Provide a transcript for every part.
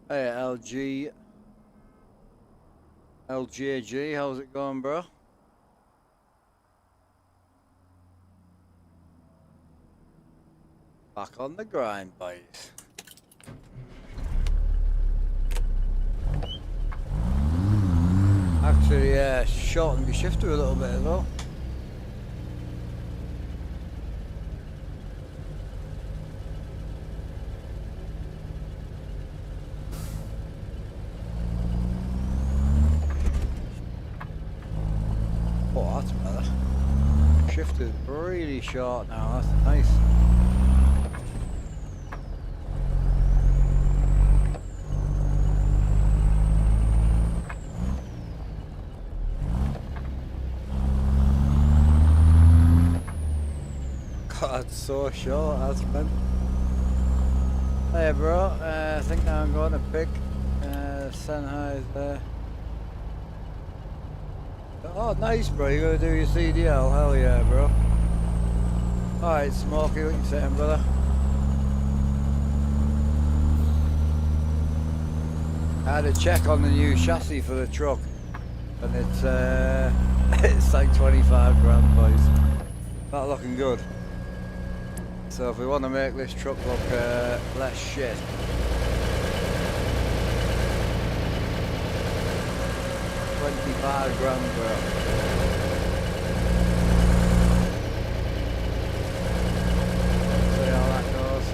Hey, LJG, how's it going, bro? Back on the grind, boys. Actually, shortened my shifter a little bit as well. Oh, that's better. Shifter's really short now, that's nice. God, it's so short, that's meant. Hey bro, I think now I'm going to pick Sennheiser there. Oh, nice, bro. You gotta do your CDL. Hell yeah, bro. Alright, Smokey, what you saying, brother? I had a check on the new chassis for the truck, and it's it's like 25 grand, boys. Not looking good. So if we want to make this truck look less shit, 25 grand, bro. See how that goes.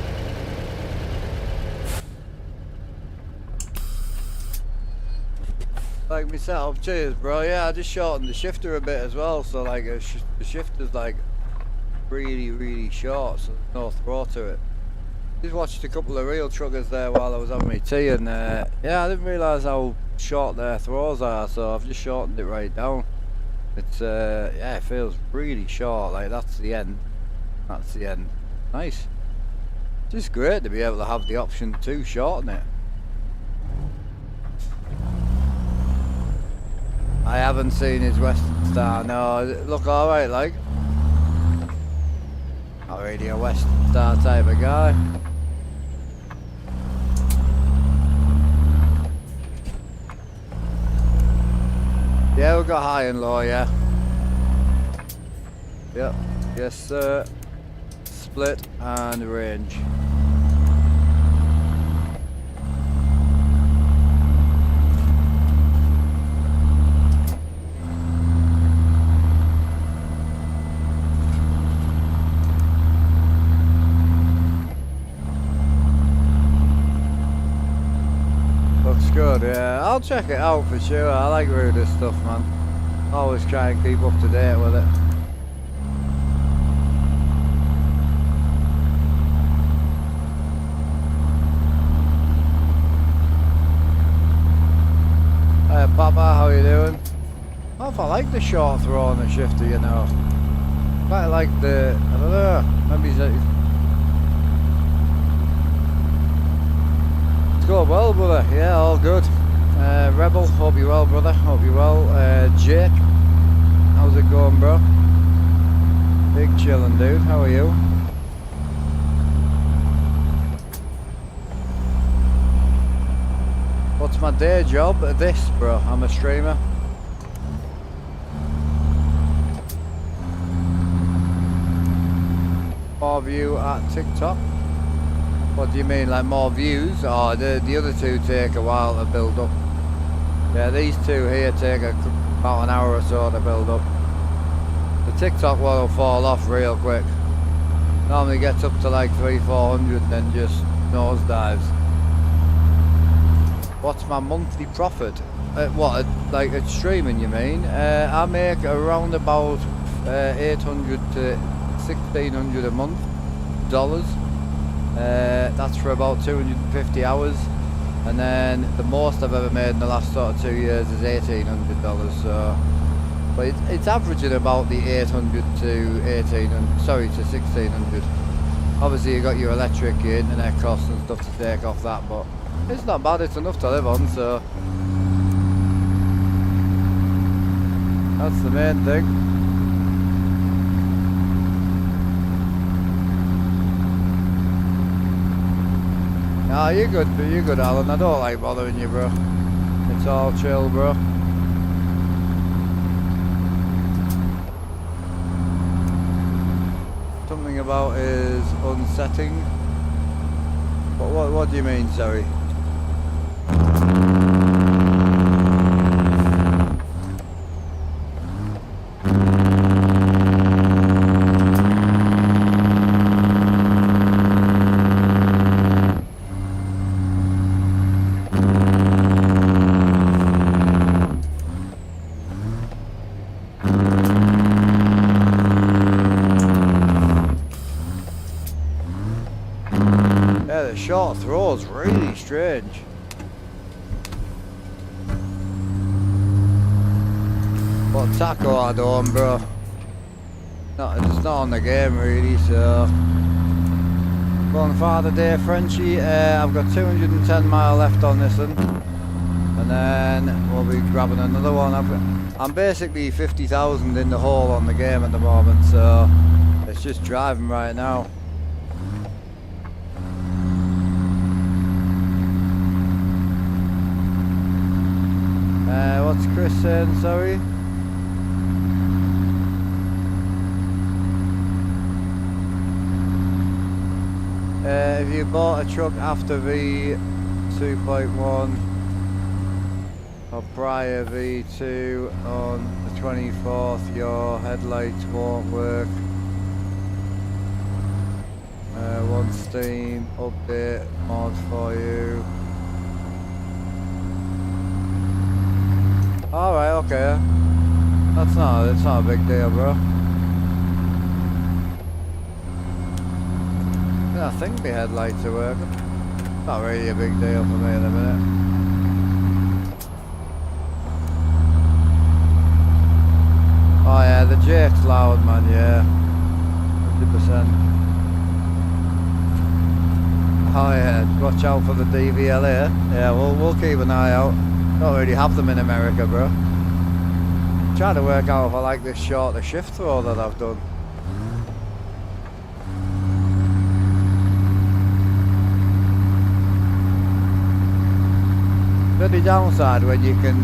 Like myself, cheers, bro. Yeah, I just shortened the shifter a bit as well, so like the shifter's like really short, so there's no throw to it. Just watched a couple of real truckers there while I was having my tea, and yeah, I didn't realise how short their throws are, so I've just shortened it right down. It's yeah, it feels really short. Like that's the end. That's the end. Nice. Just great to be able to have the option to shorten it. I haven't seen his Western Star. No, look all right, like. Not really a Western Star type of guy. Yeah, we've got high and low, yeah. Yep, yes sir. Split and range. Good, yeah. I'll check it out for sure. I like Ruder's stuff, man. Always try and keep up to date with it. Hey Papa, how you doing? I like the short throw on the shifter, you know. Quite like the, I don't know, maybe it's going well, brother. Yeah, all good. Rebel, hope you're well, brother. Hope you're well. Jake, how's it going, bro? Big chillin', dude. How are you? What's my day job? This, bro. I'm a streamer. More view at TikTok. What do you mean, like more views? Oh, the other two take a while to build up. Yeah, these two here take about an hour or so to build up. The TikTok one will fall off real quick. Normally gets up to like 300-400 and then just nosedives. What's my monthly profit? What, like at streaming you mean? I make around about 800 to 1600 a month dollars. That's for about 250 hours, and then the most I've ever made in the last sort of 2 years is $1,800. So, but it's averaging about the 800 to 1800, sorry, to 1600. Obviously you got your electric, your internet costs and stuff to take off that, but it's not bad. It's enough to live on, so that's the main thing. Nah, you're good, Alan. I don't like bothering you, bro. It's all chill, bro. Something about is unsetting. What do you mean, sorry? Yeah, the short throw's really strange. But tackle I don't, bro. No, it's not on the game really, so. Go on Father Day, Frenchie. I've got 210 mile left on this one. And then we'll be grabbing another one. I'm basically 50,000 in the hole on the game at the moment, so it's just driving right now. What's Chris saying, sorry? If you bought a truck after V2.1 or prior V2 on the 24th, your headlights won't work. One Steam update mod for you. Alright, okay. It's not a big deal, bro. Yeah, I think the headlights are working. Not really a big deal for me in a minute. Oh yeah, the Jake's loud, man, yeah. 100%. Oh yeah, watch out for the DVLA. Yeah, we'll keep an eye out. Don't really have them in America, bro. Trying to work out if I like this shorter shift throw that I've done. The only downside when you can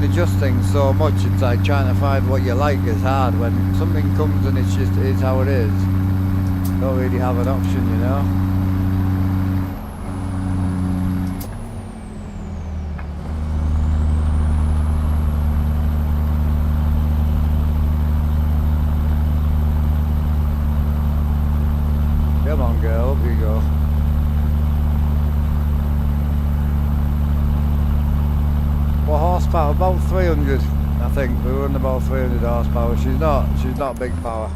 adjust things so much, it's like trying to find what you like is hard. When something comes and it's just is how it is, don't really have an option, you know. Come on, girl, up you go. What horsepower? About 300, I think. We run about 300 horsepower. She's not big power.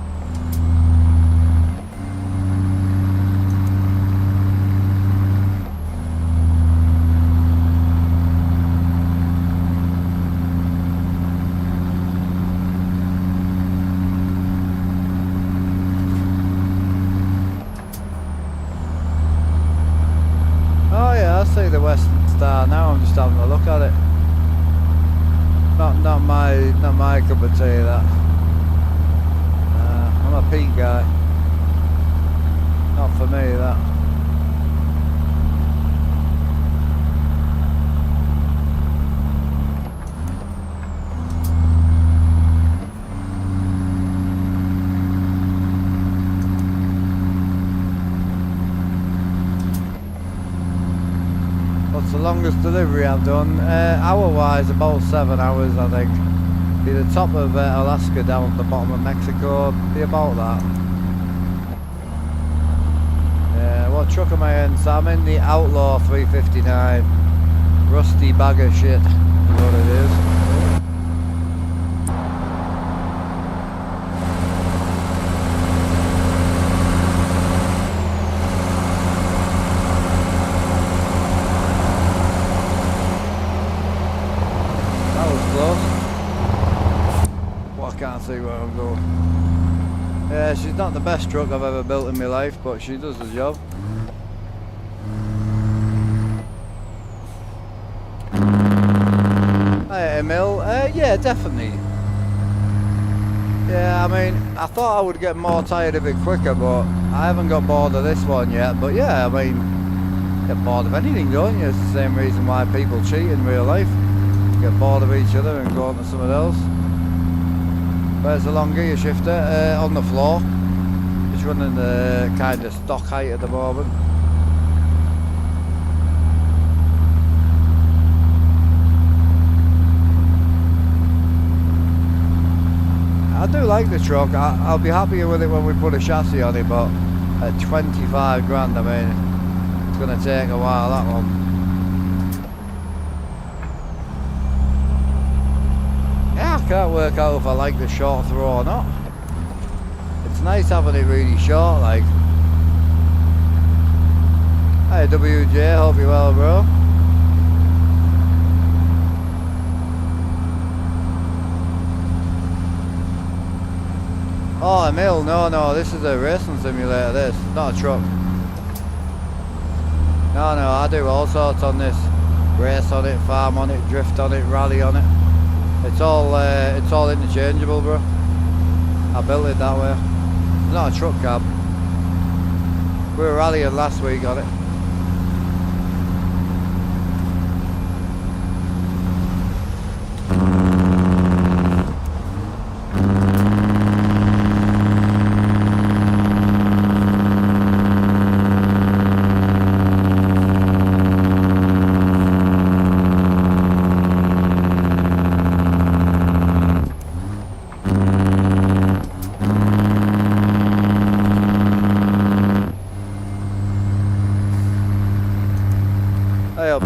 Oh yeah, I see the Western Star now. I'm just having a look at it. Not my cup of tea, that. I'm a peak guy. Not for me, that. What's the longest delivery I've done? Hour-wise, about 7 hours, I think. Be the top of Alaska down at the bottom of Mexico. Be about that. Yeah, what truck am I in? So I'm in the Outlaw 359. Rusty bag of shit is what it is. See where I'm going. Yeah, she's not the best truck I've ever built in my life, but she does the job. Hey, Emil. Yeah, definitely. Yeah, I mean, I thought I would get more tired of it quicker, but I haven't got bored of this one yet. But yeah, I mean, get bored of anything, don't you? It's the same reason why people cheat in real life. Get bored of each other and go on to something else. Where's the long gear shifter? On the floor. Just running the kind of stock height at the moment. I do like the truck. I'll be happier with it when we put a chassis on it, but at 25 grand, I mean, it's going to take a while, that one. Yeah, I can't work out if I like the short throw or not. It's nice having it really short, like. Hey WJ, hope you're well, bro. Oh, a mill? No, this is a racing simulator, this, not a truck. No, I do all sorts on this. Race on it, farm on it, drift on it, rally on it. It's all interchangeable, bro. I built it that way. It's not a truck cab. We were rallying last week on it.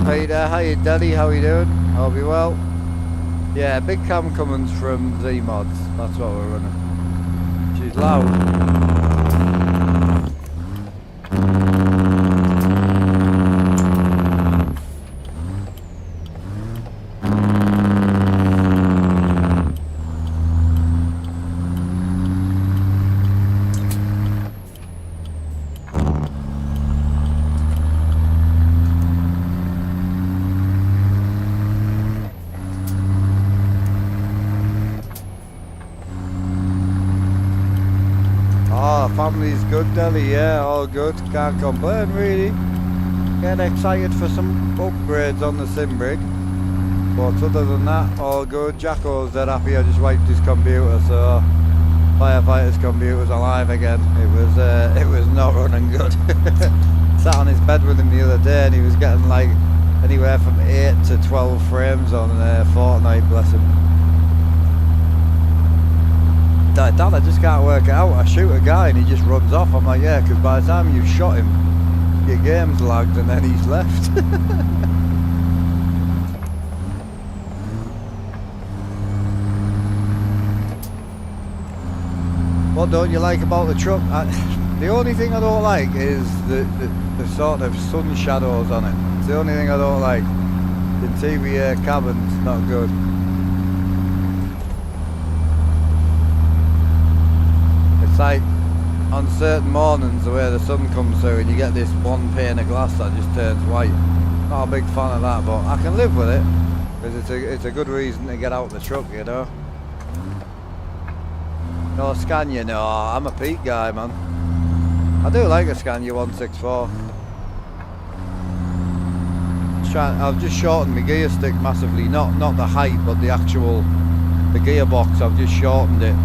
Peter, how you Daddy, how you doing? Hope you well. Yeah, big cam Cummins from Z Mods, that's what we're running. She's loud. Family's good, Delhi, yeah, all good, can't complain really. Getting excited for some upgrades on the sim rig, but other than that, all good. Jacko's dead happy, I just wiped his computer, so firefighter's computer's alive again. It was not running good. Sat on his bed with him the other day and he was getting like anywhere from 8 to 12 frames on Fortnite, bless him. Dad, I just can't work it out. I shoot a guy and he just runs off. I'm like, yeah, because by the time you've shot him, your game's lagged and then he's left. What don't you like about the truck? The only thing I don't like is the sort of sun shadows on it. It's the only thing I don't like. The interior cabin's not good. Like on certain mornings where the sun comes through and you get this one pane of glass that just turns white. Not a big fan of that, but I can live with it because it's a good reason to get out the truck, you know. No Scania, no, I'm a Pete guy, man. I do like a Scania 164. I've just shortened my gear stick massively, not the height but the gearbox. I've just shortened it.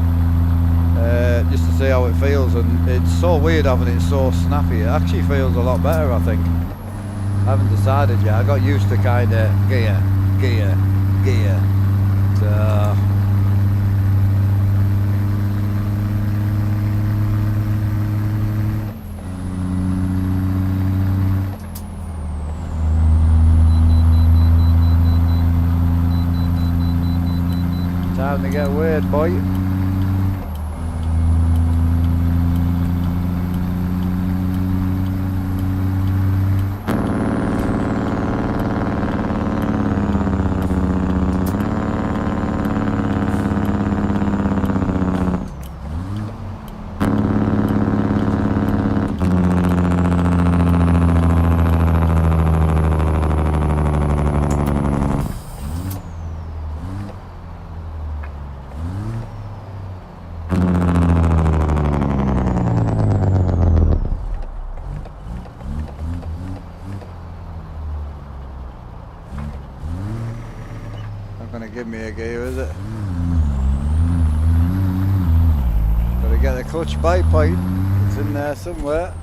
Just to see how it feels, and it's so weird having it so snappy. It actually feels a lot better, I think. I haven't decided yet. I got used to kind of gear. So time to get weird, boy. Gonna give me a gear, is it? Gotta get the clutch by point. It's in there somewhere.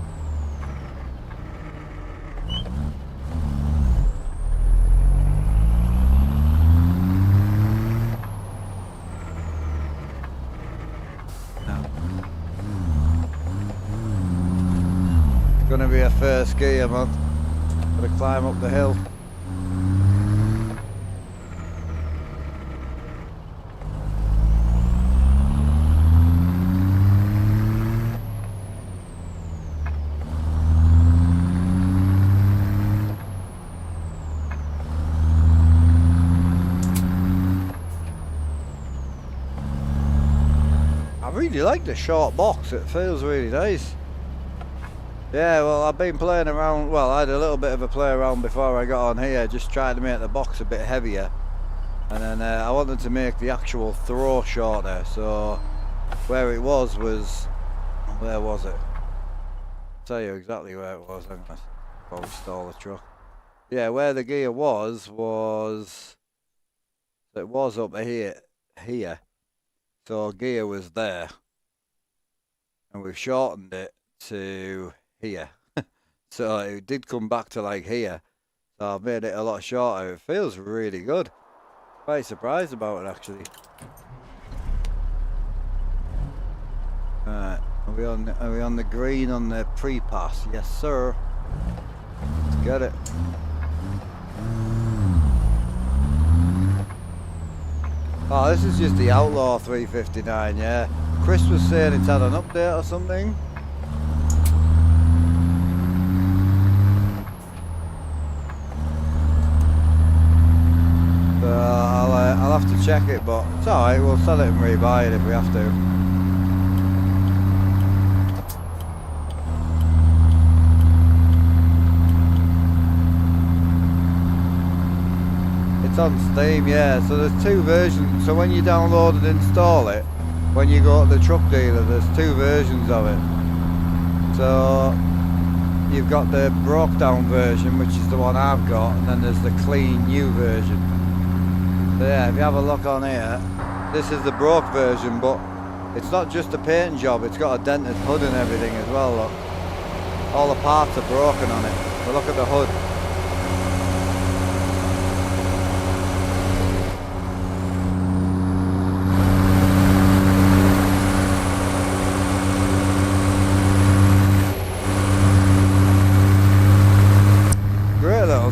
It's gonna be a first gear, man. Gotta climb up the hill. I really like the short box, it feels really nice. Yeah, well, I've been playing around, well, I had a little bit of a play around before I got on here, just trying to make the box a bit heavier. And then I wanted to make the actual throw shorter, so where it was, where was it? I'll tell you exactly where it was, hang on, before we stall the truck. Yeah, where the gear was it was up here. So gear was there, and we've shortened it to here. So it did come back to like here. So I've made it a lot shorter. It feels really good. Quite surprised about it actually. Alright, are we on the green on the pre-pass? Yes sir. Let's get it. Oh, this is just the Outlaw 359, yeah. Chris was saying it's had an update or something. So I'll have to check it, but it's alright, we'll sell it and rebuy it if we have to. It's on Steam, yeah, so there's two versions. So when you download and install it, when you go to the truck dealer, there's two versions of it. So you've got the broke down version, which is the one I've got, and then there's the clean new version. So yeah, if you have a look on here, this is the broke version, but it's not just a paint job, it's got a dented hood and everything as well, look. All the parts are broken on it, so look at the hood.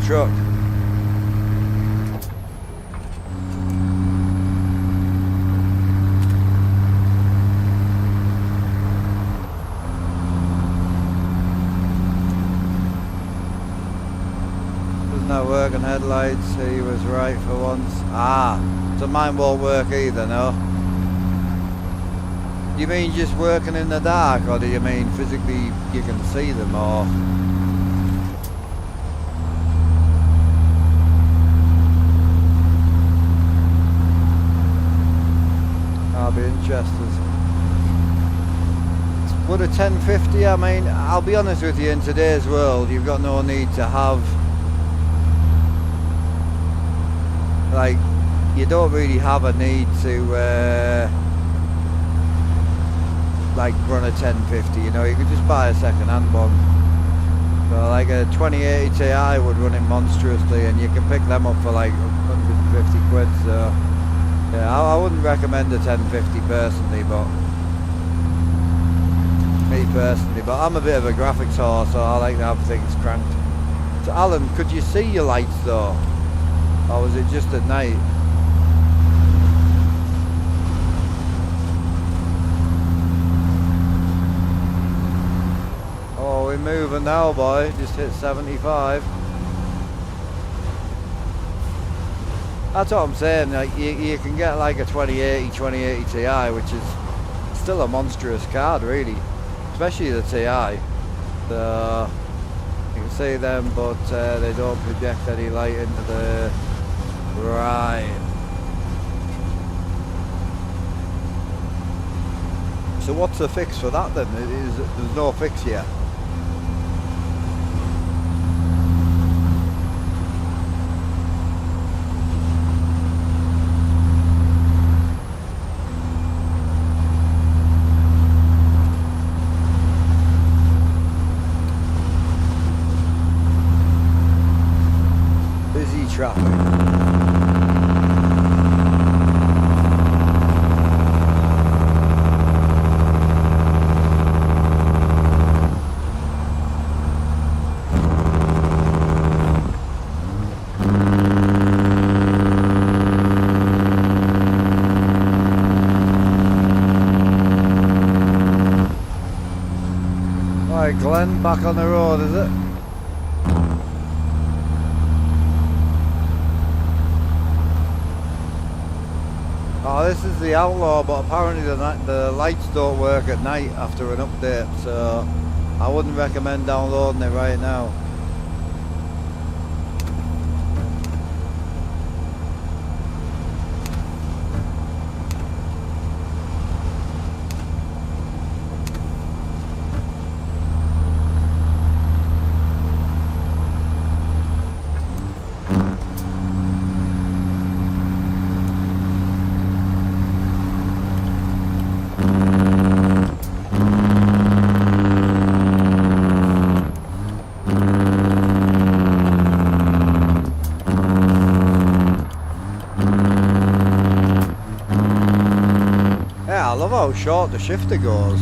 Truck. There's no working headlights, he was right for once. Ah, so mine won't work either, no? You mean just working in the dark, or do you mean physically you can see them, or? I'll be interested. Would a 1050, I mean, I'll be honest with you, in today's world, you've got no need to have, like, you don't really have a need to, like, run a 1050, you know, you could just buy a second-hand one. So, like, a 2080 Ti would run it monstrously, and you can pick them up for, like, 150 quid, so... Yeah, I wouldn't recommend a 1050 personally, but I'm a bit of a graphics whore, so I like to have things cranked. So Alan, could you see your lights though? Or was it just at night? Oh, we're moving now, boy. Just hit 75. That's what I'm saying, like, you can get like a 2080 Ti, which is still a monstrous card really, especially the Ti. So you can see them, but they don't project any light into the right. So what's the fix for that then? There's no fix yet. Alright, Glenn, back on the road, is it? Oh, this is the Outlaw, but apparently the lights don't work at night after an update, so I wouldn't recommend downloading it right now. Yeah, I love how short the shifter goes.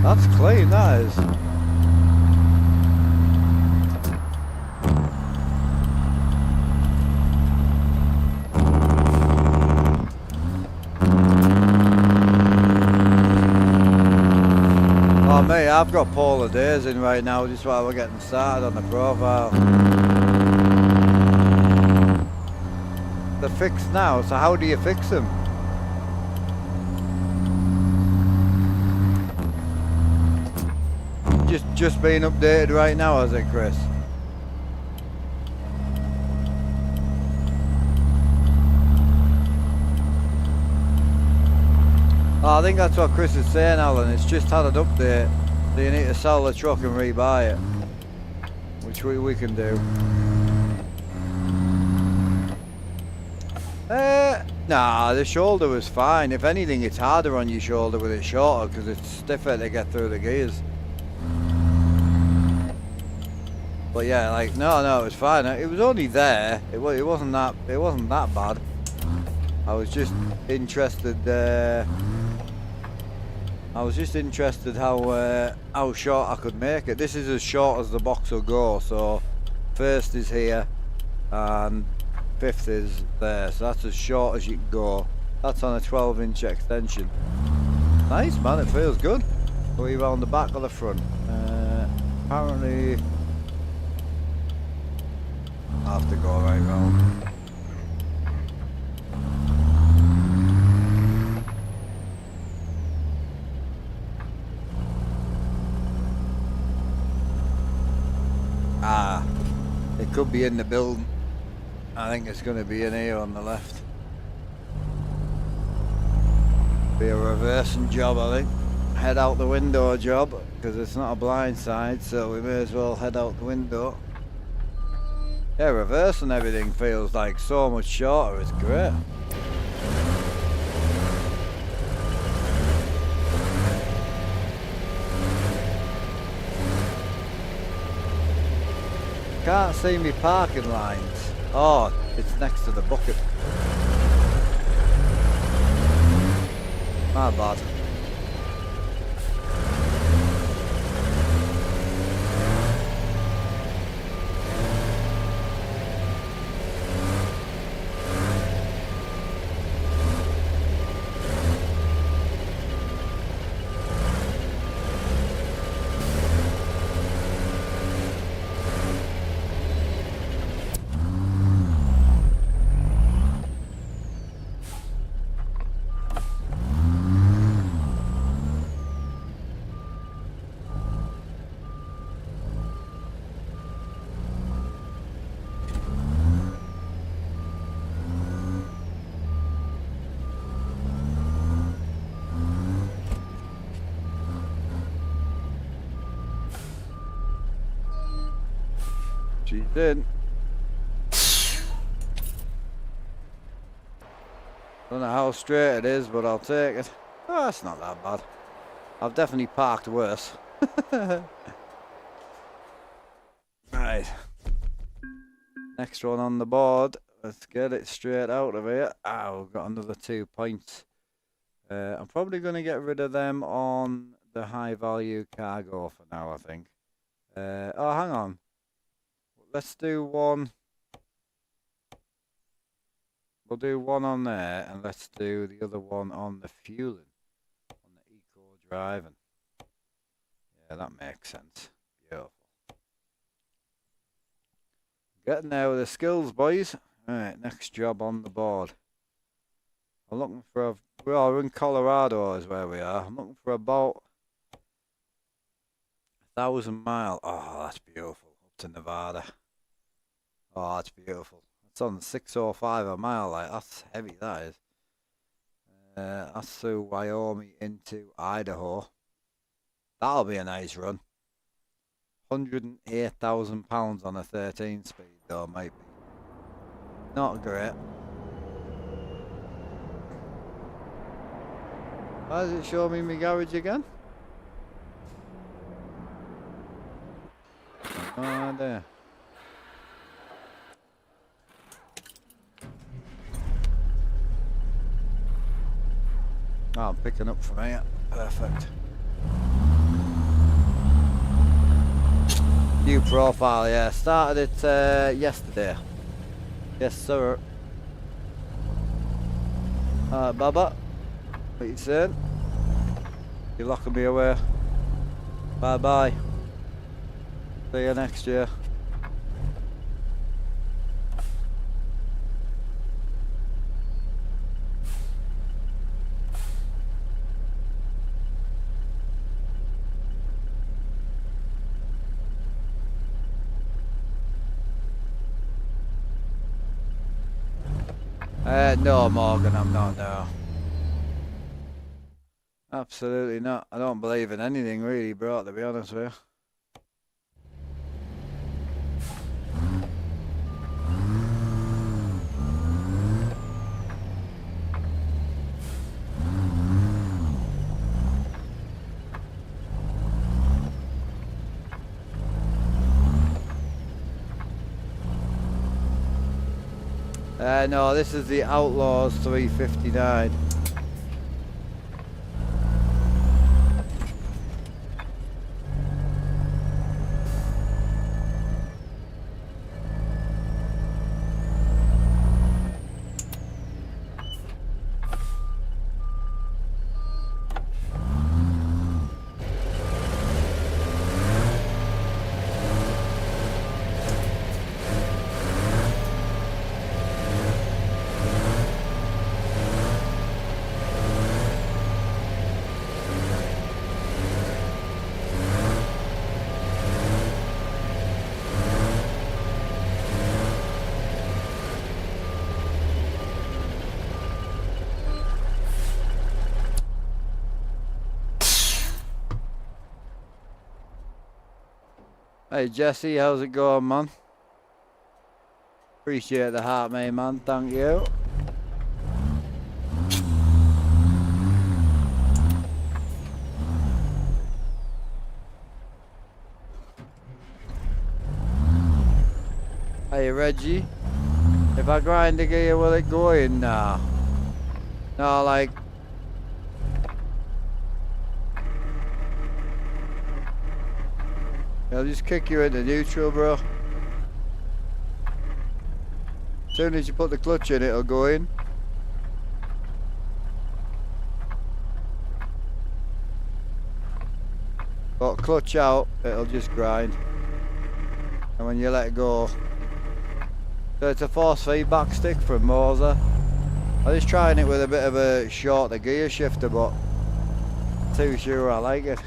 That's clean, that is. Oh mate, I've got polar days in right now just while we're getting started on the profile. They're fixed now, so how do you fix them? Just being updated right now, has it, Chris? Oh, I think that's what Chris is saying, Alan. It's just had an update, so you need to sell the truck and rebuy it, which we can do. Nah, the shoulder was fine. If anything, it's harder on your shoulder with it shorter because it's stiffer to get through the gears. But yeah, like no, it was fine. It was only there. It wasn't that bad. I was just interested. I was just interested how short I could make it. This is as short as the box will go. So first is here, and fifth is there. So that's as short as you can go. That's on a 12-inch extension. Nice, man. It feels good. Go around the back or the front. Apparently, I have to go right round. Ah, it could be in the building. I think it's going to be in here on the left. Be a reversing job, I think. Head out the window job, because it's not a blind side, so we may as well head out the window. Yeah, reversing everything feels like so much shorter. It's great. Can't see me parking lines. Oh, it's next to the bucket. My bad. She did. Don't know how straight it is, but I'll take it. Oh, it's not that bad. I've definitely parked worse. Right. Next one on the board. Let's get it straight out of here. Ah, we've got another 2 points. I'm probably going to get rid of them on the high value cargo for now, I think. Oh, hang on. Let's do one. We'll do one on there, and let's do the other one on the fueling, on the eco driving. Yeah, that makes sense. Getting there with the skills, boys. Alright, next job on the board. I'm looking for a... We're in Colorado is where we are. I'm looking for about 1,000 mile. Oh, that's beautiful. Up to Nevada. Oh, that's beautiful. It's on 605 a mile. Like, that's heavy, that is. That's through Wyoming into Idaho. That'll be a nice run. £108,000 on a 13 speed though, might be. Not great. Why does it show me my garage again? Oh, there. Oh, I'm picking up from here. Perfect. New profile, yeah. Started it yesterday. Yes, sir. Alright, Baba. What you saying? You're locking me away. Bye bye. See you next year. No, Morgan, I'm not, no. Absolutely not. I don't believe in anything really, bro, to be honest with you. No, this is the Outlaws 359. Hey Jesse, how's it going, man? Appreciate the heart, mate, man. Thank you. Hey Reggie, if I grind the gear, will it go in now? No, like... I'll just kick you into neutral, bro. As soon as you put the clutch in, it'll go in. But clutch out, it'll just grind. And when you let go... So it's a force feedback stick from Moser. I'm just trying it with a bit of a shorter gear shifter, but I'm too sure I like it.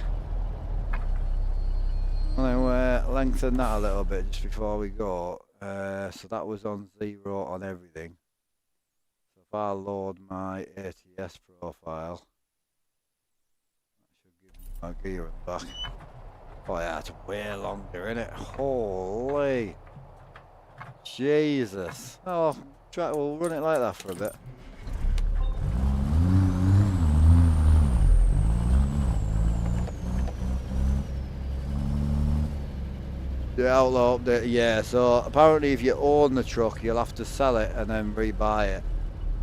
I'll lengthen that a little bit just before we go. So that was on 0 on everything. So if I load my ATS profile, that should give me my gear back. Oh yeah, it's way longer, isn't it? Holy Jesus. Oh, we'll run it like that for a bit. The Outlaw update, yeah, so apparently if you own the truck you'll have to sell it and then rebuy it.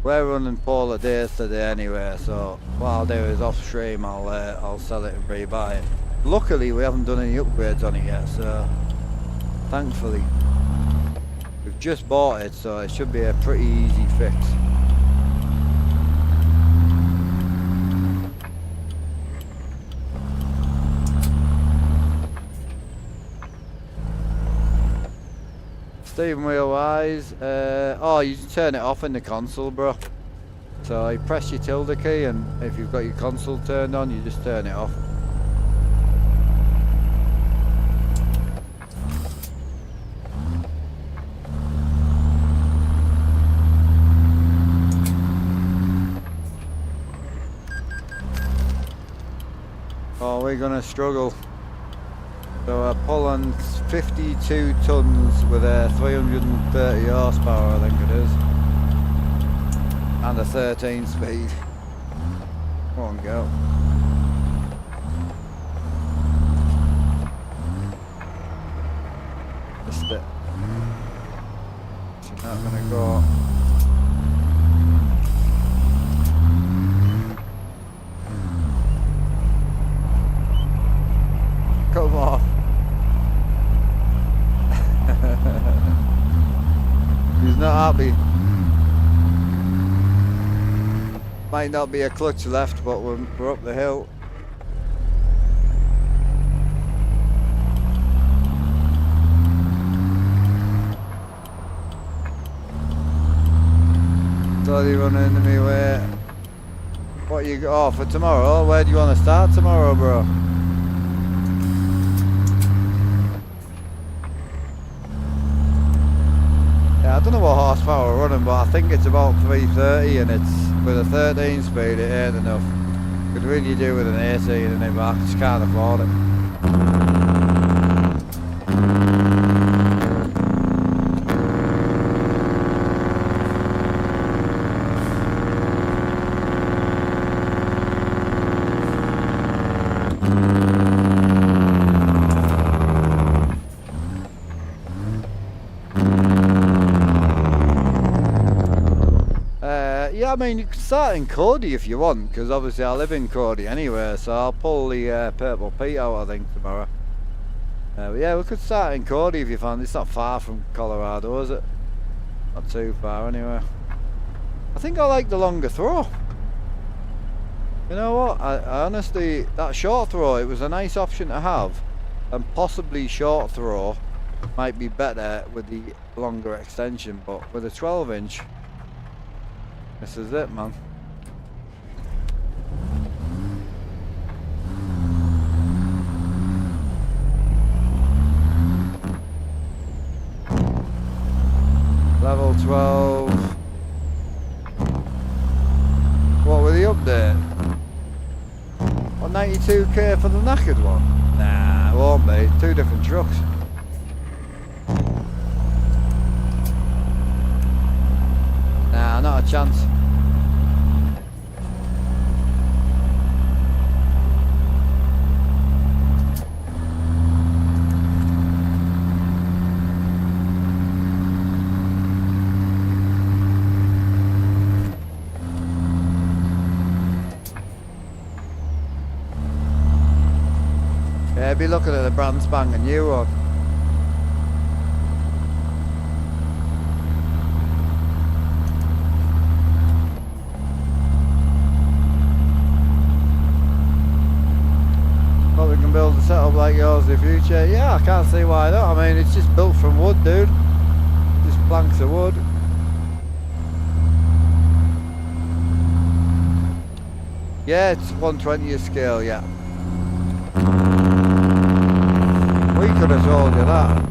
We're running Polar Days today anyway, so what I'll do is off stream I'll sell it and rebuy it. Luckily we haven't done any upgrades on it yet, so thankfully. We've just bought it, so it should be a pretty easy fix. steering wheel wise, oh, you just turn it off in the console, bro. So you press your tilde key, and if you've got your console turned on, you just turn it off. Oh, we're gonna struggle. So we're pulling 52 tons with a 330 horsepower, I think it is. And a 13 speed. Come on, go. Just it. She's not gonna go. Come on. He's not happy. Might not be a clutch left, but we're up the hill. Sorry, running into me way. What you got for tomorrow? Where do you want to start tomorrow, bro? Yeah, I don't know what horsepower we're running, but I think it's about 330, and it's with a 13 speed, it ain't enough. Could really do with an 18 in it, but I just can't afford it. Yeah, I mean, you can start in Cody if you want, because obviously I live in Cody anyway, so I'll pull the Purple Pete out, I think, tomorrow. But yeah, we could start in Cody if you fancy. It's not far from Colorado, is it? Not too far anyway. I think I like the longer throw. You know what, I honestly, that short throw, it was a nice option to have, and possibly short throw might be better with the longer extension, but with a 12-inch, this is it, man. Level 12. What with the update? What, 92k for the knackered one? Nah, it won't be. Two different trucks. Nah, not a chance. Yeah, be looking at the brand spanking new one. We can build a setup like yours in the future. Yeah, I can't see why not. I mean, it's just built from wood, dude. Just planks of wood. Yeah, it's 1/20th scale, yeah. We could have told you that.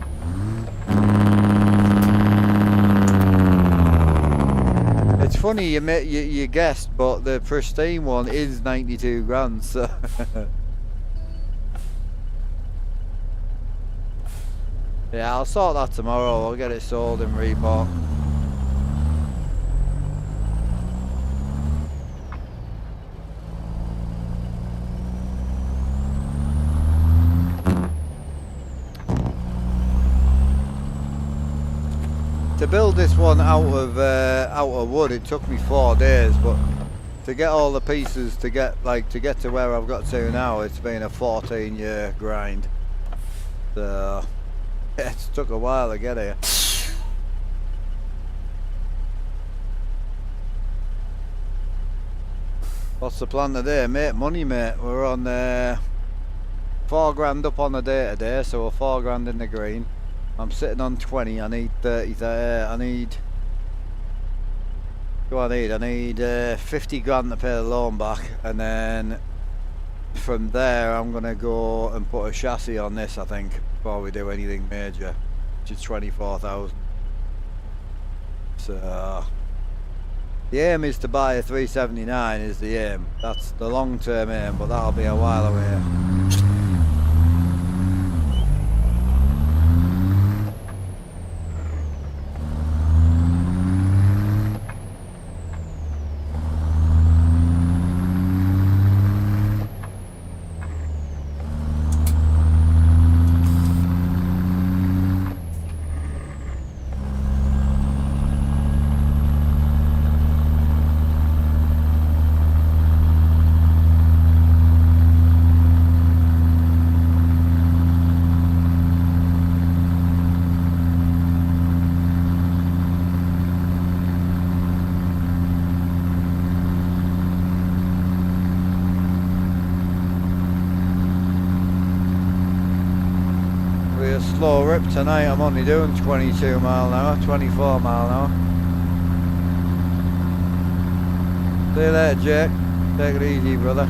It's funny you guessed, but the pristine one is 92 grand, so... Yeah, I'll sort that tomorrow. I'll get it sold and rebought. To build this one out of wood, it took me 4 days, but to get all the pieces to get to where I've got to now, it's been a 14-year grind. So yeah, it took a while to get here. What's the plan today, mate? Money, mate. We're on 4 grand up on the day today, so we're 4 grand in the green. I'm sitting on 20. I need 30. I need. What do I need? I need 50 grand to pay the loan back, and then from there I'm gonna go and put a chassis on this, I think, before we do anything major, which is 24,000. So the aim is to buy a 379 is the aim. That's the long-term aim, but that'll be a while away. Slow rip tonight. I'm only doing 22 mile an hour, 24 mile an hour. See you later, Jake. Take it easy, brother.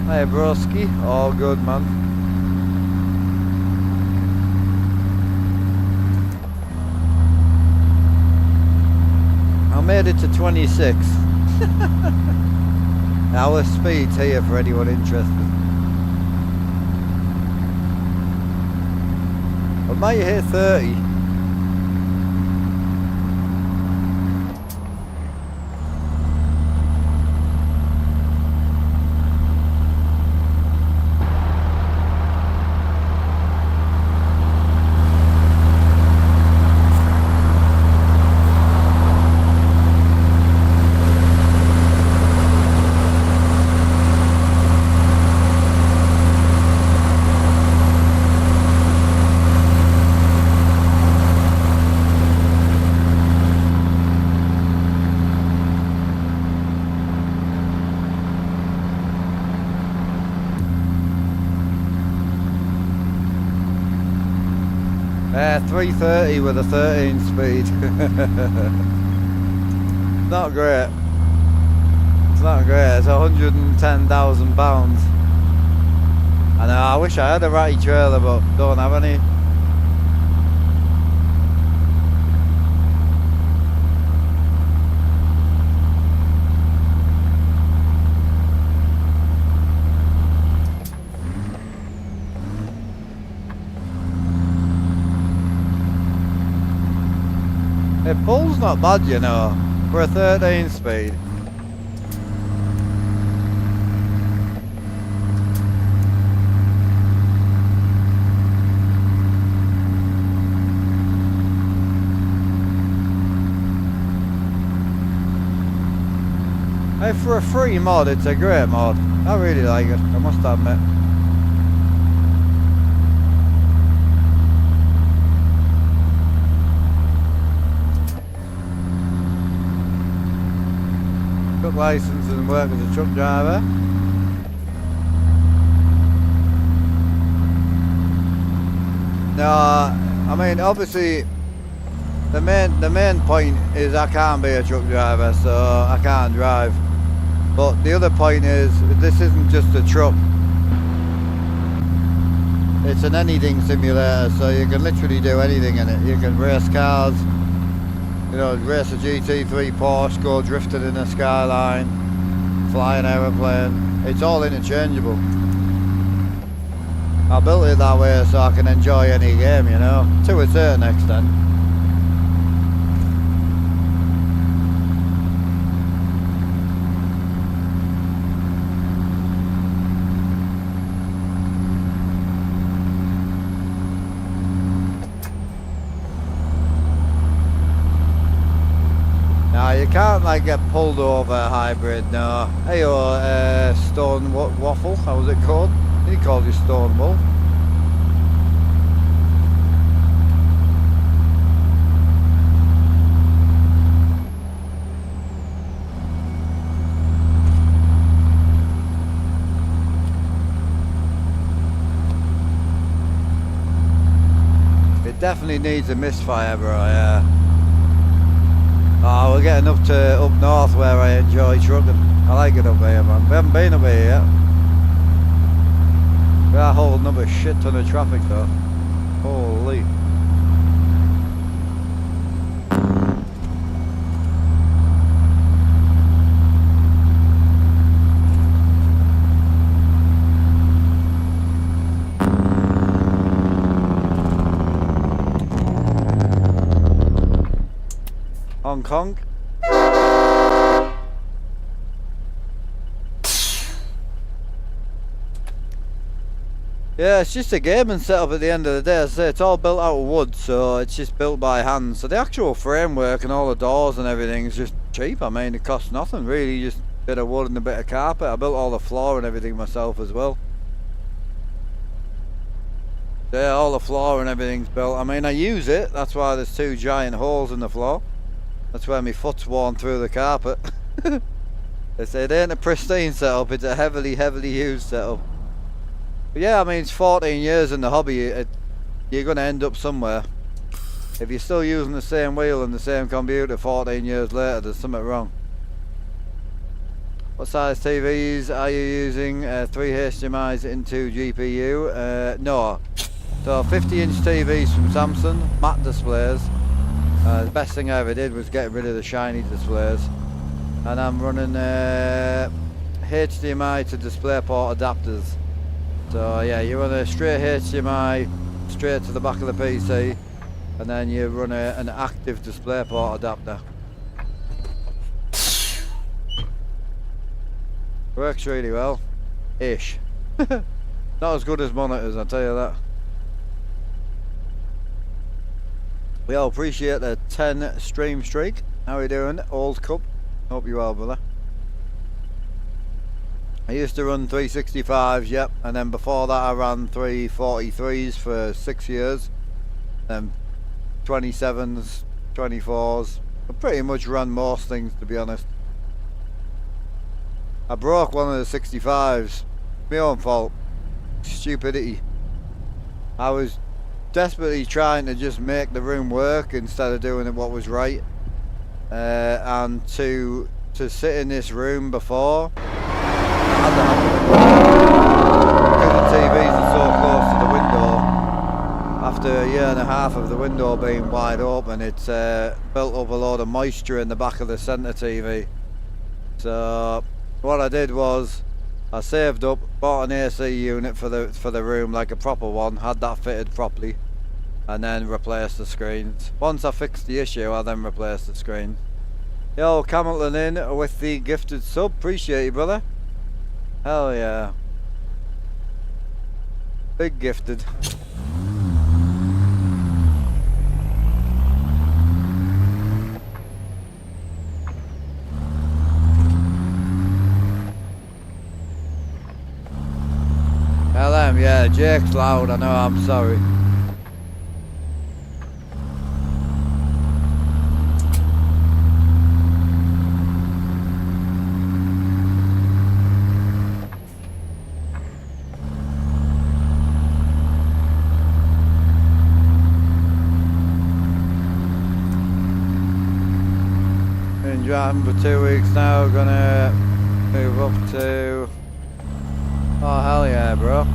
Hey, broski. All good, man. I made it to 26. Our speed's here for anyone interested. I might hit 30. Yeah, 330 with a 13 speed. Not great. It's not great. It's 110,000 pounds. I know. I wish I had a ratty trailer, but don't have any. It pulls not bad, you know, for a 13 speed. Hey, for a free mod, it's a great mod. I really like it, I must admit. Got license and work as a truck driver. No, I mean obviously the main point is I can't be a truck driver, so I can't drive. But the other point is this isn't just a truck. It's an anything simulator, so you can literally do anything in it. You can race cars. You know, race a GT3 Porsche, go drifting in a skyline, fly an aeroplane. It's all interchangeable. I built it that way so I can enjoy any game, you know, to a certain extent. You can't like get pulled over hybrid, no. Hey, stone waffle, how was it called? He called you stone wolf. definitely needs a misfire, bro, yeah. Oh, we're getting up north where I enjoy trucking. I like it up here, man. We haven't been up here yet. We are holding up a shit ton of traffic though. Holy. Hong Kong. Yeah, it's just a gaming setup at the end of the day. As I say, it's all built out of wood, so it's just built by hand. So the actual framework and all the doors and everything is just cheap. I mean, it costs nothing really, just a bit of wood and a bit of carpet. I built all the floor and everything myself as well. Yeah, all the floor and everything's built. I mean, I use it. That's why there's 2 giant holes in the floor. That's where my foot's worn through the carpet. They say it ain't a pristine setup, it's a heavily used setup. But yeah, I mean, it's 14 years in the hobby, you're going to end up somewhere. If you're still using the same wheel and the same computer 14 years later, there's something wrong. What size TVs are you using? 3 HDMIs into GPU? No. So 50-inch TVs from Samsung, matte displays. The best thing I ever did was get rid of the shiny displays. And I'm running HDMI to DisplayPort adapters. So yeah, you run a straight HDMI straight to the back of the PC, and then you run an active DisplayPort adapter. Works really well, ish. Not as good as monitors, I'll tell you that. We all appreciate the 10 stream streak. How are you doing, Old Cup? Hope you're well, brother. I used to run 365s, yep, and then before that I ran 343s for 6 years. Then 27s, 24s. I pretty much ran most things, to be honest. I broke one of the 65s. My own fault. Stupidity. I was desperately trying to just make the room work instead of doing it what was right. And to sit in this room before, I had to have because the TVs are so close to the window. After a year and a half of the window being wide open, it's built up a lot of moisture in the back of the centre TV. So what I did was I saved up, bought an AC unit for the room, like a proper one, had that fitted properly, and then replaced the screens. Once I fixed the issue, I then replaced the screen. Yo, Camilton in with the gifted sub, appreciate you, brother. Hell yeah. Big gifted. LM, yeah, Jake's loud, I know, I'm sorry. Been driving for 2 weeks now, gonna move up to... Oh hell yeah, bro.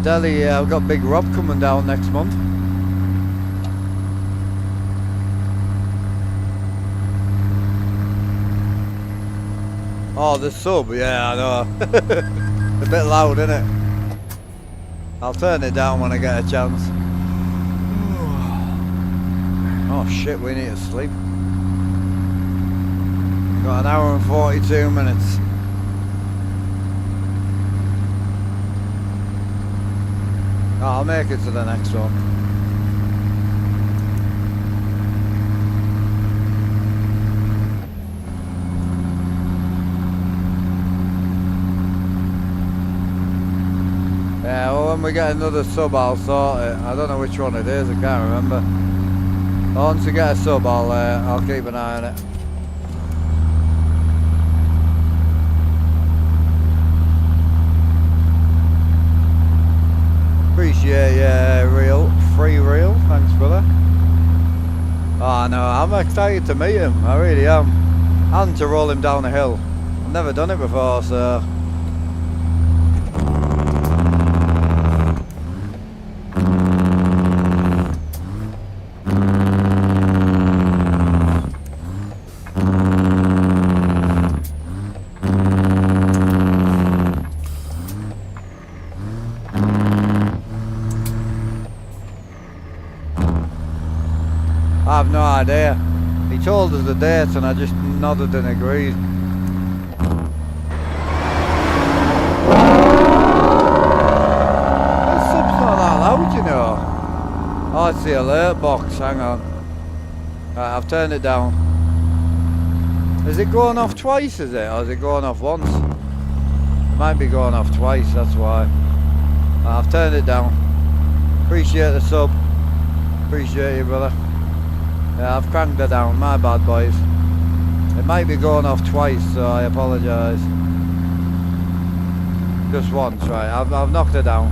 Delhi, I've got Big Rob coming down next month. Oh, the sub, yeah, I know. A bit loud, isn't it? I'll turn it down when I get a chance. Oh shit, we need to sleep. Got an hour and 42 minutes. Oh, I'll make it to the next one. Yeah, well when we get another sub I'll sort it. I don't know which one it is, I can't remember. Once we get a sub I'll keep an eye on it. Appreciate your reel, free reel. Thanks, brother. Oh no, I'm excited to meet him. I really am. And to roll him down a hill. I've never done it before, so. I have no idea. He told us the date and I just nodded and agreed. The sub's not that loud, you know. Oh, it's the alert box, hang on. Right, I've turned it down. Is it going off twice, is it? Or is it going off once? It might be going off twice, that's why. Right, I've turned it down. Appreciate the sub. Appreciate you, brother. Yeah, I've cranked it down, my bad boys. It might be going off twice, so I apologise. Just once, right, I've knocked it down.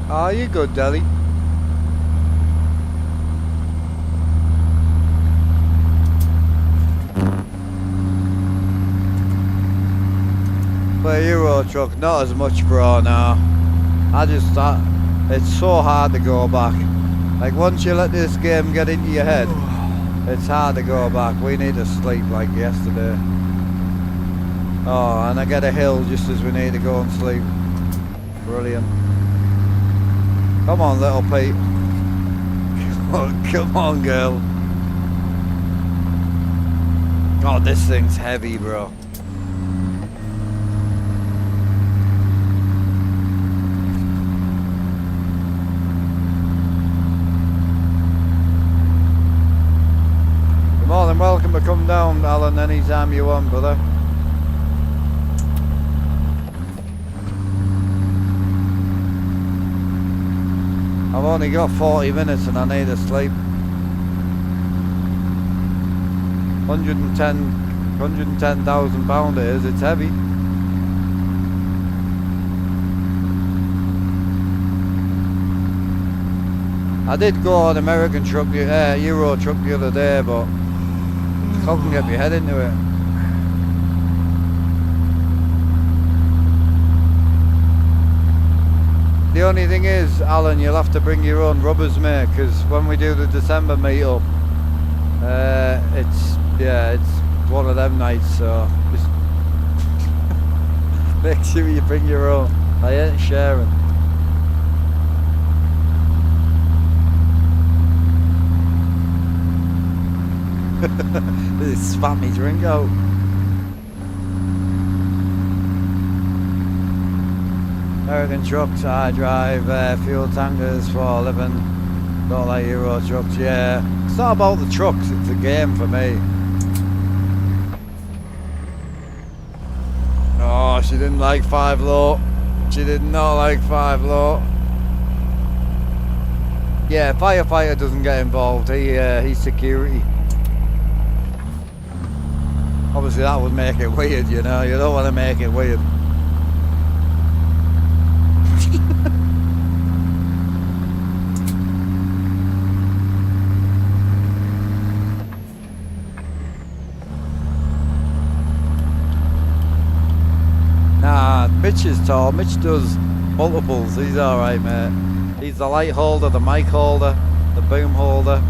Oh, you good, Delhi? But Euro truck, not as much, bro, now. I just thought it's so hard to go back. Like once you let this game get into your head, it's hard to go back. We need to sleep like yesterday. Oh, and I get a hill just as we need to go and sleep. Brilliant. Come on, little Pete. Come on, girl. God, this thing's heavy, bro. You're more than welcome to come down, Alan, anytime you want, brother. I've only got 40 minutes and I need to sleep. 110,000 pound it is, it's heavy. I did go on American truck, Euro truck the other day, but couldn't get my head into it. The only thing is, Alan, you'll have to bring your own rubbers, mate, because when we do the December meet-up, it's one of them nights, so just make sure you bring your own. I ain't sharing. This spat me drink out. American trucks, I drive fuel tankers for a living. Don't like Euro trucks, yeah. It's not about the trucks, it's a game for me. Oh, she didn't like 5 low. She did not like 5 low. Yeah, firefighter doesn't get involved, he's security. Obviously that would make it weird, you know, you don't want to make it weird. Nah, Mitch is tall. Mitch does multiples. He's alright, mate. He's the light holder, the mic holder, the boom holder.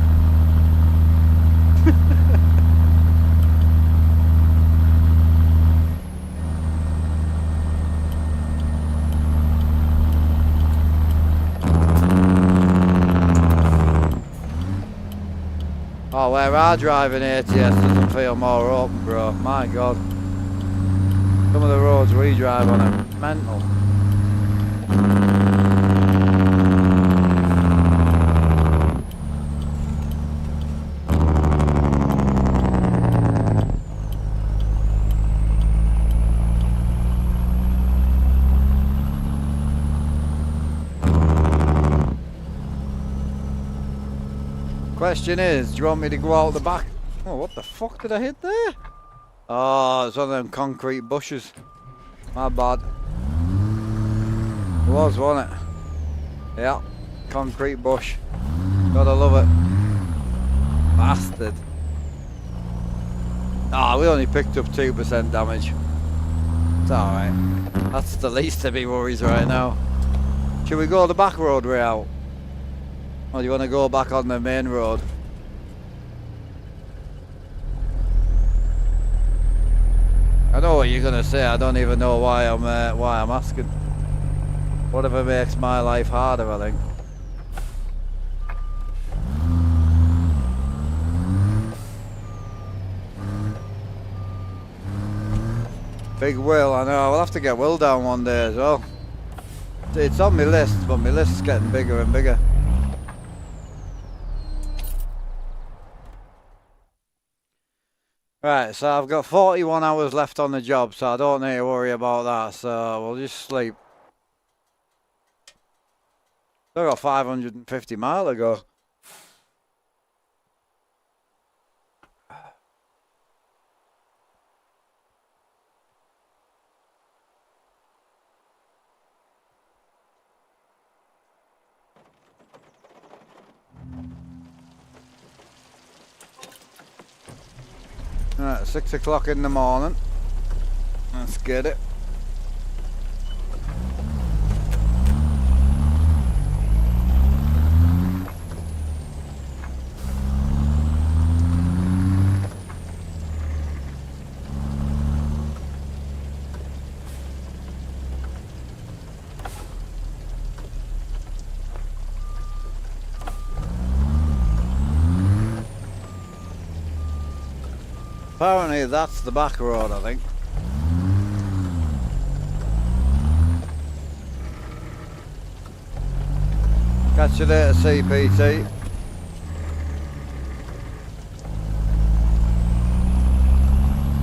Oh, where I drive in ATS doesn't feel more open, bro. My God. Some of the roads we drive on are mental. question is, do you want me to go out the back? Oh, what the fuck did I hit there? Oh, it's one of them concrete bushes. My bad. It was, wasn't it? Yeah, concrete bush. Gotta love it. Bastard. Ah, we only picked up 2% damage. It's alright. That's the least of me worries right now. Should we go the back road way out? Or do you want to go back on the main road? I know what you're gonna say. I don't even know why I'm asking. Whatever makes my life harder, I think. Big Will, I know. We'll have to get Will down one day as well. It's on my list, but my list's getting bigger and bigger. Right, so I've got 41 hours left on the job, so I don't need to worry about that, so we'll just sleep. Still got 550 miles to go. Right, 6 o'clock in the morning. Let's get it. Apparently that's the back road, I think. Catch you later, CPT.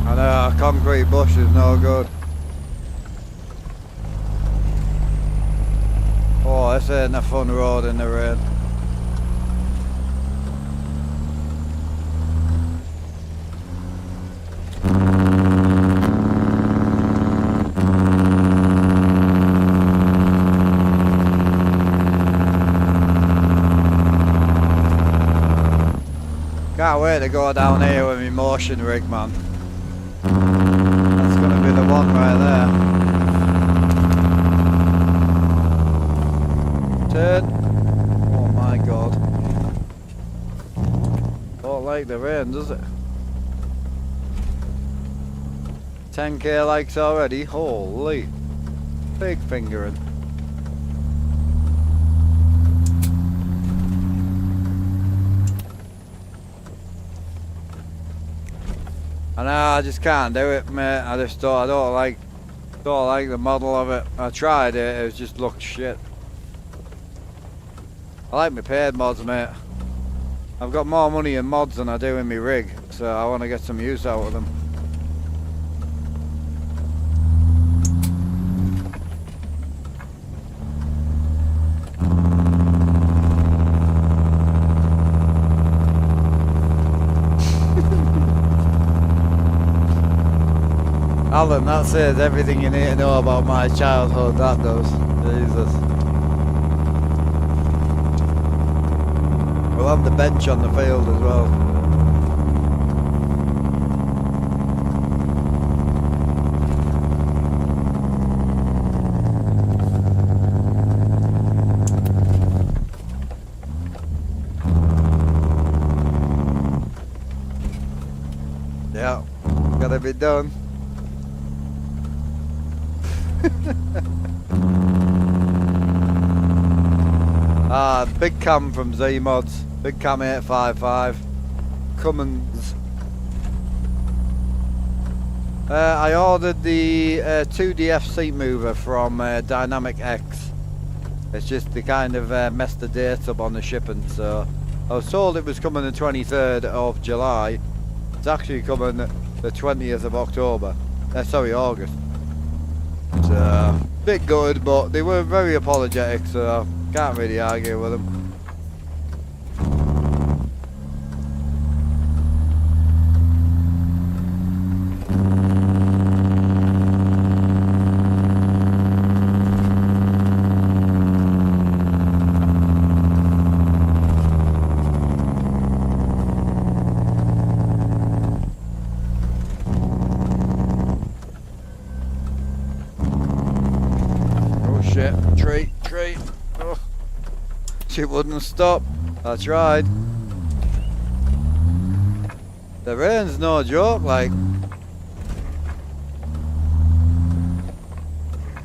I know, a concrete bush is no good. Oh, this ain't a fun road in the rain. Can't wait to go down here with my motion rig, man. That's gonna be the one right there. Turn. Oh my god. Don't like the rain, does it? 10k likes already. Holy. Big fingering. I know, I just can't do it, mate. I don't like the model of it. I tried it, it just looked shit. I like my paid mods, mate. I've got more money in mods than I do in my rig, so I want to get some use out of them. Alan, that says everything you need to know about my childhood, that does. Jesus. We'll have the bench on the field as well. Yeah, gotta be done. Big Cam from Z Mods, Big Cam 855, Cummins. I ordered the 2DF seat mover from Dynamic X. It's just they kind of messed the dates up on the shipping, so I was told it was coming the 23rd of July. It's actually coming the 20th of October. Sorry, August. It's a bit good, but they were very apologetic, so can't really argue with them. She wouldn't stop. I tried. The rain's no joke, like.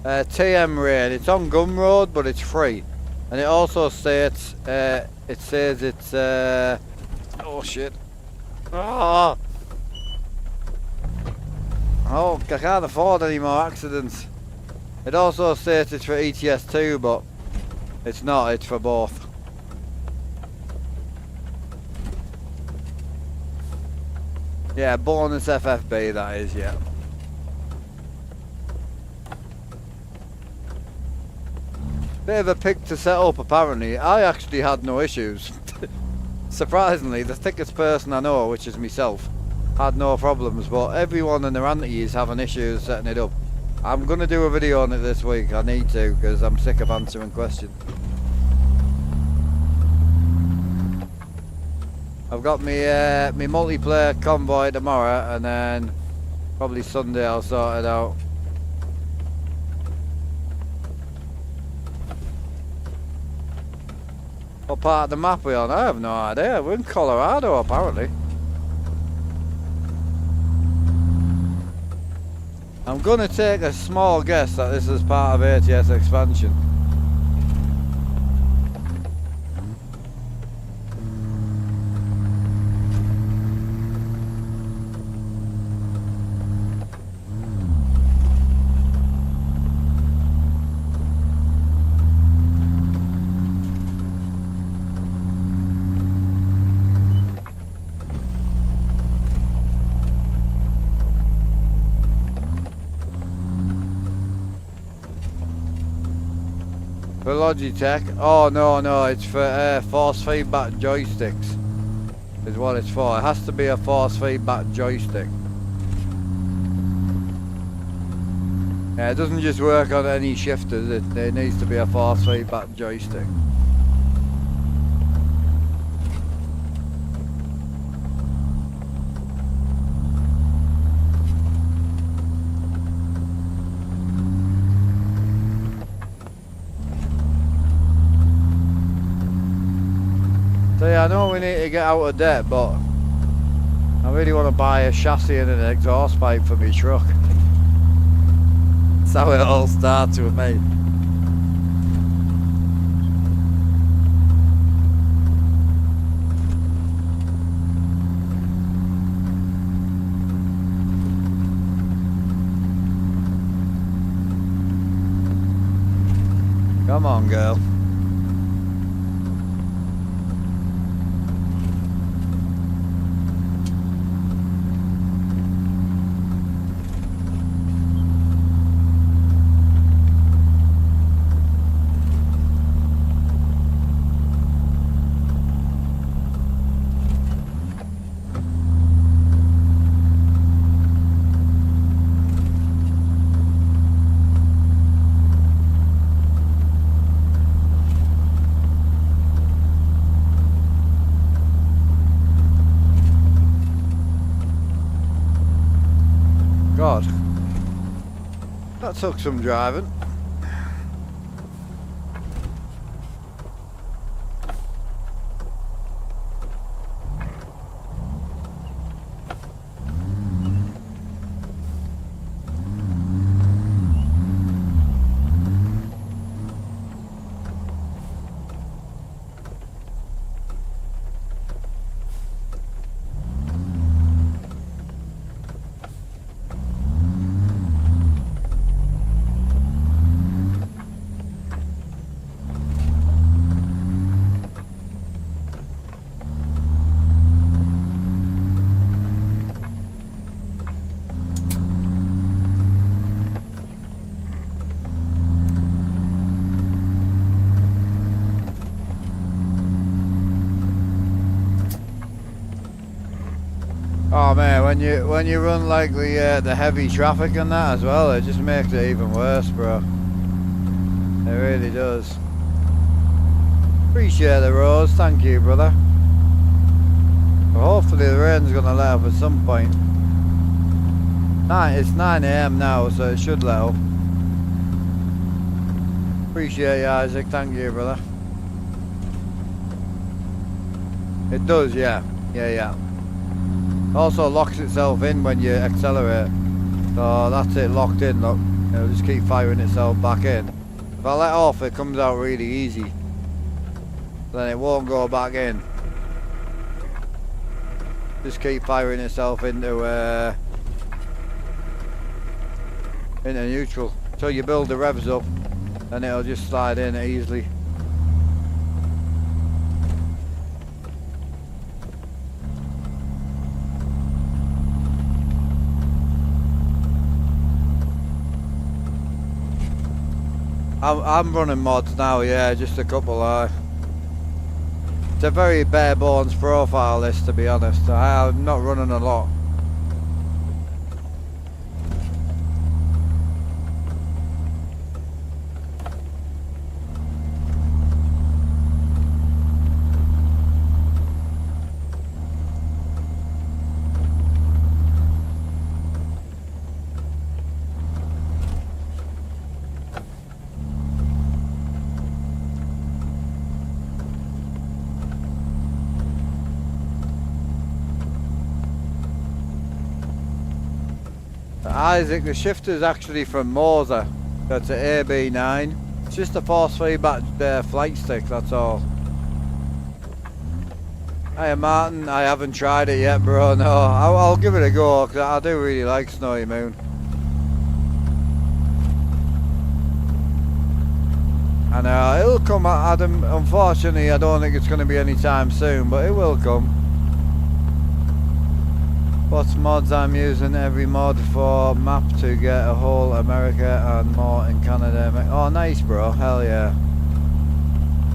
TM rain. It's on Gun Road, but it's free. And it also states, it says it's, oh shit. Oh! Oh, I can't afford any more accidents. It also states it's for ETS2, but it's not, it's for both. Yeah, bonus FFB that is, yeah. Bit of a pick to set up apparently. I actually had no issues. Surprisingly, the thickest person I know, which is myself, had no problems, but everyone and their auntie is having issues setting it up. I'm going to do a video on it this week, I need to, because I'm sick of answering questions. I've got my multiplayer convoy tomorrow, and then probably Sunday I'll sort it out. What part of the map we on? I have no idea. We're in Colorado apparently. I'm gonna take a small guess that this is part of ATS expansion. For Logitech? Oh no, it's for force feedback joysticks is what it's for. It has to be a force feedback joystick. Yeah, it doesn't just work on any shifters, it needs to be a force feedback joystick. So yeah, I know we need to get out of debt, but I really want to buy a chassis and an exhaust pipe for my truck. That's how it all starts with me. Come on, girl. God, that took some driving. Oh man, when you run like the heavy traffic and that as well, it just makes it even worse, bro. It really does. Appreciate the rose, thank you, brother. Well, hopefully the rain's gonna let up at some point. It's 9 AM now, so it should let up. Appreciate you, Isaac, thank you, brother. It does, yeah. Yeah. Also locks itself in when you accelerate. So that's it, locked in, look. It'll just keep firing itself back in. If I let off, it comes out really easy. Then it won't go back in. Just keep firing itself into neutral. So you build the revs up, and it'll just slide in easily. I'm running mods now, yeah, just a couple. It's a very bare bones profile, this, to be honest. I'm not running a lot. Isaac, the shifter's actually from Moser. That's an AB9. It's just a force feedback flight stick, that's all. Hiya Martin, I haven't tried it yet, bro. No, I'll give it a go, because I do really like Snowy Moon. And it'll come, Adam. Unfortunately, I don't think it's going to be anytime soon, but it will come. What's mods I'm using? Every mod for map to get a whole America and more in Canada. Oh, nice, bro. Hell yeah.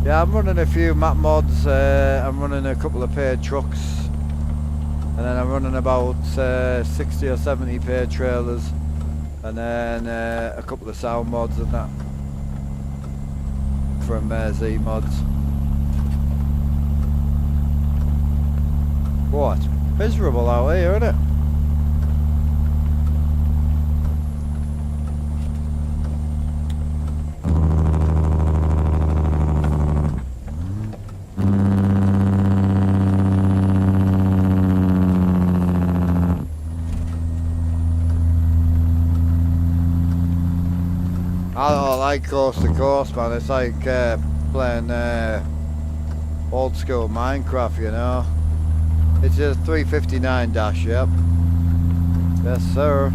Yeah, I'm running a few map mods. I'm running a couple of paid trucks. And then I'm running about 60 or 70 paid trailers. And then a couple of sound mods and that. From Z mods. What? Miserable out here, isn't it? I don't like coast to coast, man. It's like playing old school Minecraft, you know. It's a 359 dash, yep. Yes, sir.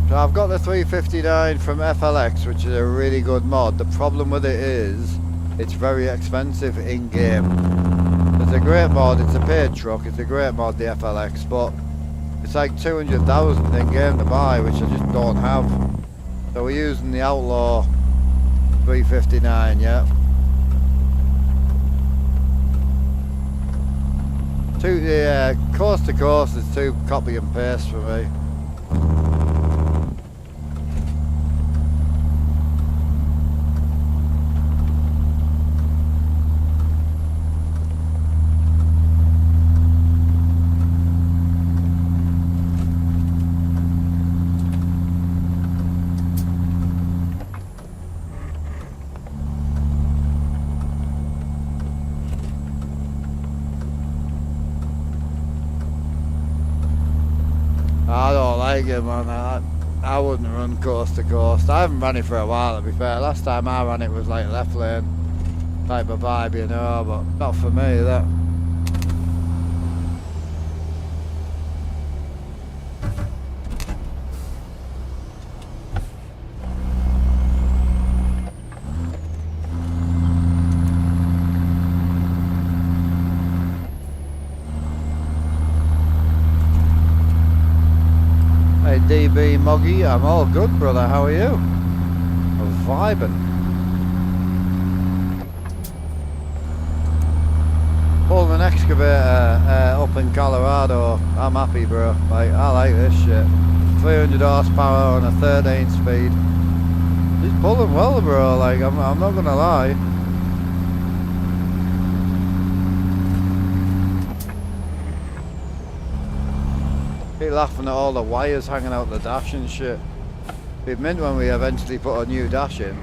So I've got the 359 from FLX, which is a really good mod. The problem with it is, it's very expensive in-game. It's a great mod, it's a paid truck, it's a great mod, the FLX, but it's like 200,000 in-game to buy, which I just don't have. So we're using the Outlaw 359, yeah. Coast to coast is too copy and paste for me. I don't like it, man. I wouldn't run coast to coast. I haven't run it for a while, to be fair. Last time I ran it was like left lane type of vibe, you know, but not for me, that. Hey DB Moggy, I'm all good, brother. How are you? I'm vibing. Pulling an excavator up in Colorado. I'm happy, bro. Like, I like this shit. 300 horsepower on a 13 speed. He's pulling well, bro. Like, I'm not gonna lie. Keep laughing at all the wires hanging out the dash and shit. It'd mint when we eventually put a new dash in.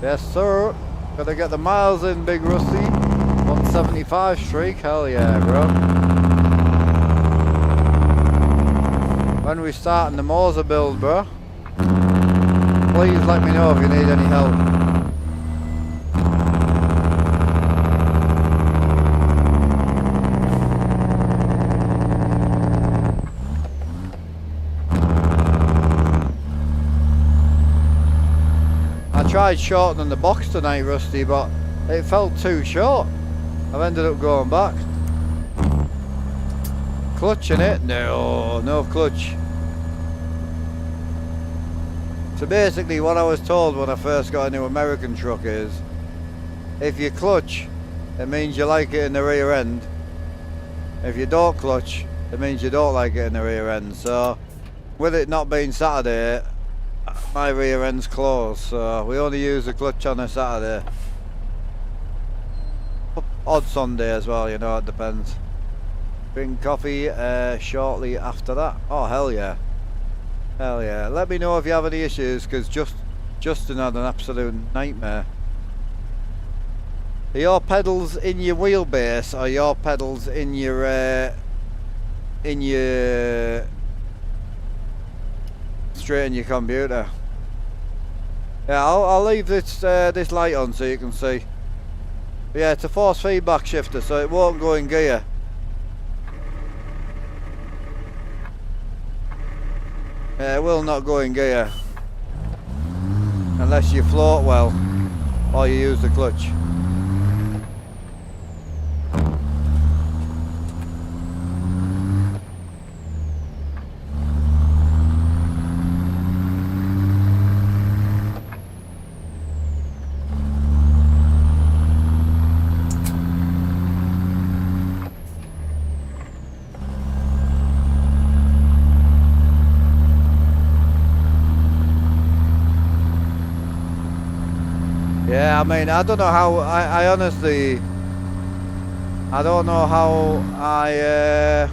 Yes, sir. Gotta get the miles in, Big Rusty. 175 streak. Hell yeah, bro. When we starting the Moser build, bro? Please let me know if you need any help. I tried shortening the box tonight, Rusty, but it felt too short. I've ended up going back. Clutch in it? No, no clutch. So basically what I was told when I first got a new American truck is, if you clutch, it means you like it in the rear end. If you don't clutch, it means you don't like it in the rear end. So with it not being Saturday, my rear end's closed, so we only use the clutch on a Saturday. Odd Sunday as well, you know, it depends. Drink coffee shortly after that. Oh, hell yeah. Hell yeah. Let me know if you have any issues, because Justin had an absolute nightmare. Are your pedals in your wheelbase, or your pedals in your straight in your computer? Yeah, I'll leave this this light on so you can see. Yeah, it's a force feedback shifter, so it won't go in gear. Yeah, it will not go in gear unless you float well or you use the clutch. Yeah, I mean, I don't know how, I honestly, I don't know how I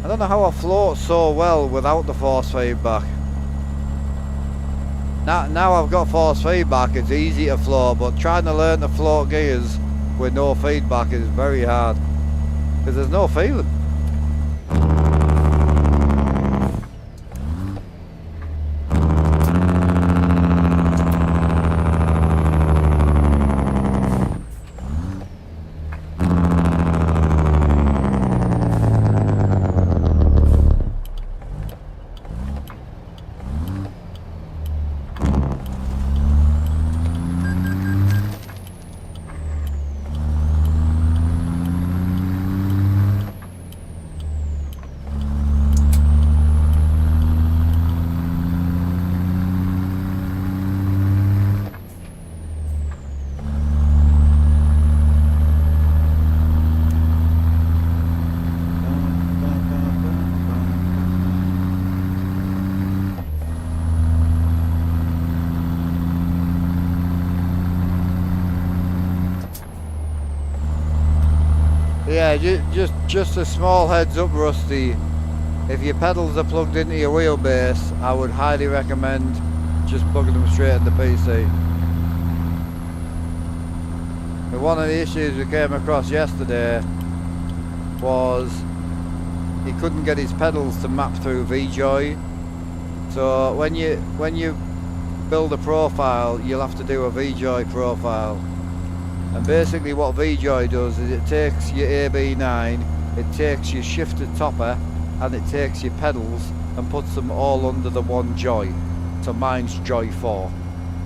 don't know how I float so well without the force feedback. Now I've got force feedback, it's easy to float, but trying to learn to float gears with no feedback is very hard, because there's no feeling. Yeah, just a small heads up, Rusty. If your pedals are plugged into your wheelbase, I would highly recommend just plugging them straight in the PC. But one of the issues we came across yesterday was he couldn't get his pedals to map through VJoy. So when you build a profile, you'll have to do a VJoy profile. And basically what VJoy does is it takes your AB9, it takes your shifted topper, and it takes your pedals and puts them all under the one joy. So mine's joy 4.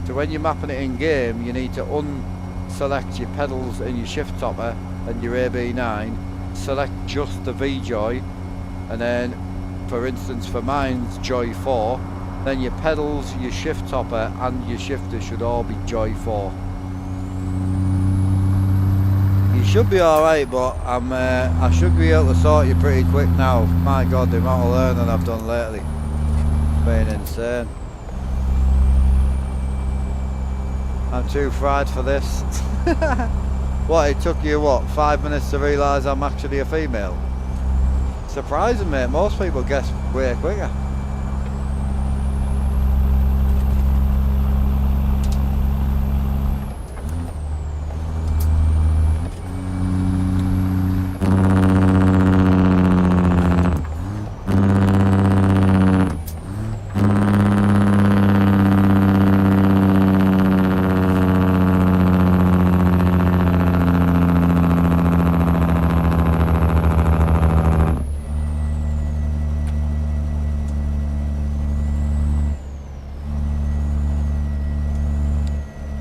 So when you're mapping it in game, you need to unselect your pedals and your shift topper and your AB9, select just the VJoy, and then for instance for mine's joy 4, then your pedals, your shift topper and your shifter should all be joy 4. Should be alright, but I should be able to sort you pretty quick now. My god, the amount of learning I've done lately, being insane. I'm too fried for this. What, it took you what, 5 minutes to realise I'm actually a female? Surprising, mate. Most people guess way quicker.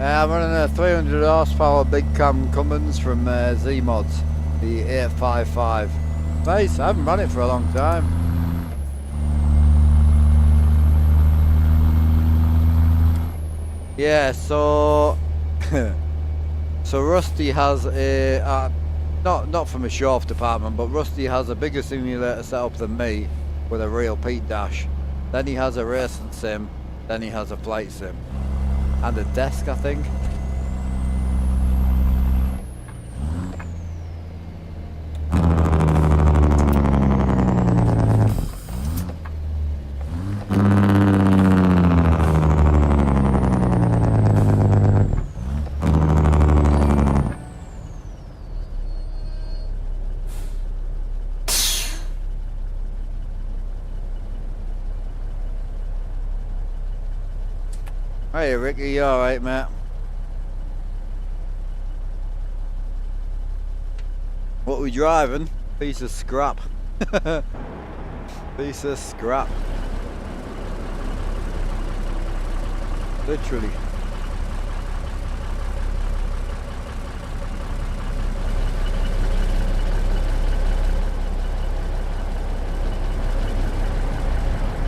I'm running a 300 horsepower big cam Cummins from Z-Mods, the 855. Nice, I haven't run it for a long time. Yeah, so so Rusty has a not from a show-off department, but Rusty has a bigger simulator setup than me with a real Pete Dash. Then he has a racing sim, then he has a flight sim. And a desk, I think. Hey Ricky, you alright mate? What we driving? Piece of scrap. Piece of scrap. Literally.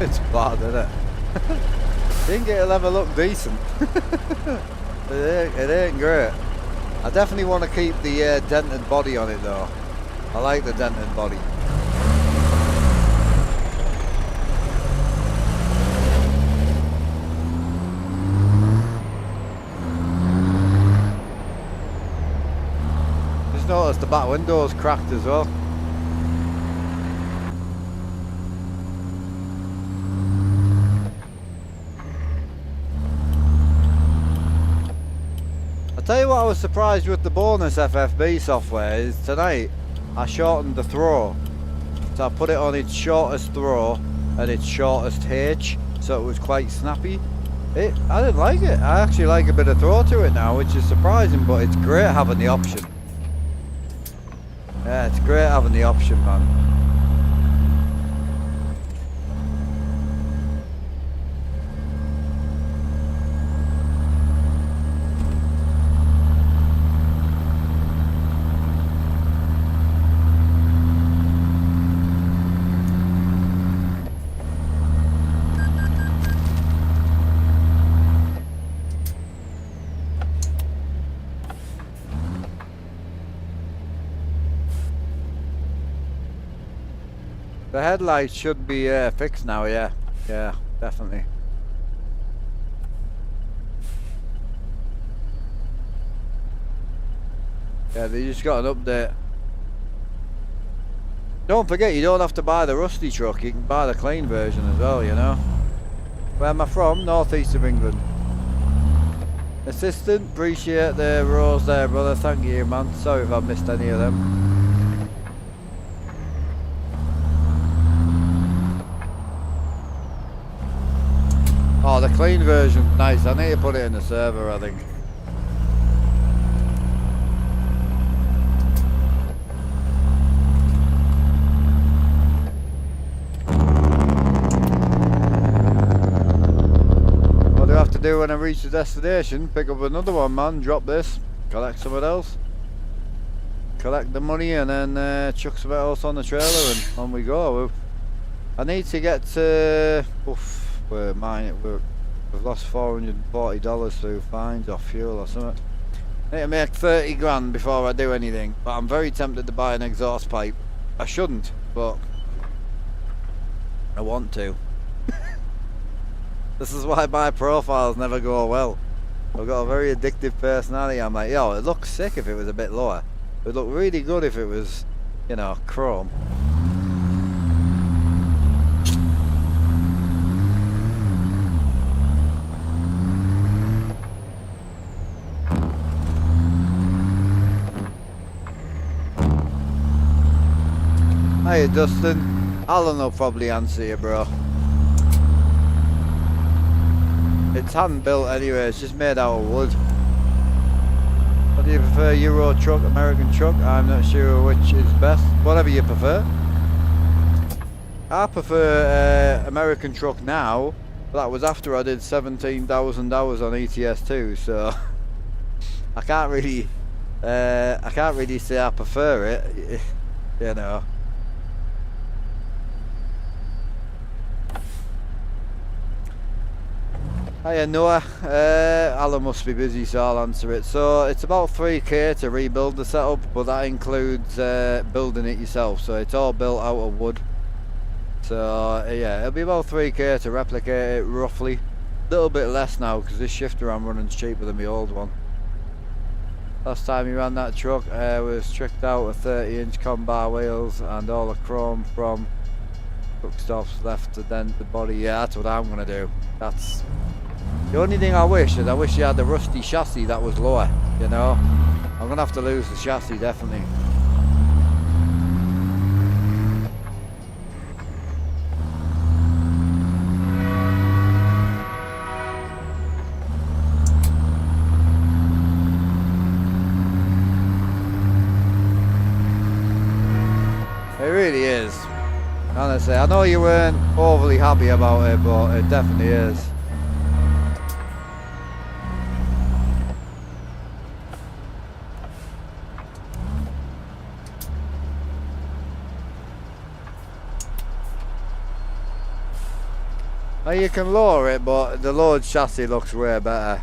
It's bad, isn't it? Think it'll ever look decent. It ain't great. I definitely want to keep the dented body on it though. I like the dented body. Just noticed the back window's cracked as well. Tell you what, I was surprised with the bonus FFB software is tonight I shortened the throw, so I put it on its shortest throw and its shortest H, so it was quite snappy. I didn't like it. I actually like a bit of throw to it now, which is surprising, but it's great having the option. Yeah, it's great having the option, man. The headlights should be fixed now, yeah. Yeah, definitely. Yeah, they just got an update. Don't forget, you don't have to buy the rusty truck, you can buy the clean version as well, you know. Where am I from? Northeast of England. Assistant, appreciate the rows there, brother. Thank you, man. Sorry if I missed any of them. Oh, the clean version's nice. I need to put it in the server, I think. What do I have to do when I reach the destination? Pick up another one, man. Drop this. Collect something else. Collect the money and then chuck something else on the trailer and on we go. I need to get to... Oof. We've lost $440 through fines or fuel or something. I need to make 30 grand before I do anything, but I'm very tempted to buy an exhaust pipe. I shouldn't, but I want to. This is why my profiles never go well. I've got a very addictive personality. I'm like, yo, it looks sick if it was a bit lower. It would look really good if it was, you know, chrome. Hiya Dustin, Alan will probably answer you, bro. It's hand built anyway, it's just made out of wood. What do you prefer, Euro truck, American truck? I'm not sure which is best, whatever you prefer. I prefer American truck now, but that was after I did 17,000 hours on ETS2, so I can't really say I prefer it, you know. Hiya Noah, Alan must be busy, so I'll answer it. So it's about 3k to rebuild the setup, but that includes building it yourself, so it's all built out of wood. So yeah, it'll be about 3k to replicate it roughly. A little bit less now because this shifter I'm running is cheaper than my old one. Last time he ran that truck was tricked out with 30-inch combar wheels and all the chrome from truck stops left to dent the body. Yeah, that's what I'm gonna do. That's the only thing I wish is you had the rusty chassis that was lower, you know. I'm gonna have to lose the chassis definitely. It really is. Honestly, I know you weren't overly happy about it, but it definitely is. Now you can lower it, but the lowered chassis looks way better.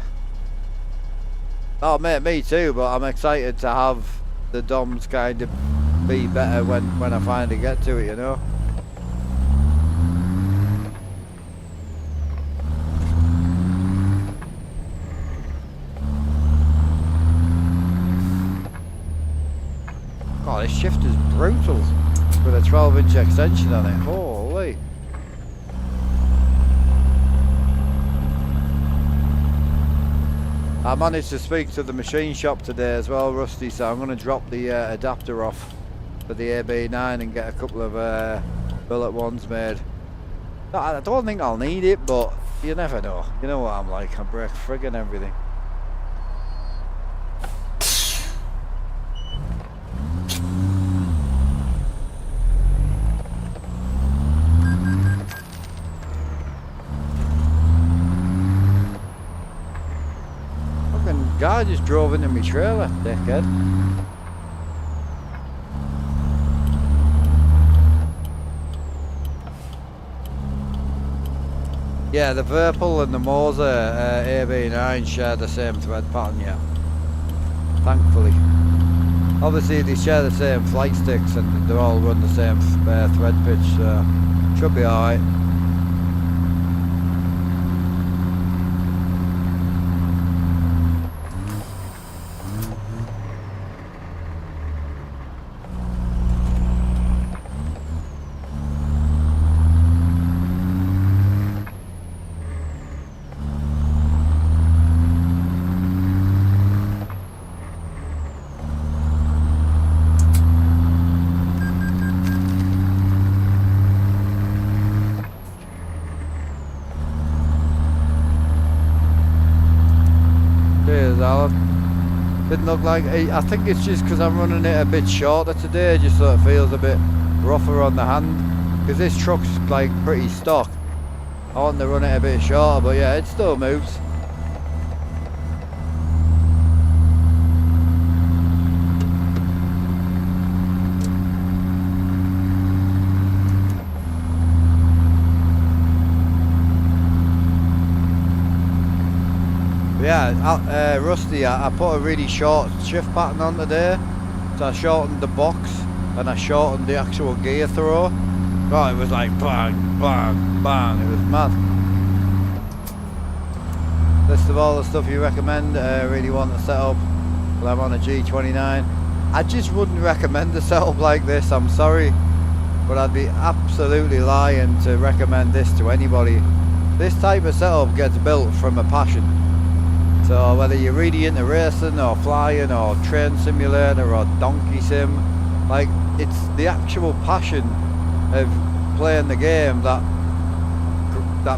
Oh mate, me too, but I'm excited to have the DOMs kind of be better when I finally get to it, you know. Oh, this shifter's brutal with a 12-inch extension on it. Holy. I managed to speak to the machine shop today as well, Rusty, so I'm going to drop the adapter off for the AB9 and get a couple of bullet ones made. I don't think I'll need it, but you never know. You know what I'm like, I break friggin' everything. Guy just drove into my trailer, dickhead. Yeah, the Virpil and the Moser AB9 share the same thread pattern, yeah. Thankfully. Obviously they share the same flight sticks and they all run the same thread pitch, so should be alright. Didn't look like I think it's just because I'm running it a bit shorter today, just so it feels a bit rougher on the hand, because this truck's like pretty stock. I want to run it a bit shorter, but yeah, it still moves. Yeah, Rusty, I put a really short shift pattern on today, so I shortened the box and I shortened the actual gear throw. Oh, it was like bang, bang, bang, it was mad. List of all the stuff you recommend, really want to set up. Well, I'm on a G29. I just wouldn't recommend a setup like this, I'm sorry, but I'd be absolutely lying to recommend this to anybody. This type of setup gets built from a passion. So whether you're really into racing or flying or train simulator or donkey sim, like it's the actual passion of playing the game that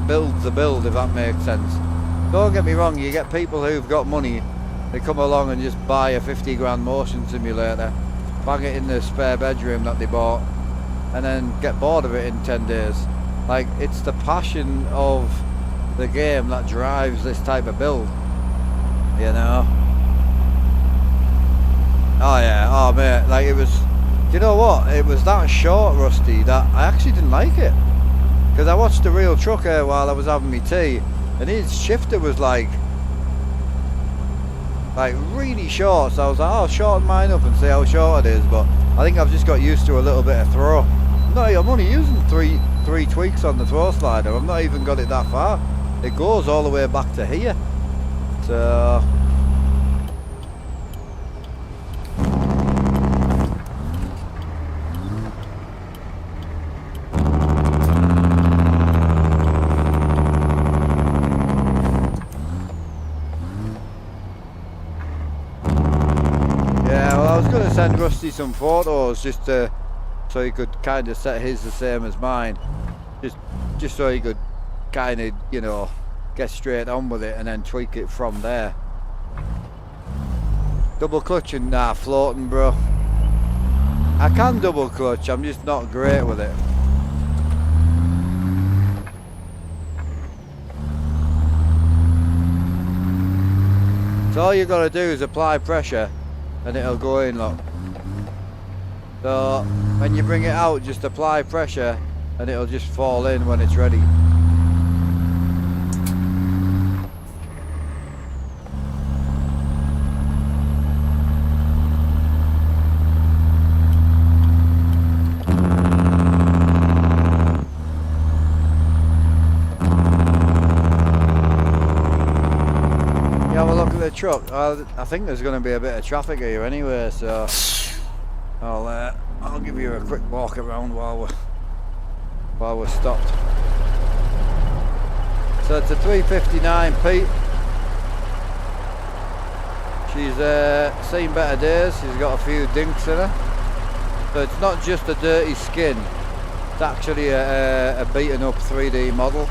builds the build, if that makes sense. Don't get me wrong, you get people who've got money, they come along and just buy a 50 grand motion simulator, bang it in the spare bedroom that they bought, and then get bored of it in 10 days. Like, it's the passion of the game that drives this type of build. You know, Oh yeah, oh mate, like it was, you know what, it was that short, Rusty, that I actually didn't like it. Because I watched the real trucker while I was having my tea, and his shifter was like really short, so I was like, oh, shorten mine up and see how short it is, but I think I've just got used to a little bit of throw. No, I'm only using three tweaks on the throw slider, I've not even got it that far. It goes all the way back to here, so... Send Rusty some photos just to, so he could kind of set his the same as mine, just so he could kind of, you know, get straight on with it and then tweak it from there. Double clutching, nah, floating, bro. I can double clutch, I'm just not great with it. So all you gotta do is apply pressure and it'll go in, look. So when you bring it out, just apply pressure and it'll just fall in when it's ready. You have a look at the truck. I think there's going to be a bit of traffic here anyway, so I'll give you a quick walk around while we're stopped. So it's a 359 Pete. She's seen better days. She's got a few dinks in her. So it's not just a dirty skin. It's actually a beaten up 3D model.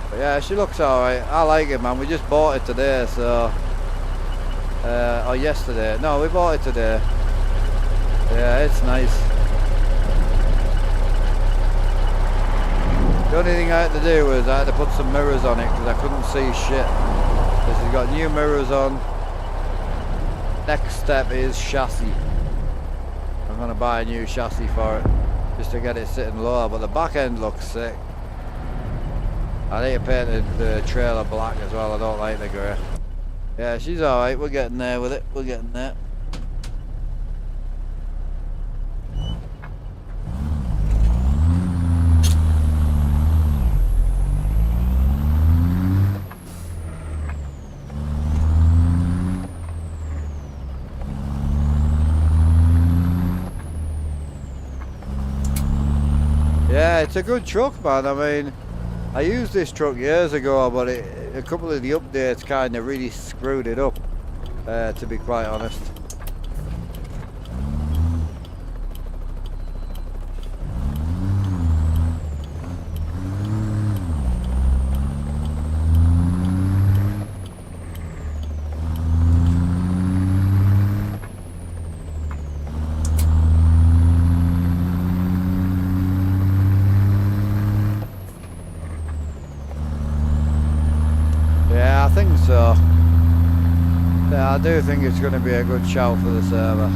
But yeah, she looks alright. I like it, man. We just bought it today, so or yesterday. No, we bought it today. Yeah, it's nice. The only thing I had to do was I had to put some mirrors on it because I couldn't see shit. So she's got new mirrors on. Next step is chassis. I'm gonna buy a new chassis for it just to get it sitting lower, but the back end looks sick. I need to paint the trailer black as well. I don't like the grey. Yeah, she's alright. We're getting there with it. We're getting there. Yeah, it's a good truck, man. I mean, I used this truck years ago, but a couple of the updates kind of really screwed it up, to be quite honest. I think so. Yeah, I do think it's going to be a good shout for the server.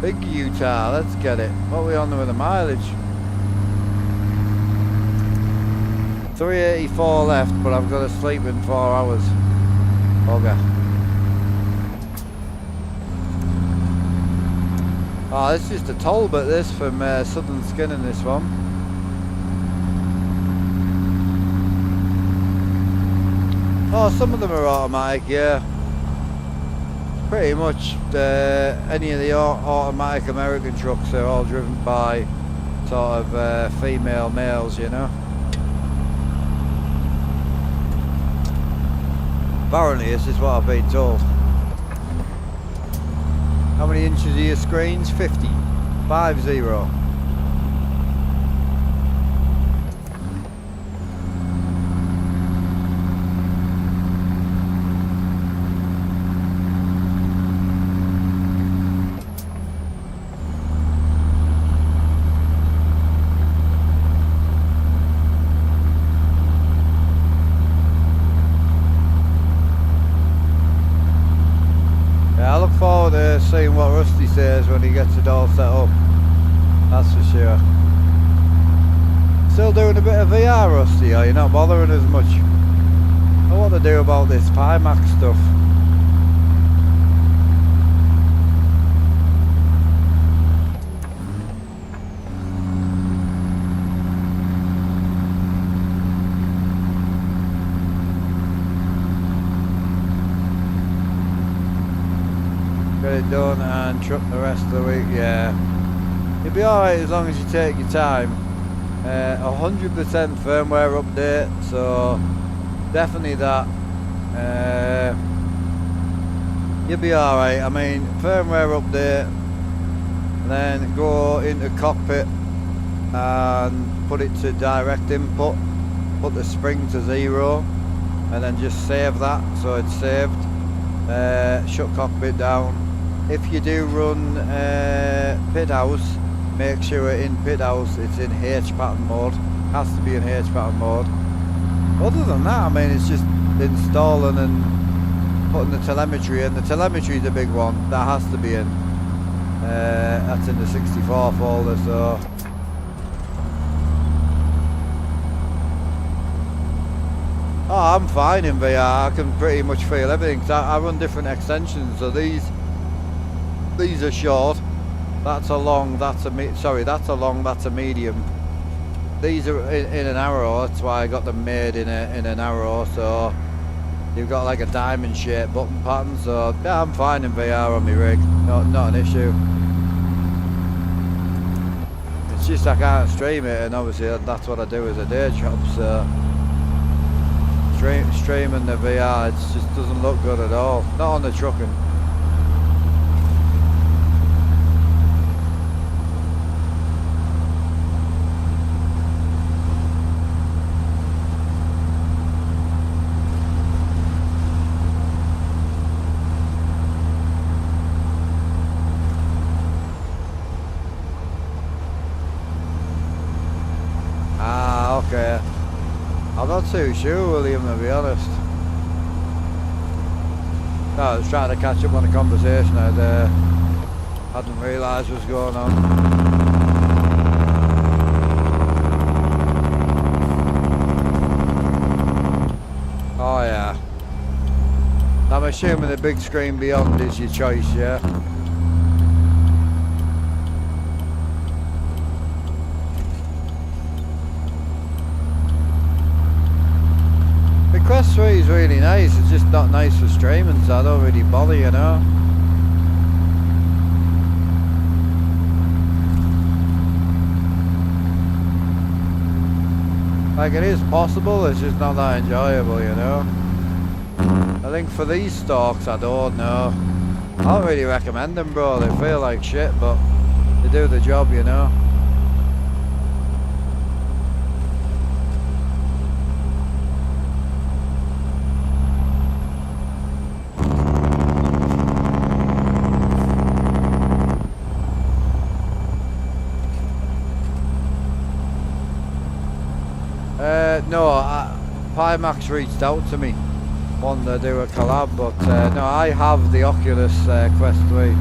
Big Utah, let's get it. What are we on with the mileage? 384 left, but I've got to sleep in 4 hours. Okay. Oh, this is just a Talbot, this, from Southern Skin in this one. Oh, some of them are automatic, yeah. Pretty much any of the automatic American trucks are all driven by sort of female males, you know. Apparently this is what I've been told. How many inches are your screens? 50. 50. forward to seeing what Rusty says when he gets it all set up. That's for sure. Still doing a bit of VR, Rusty, are you not bothering as much? I want to do about this Pimax stuff. Get it done and truck the rest of the week, yeah. You'll be alright as long as you take your time. 100% firmware update, so definitely that. You'll be alright. I mean, firmware update, then go into cockpit and put it to direct input, put the spring to 0, and then just save that so it's saved. Shut cockpit down. If you do run pit house, make sure in pit house it's in H pattern mode. Has to be in H pattern mode. Other than that, I mean, it's just installing and putting the telemetry in. The telemetry is a big one. That has to be in. That's in the 64 folder, so. Oh, I'm fine in VR. I can pretty much feel everything. 'Cause I run different extensions, so these are short. That's a long. That's a long. That's a medium. These are in an arrow. That's why I got them made in an arrow. So you've got like a diamond shaped button pattern. So yeah, I'm fine in VR on my rig. Not an issue. It's just I can't stream it, and obviously that's what I do as a day job. So streaming the VR, it just doesn't look good at all. Not on the trucking. Okay. I'm not too sure, William, to be honest. No, I was trying to catch up on a conversation I hadn't realised was going on. Oh yeah. I'm assuming the big screen beyond is your choice, yeah? Quest 3 is really nice, it's just not nice for streaming, so I don't really bother, you know. Like, it is possible, it's just not that enjoyable, you know. I think for these stalks, I don't know. I don't really recommend them, bro, they feel like shit, but they do the job, you know. No, Pimax reached out to me, wanted to do a collab, but no, I have the Oculus Quest 3.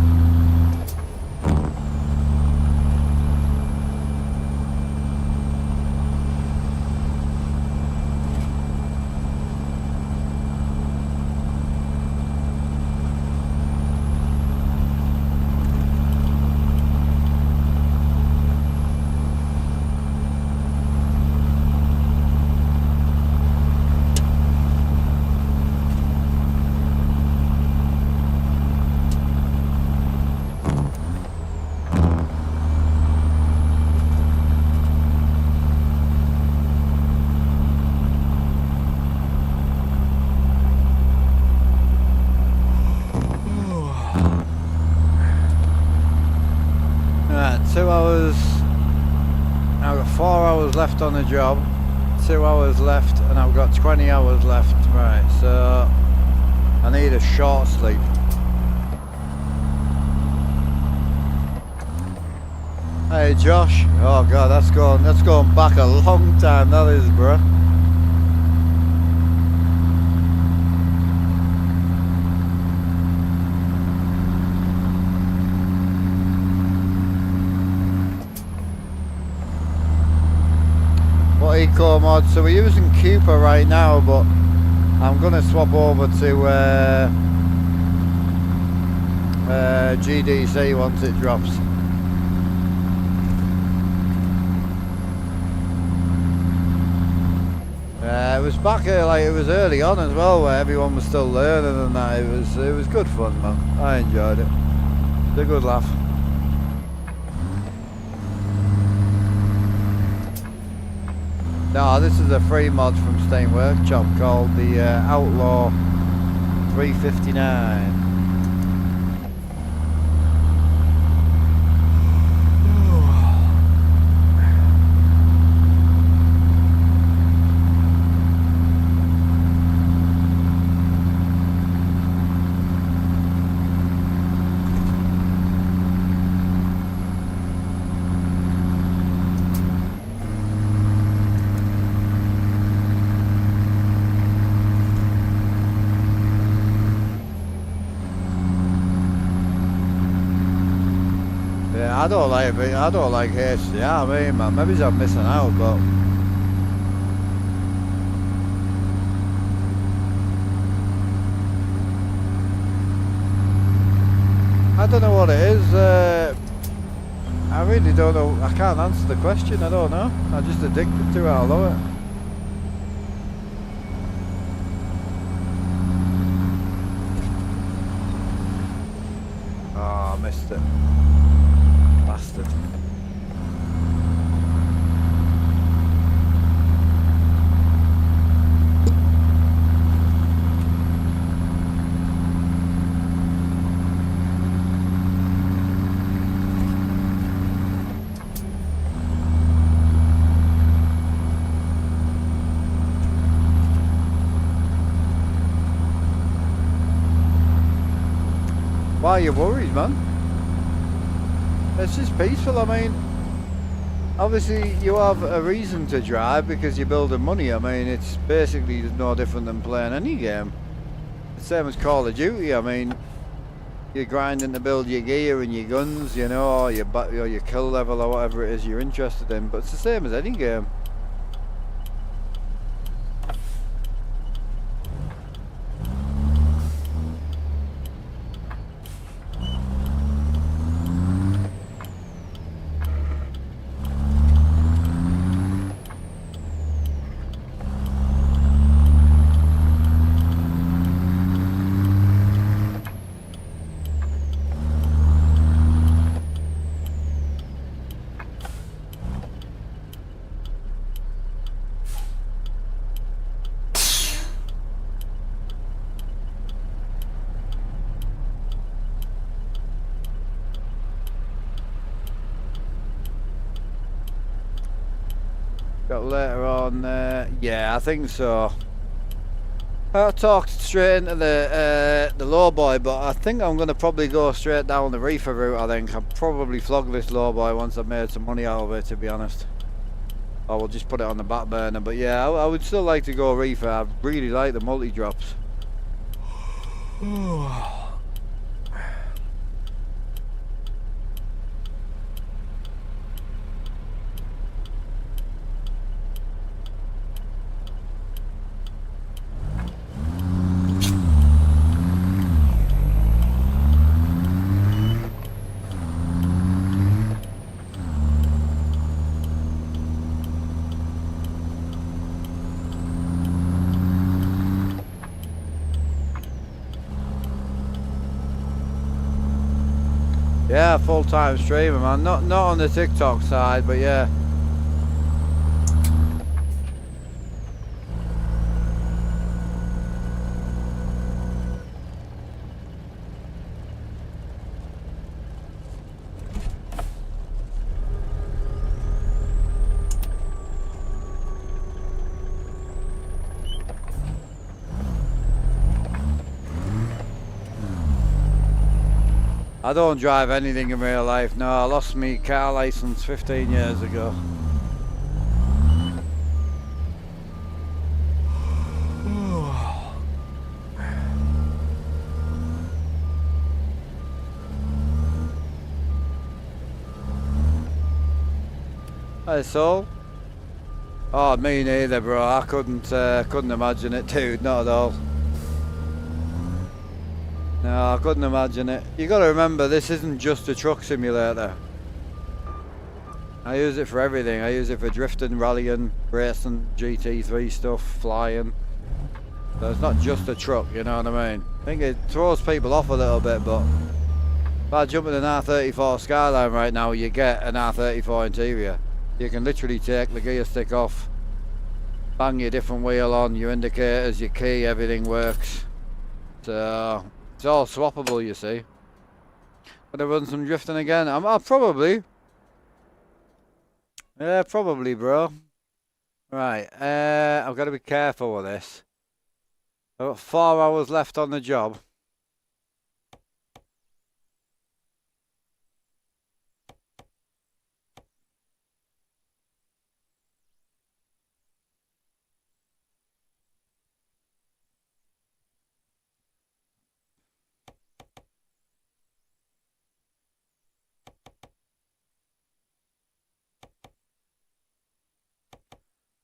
I've got 4 hours left on the job, 2 hours left, and I've got 20 hours left. Right, so I need a short sleep. Hey Josh, oh god, that's going back a long time, that is, bruh. eco mod, so we're using Cooper right now, but I'm gonna swap over to GDC once it drops. It was back like it was early on as well, where everyone was still learning and that. It was good fun, man. I enjoyed it. It's a good laugh. No, this is a free mod from Stain Workshop called the Outlaw 359. I don't like HDR, I mean, man, maybe I'm missing out, but I don't know what it is. I really don't know. I can't answer the question. I don't know. I'm just addicted to it. I love it. Oh, I missed it. Bastard. Why are you worried, man? It's just peaceful. I mean, obviously you have a reason to drive because you're building money. I mean, it's basically no different than playing any game. The same as Call of Duty. I mean, you're grinding to build your gear and your guns, you know, or your kill level or whatever it is you're interested in. But it's the same as any game. Got later on, yeah, I think so. I talked straight into the low boy, but I think I'm going to probably go straight down the reefer route. I think I'll probably flog this low boy once I've made some money out of it, to be honest. Or we'll just put it on the back burner. But yeah, I would still like to go reefer. I really like the multi drops. Yeah, full-time streamer, man. Not on the TikTok side, but yeah. I don't drive anything in real life. No, I lost my car license 15 years ago. Hi, Sol. Oh, me neither, bro. I couldn't imagine it, dude. Not at all. No, I couldn't imagine it. You got to remember, this isn't just a truck simulator. I use it for everything. I use it for drifting, rallying, racing, GT3 stuff, flying. So it's not just a truck, you know what I mean? I think it throws people off a little bit, but if I jump in an R34 Skyline right now, you get an R34 interior. You can literally take the gear stick off, bang your different wheel on, your indicators, your key, everything works. So it's all swappable, you see. Gonna run some drifting again? I'll probably. Yeah, probably, bro. Right, I've got to be careful with this. I've got 4 hours left on the job.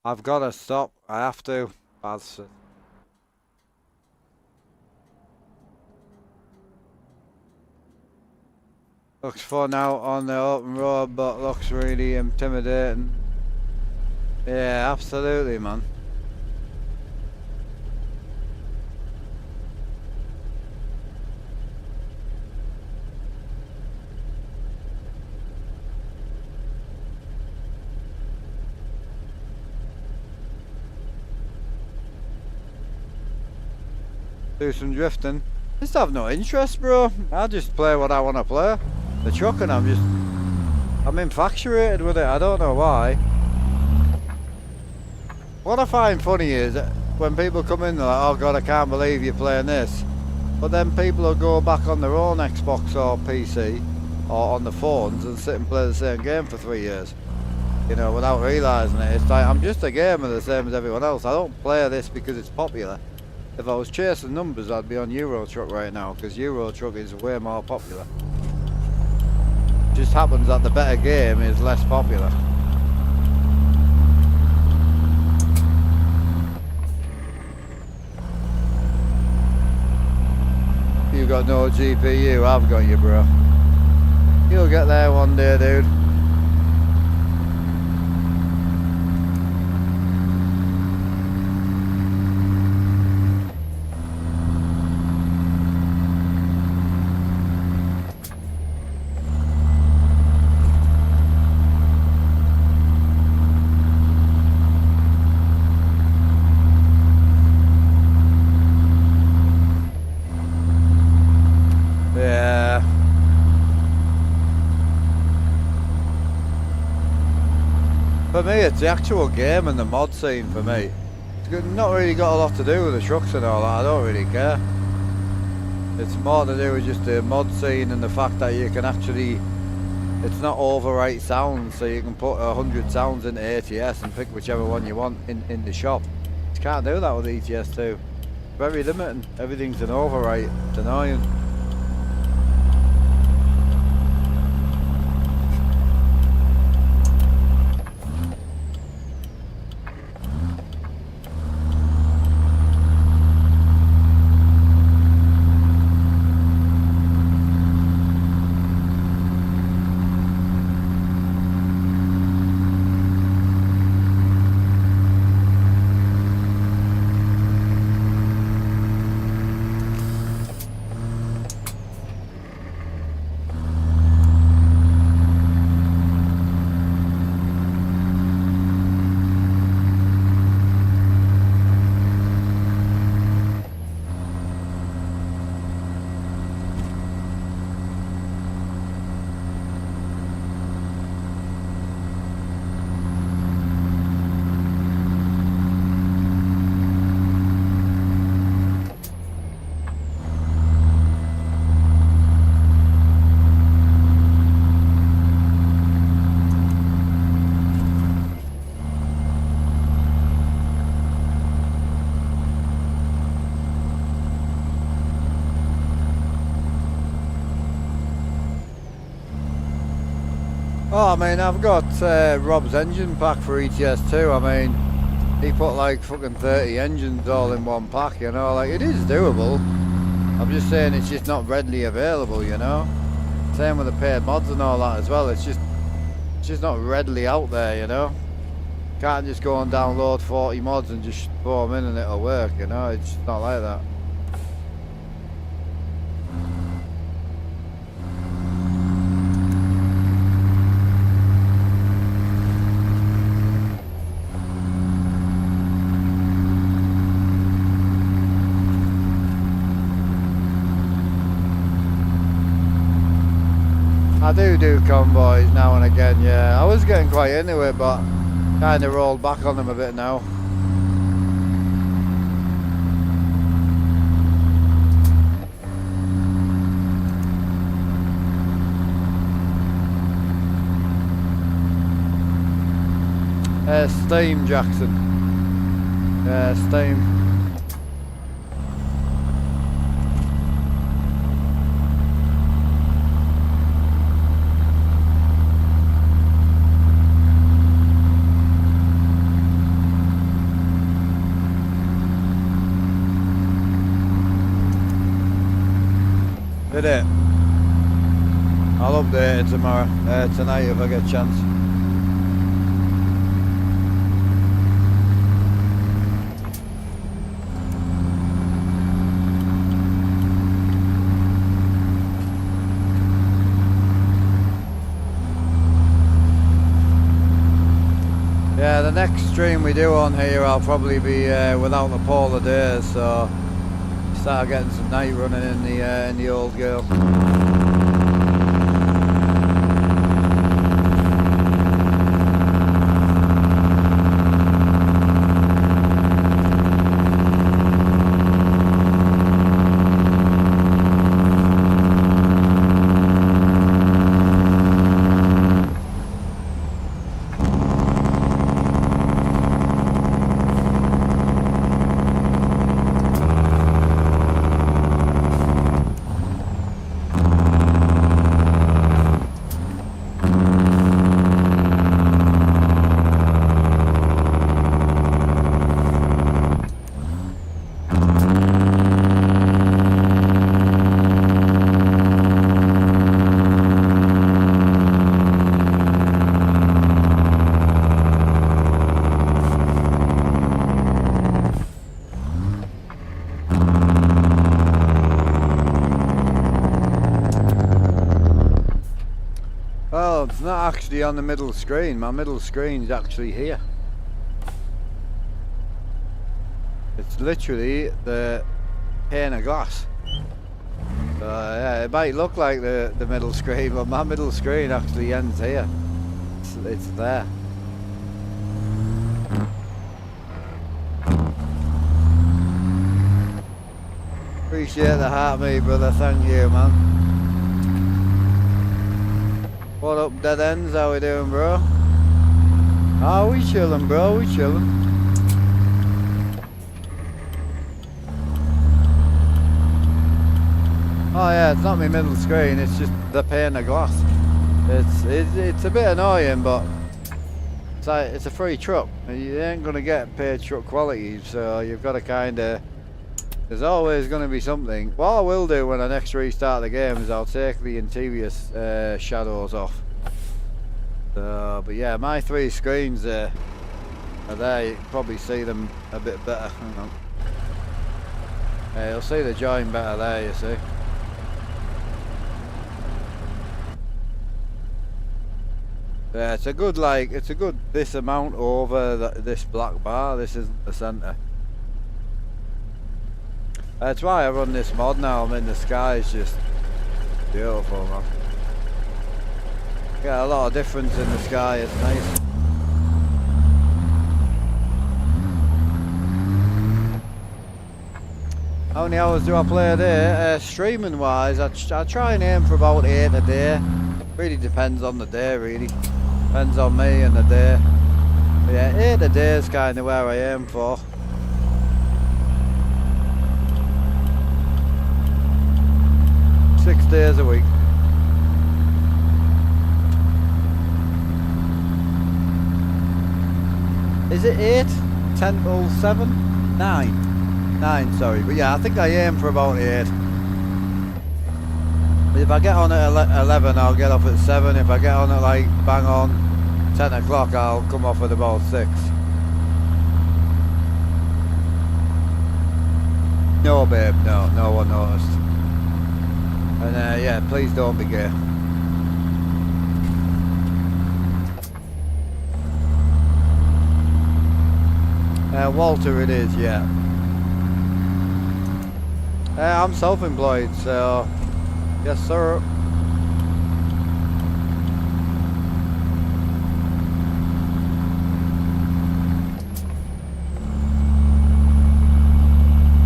I've got to stop. I have to. Bastard. Looks fun out on the open road, but looks really intimidating. Yeah, absolutely, man. Do some drifting. Just have no interest, bro. I just play what I want to play. The truck, and I'm infatuated with it. I don't know why. What I find funny is when people come in, they're like, "Oh God, I can't believe you're playing this," but then people will go back on their own Xbox or PC or on the phones and sit and play the same game for 3 years. You know, without realising it. It's like, I'm just a gamer the same as everyone else. I don't play this because it's popular. If I was chasing numbers, I'd be on Euro Truck right now, because Euro Truck is way more popular. Just happens that the better game is less popular. You got no GPU, I've got you, bro. You'll get there one day, dude. For me, it's the actual game and the mod scene for me. It's not really got a lot to do with the trucks and all that, I don't really care. It's more to do with just the mod scene and the fact that you can actually, it's not overwrite sounds, so you can put 100 sounds into ATS and pick whichever one you want in the shop. You can't do that with ETS2. Very limiting, everything's an overwrite, it's annoying. Oh, I mean, I've got Rob's engine pack for ETS2. I mean, he put like fucking 30 engines all in one pack, you know, like it is doable. I'm just saying it's just not readily available, you know. Same with the paid mods and all that as well. It's just not readily out there, you know. Can't just go and download 40 mods and just throw them in and it'll work, you know. It's just not like that. I do convoys now and again, yeah. I was getting quite into it, but kind of rolled back on them a bit now. Steam, Jackson. Yeah, Steam. Did it? I'll update it tomorrow, tonight if I get a chance. Yeah, the next stream we do on here, I'll probably be without the polar days, so start getting some night running in the old girl. Well, it's not actually on the middle screen. My middle screen's actually here. It's literally the pane of glass. So yeah, it might look like the middle screen, but my middle screen actually ends here. It's there. Appreciate the heart, me brother. Thank you, man. What up, dead ends? How we doing, bro? Oh, we chilling, bro. We chilling. Oh yeah, it's not my middle screen. It's just the pane of glass. It's a bit annoying, but it's like it's a free truck. You ain't gonna get paid truck quality, so you've got to kind of. There's always going to be something. What I will do when I next restart the game is I'll take the interior shadows off. But yeah, my three screens are there. You can probably see them a bit better. Hang on. Yeah, you'll see the join better there, you see. Yeah, it's a good this amount over this black bar. This isn't the centre. That's why I run this mod now. I mean, the sky is just beautiful, man. Get a lot of difference in the sky. It's nice. How many hours do I play a day? Streaming wise, I try and aim for about 8 a day. Really depends on the day, really. Depends on me and the day. But yeah, 8 a day is kind of where I aim for. Six days a week. Is it 8? 10 till 7? 9. 9, sorry. But yeah, I think I aim for about 8. If I get on at 11, I'll get off at 7. If I get on at like bang on 10 o'clock, I'll come off at about 6. No, babe, no, no one noticed. And yeah, please don't be gay. Walter it is, yeah. I'm self-employed, so yes sir.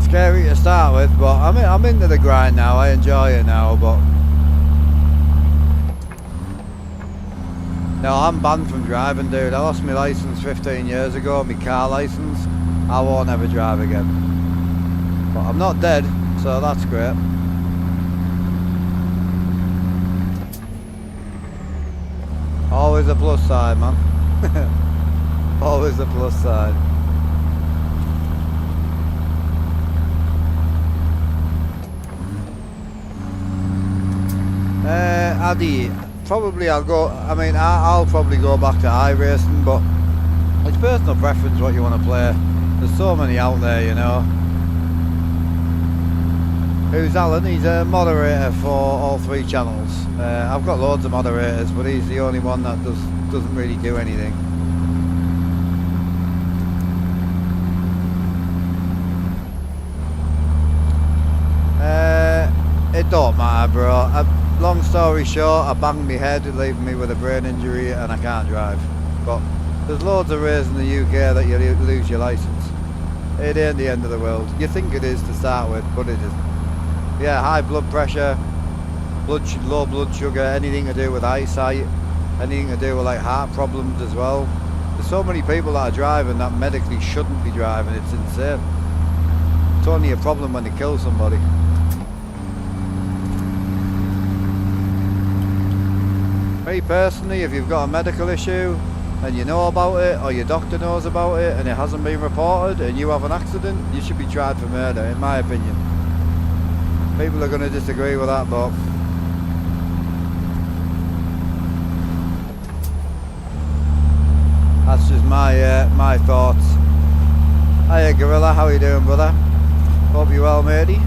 Scary to start with, but I'm into the grind now. I enjoy it now, but no, I'm banned from driving, dude. I lost my license 15 years ago, my car license. I won't ever drive again. But I'm not dead, so that's great. Always a plus side, man. Always a plus side. Addy, probably I'll go, I'll probably go back to iRacing, but it's personal preference what you want to play. There's so many out there, you know. Who's Alan? He's a moderator for all 3 channels. I've got loads of moderators, but he's the only one that doesn't really do anything. It don't matter, bro. Long story short, I banged my head, leaving me with a brain injury, and I can't drive. But there's loads of ways in the UK that you lose your licence. It ain't the end of the world. You think it is to start with, but it isn't. Yeah, high blood pressure, low blood sugar, anything to do with eyesight, anything to do with like heart problems as well. There's so many people that are driving that medically shouldn't be driving. It's insane. It's only a problem when they kill somebody. Me personally, if you've got a medical issue and you know about it, or your doctor knows about it and it hasn't been reported and you have an accident, you should be tried for murder, in my opinion. People are going to disagree with that, but that's just my thoughts. Hiya Gorilla, how you doing, brother? Hope you're well, matey.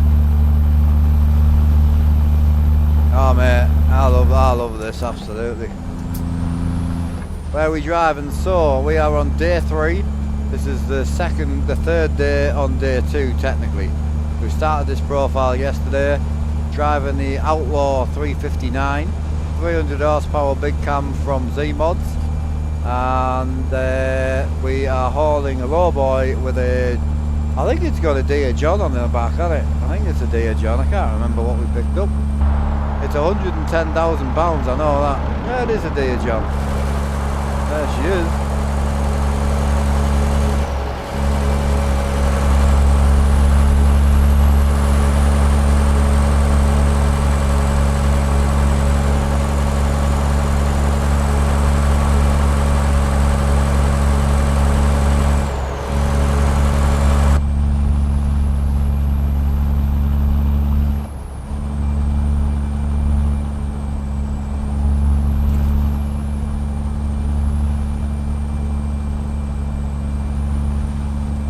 Oh mate, I love this, absolutely. Where are we driving? So we are on day 3. This is the third day on day 2 technically. We started this profile yesterday, driving the Outlaw 359, 300 horsepower big cam from Z-Mods, and we are hauling a lowboy with I think it's got a Dear John on the back, hasn't it? I think it's a Dear John, I can't remember what we picked up. It's 110,000 pounds, I know that. Yeah, it is a Dear John. There she is.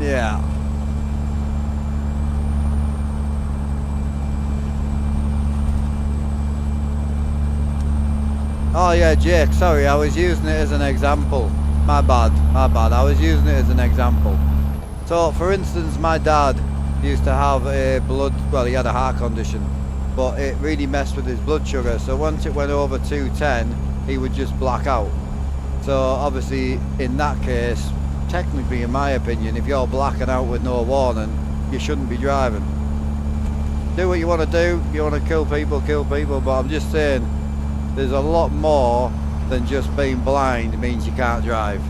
Yeah. Oh yeah, Jake, sorry, I was using it as an example. My bad. I was using it as an example. So, for instance, my dad used to have he had a heart condition, but it really messed with his blood sugar. So once it went over 210, he would just black out. So obviously, in that case, technically, in my opinion, if you're blacking out with no warning, you shouldn't be driving. Do what you want to do. You want to kill people, but I'm just saying there's a lot more than just being blind means you can't drive.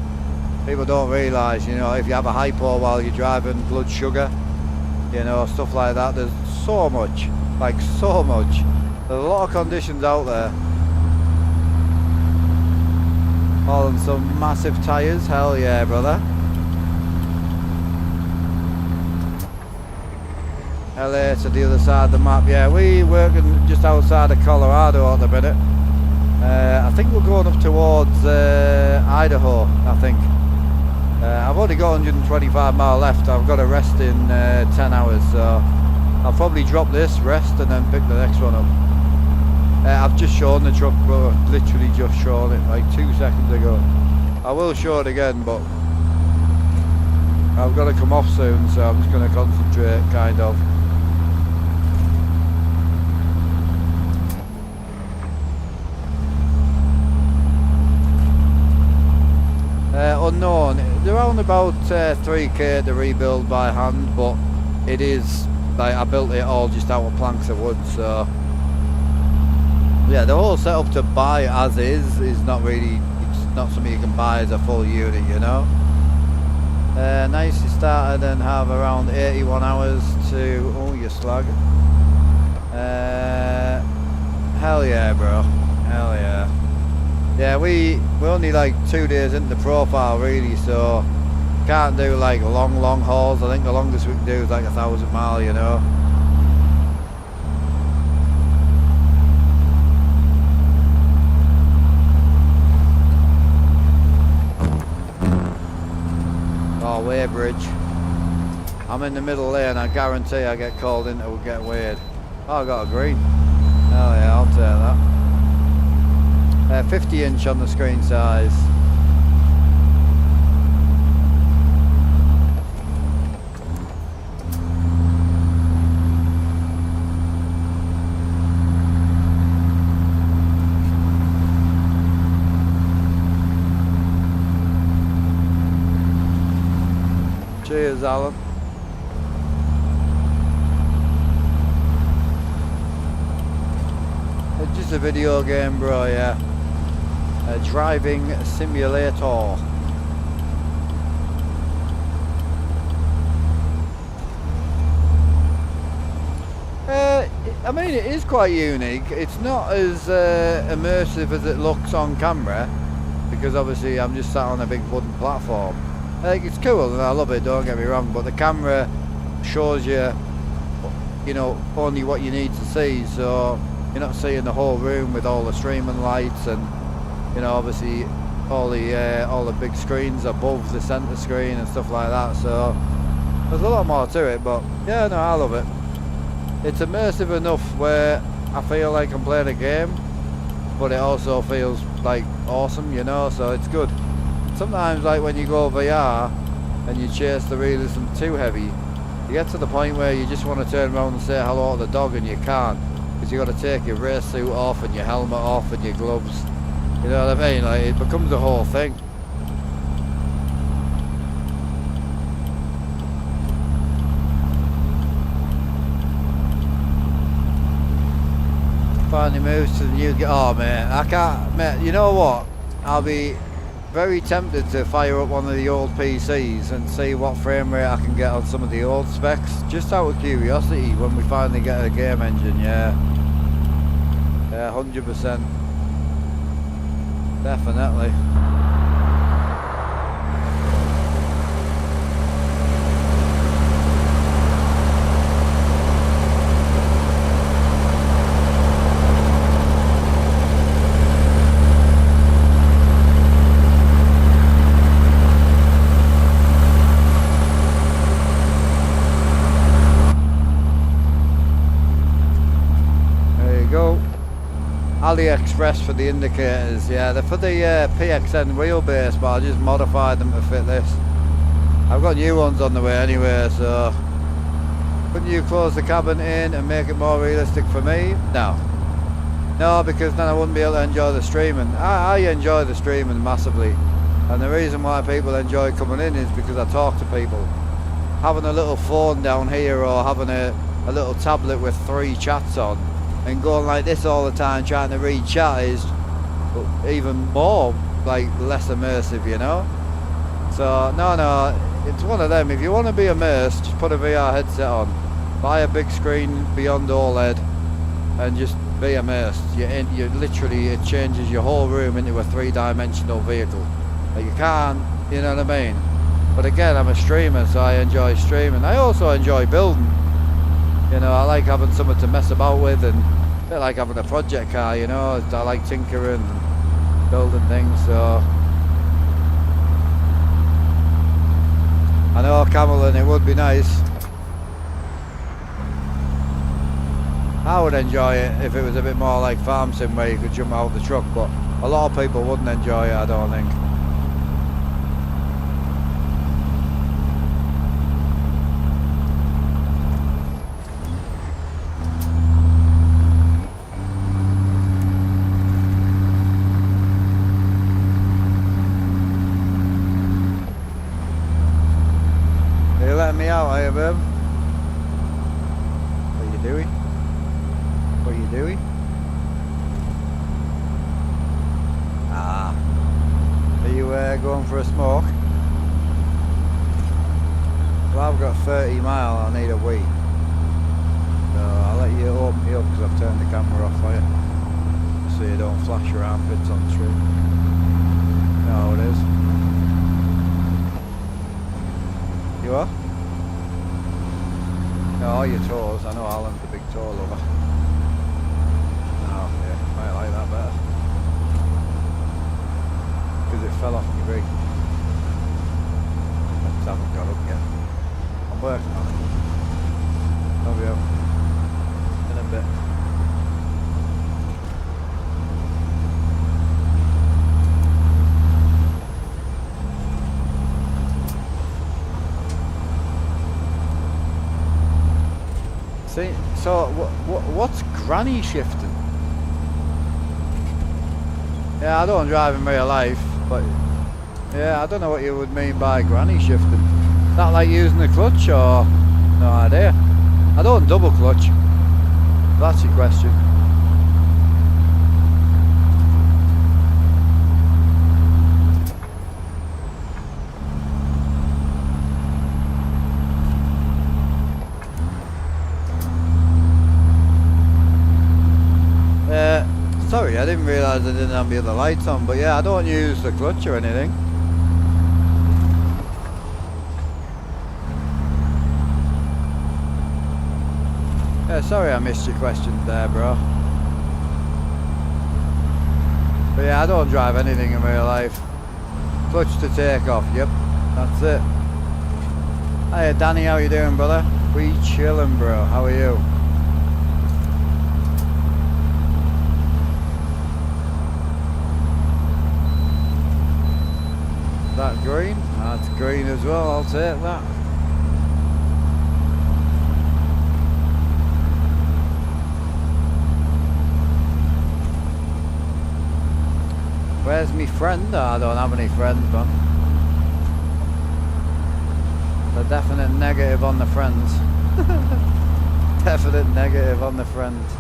People don't realise, you know, if you have a hypo while you're driving, blood sugar, you know, stuff like that, there's so much, like so much. There's a lot of conditions out there. Hauling some massive tyres, hell yeah, brother. LA to the other side of the map. Yeah, we working just outside of Colorado at the minute. I think we're going up towards Idaho, I think. I've only got 125 mile left. I've got to rest in 10 hours, so I'll probably drop this, rest, and then pick the next one up. I've just shown the truck, bro. Literally just shown it like 2 seconds ago. I will show it again, but I've got to come off soon, so I'm just going to concentrate, kind of. Unknown. They're around about 3k to rebuild by hand, but it is like I built it all just out of planks of wood, so yeah, the whole setup to buy as is not really, it's not something you can buy as a full unit, you know. Nicely started and have around 81 hours to, oh you slag. Hell yeah, bro, hell yeah. Yeah, we're only like 2 days into the profile really, so can't do like long hauls. I think the longest we can do is like 1,000 mile, you know. Oh, weighbridge. I'm in the middle lane, I guarantee I get called in to get weighed. Oh, I got a green. Hell yeah, I'll take that. 50 inch on the screen size. Cheers, Alan. It's just a video game, bro, yeah. A driving simulator. I mean, it is quite unique. It's not as immersive as it looks on camera, because obviously I'm just sat on a big wooden platform. Like, it's cool and I love it, don't get me wrong, but the camera shows you, you know, only what you need to see, so you're not seeing the whole room with all the streaming lights and, you know, obviously all the big screens above the center screen and stuff like that. So there's a lot more to it, but yeah, no, I love it. It's immersive enough where I feel like I'm playing a game, but it also feels like awesome, you know, so it's good. Sometimes, like when you go VR and you chase the realism too heavy, you get to the point where you just want to turn around and say hello to the dog and you can't, because you got to take your race suit off and your helmet off and your gloves. You know what I mean? Like, it becomes a whole thing. Finally moves to the new. Oh man, I can't. Man, you know what? I'll be very tempted to fire up one of the old PCs and see what frame rate I can get on some of the old specs, just out of curiosity when we finally get a game engine. Yeah, 100%. Definitely. AliExpress for the indicators, yeah, they're for the PXN wheelbase, but I just modified them to fit this. I've got new ones on the way anyway, so couldn't you close the cabin in and make it more realistic for me? No, because then I wouldn't be able to enjoy the streaming. I enjoy the streaming massively, and the reason why people enjoy coming in is because I talk to people. Having a little phone down here or having a little tablet with 3 chats on and going like this all the time trying to read chat is even more, like, less immersive, you know. So no, it's one of them. If you want to be immersed, just put a VR headset on, buy a big screen beyond OLED and just be immersed. You literally, it changes your whole room into a 3-dimensional vehicle. Like, you can't, you know what I mean. But again, I'm a streamer, so I enjoy streaming. I also enjoy building. You know, I like having something to mess about with, and a bit like having a project car, you know. I like tinkering and building things, so I know Camelin, it would be nice. I would enjoy it if it was a bit more like farm sim where you could jump out the truck, but a lot of people wouldn't enjoy it, I don't think. Are you letting me out, are you, babe? What are you doing? What are you doing? Ah. Are you going for a smoke? Well, I've got 30 mile, I need a wee. So I'll let you open me up because I've turned the camera off for you. So you don't flash your armpits on the street. No, it is. You are? No, your toes. I know Alan's a big toe lover. Oh, yeah, I like that better. Because it fell off my rig. I just haven't got up yet. I'm working on it. I'll be up in a bit. See, so what's granny shifting? Yeah, I don't drive in real life, but yeah, I don't know what you would mean by granny shifting. Is that like using the clutch or no idea? I don't double clutch. That's your question. Sorry, I didn't realise I didn't have the other lights on, but yeah, I don't use the clutch or anything. Yeah, sorry I missed your questions there, bro. But yeah, I don't drive anything in real life. Clutch to take off, yep, that's it. Hiya Danny, how you doing, brother? We chillin', bro, how are you? That green? That's green as well, I'll take that. Where's me friend? Oh, I don't have any friends, man. The definite negative on the friends. Definite negative on the friends.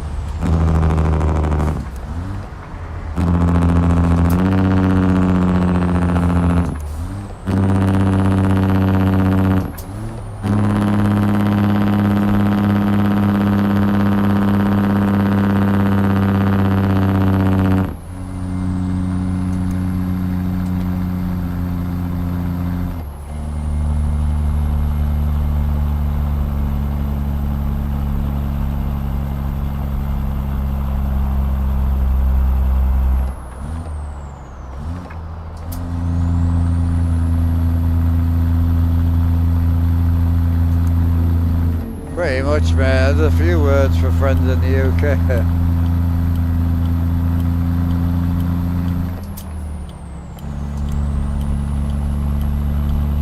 Pretty much, man. There's a few words for friends in the UK.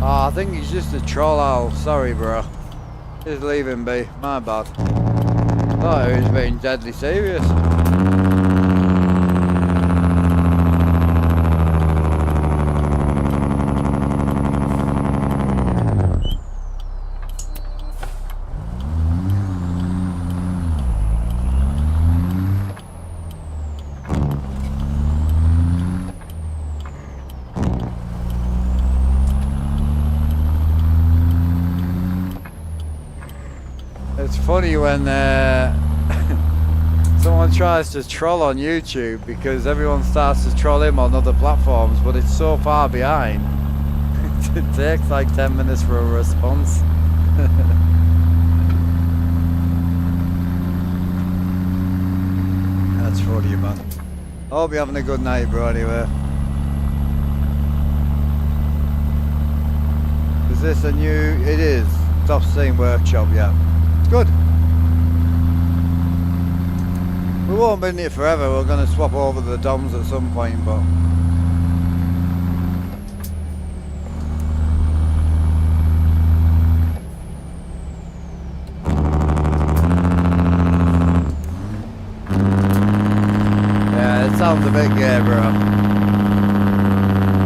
Oh, I think he's just a troll owl. Sorry, bro. Just leave him be. My bad. Thought he was being deadly serious. It's funny when someone tries to troll on YouTube because everyone starts to troll him on other platforms, but it's so far behind. It takes like 10 minutes for a response. good of you, man. I hope you're having a good night, bro, anyway. Is this a new... It is. It's off the same workshop, yeah. It's good. We won't be in it forever. We're going to swap over the DOMs at some point, but... Yeah, it sounds a bit gay, bro.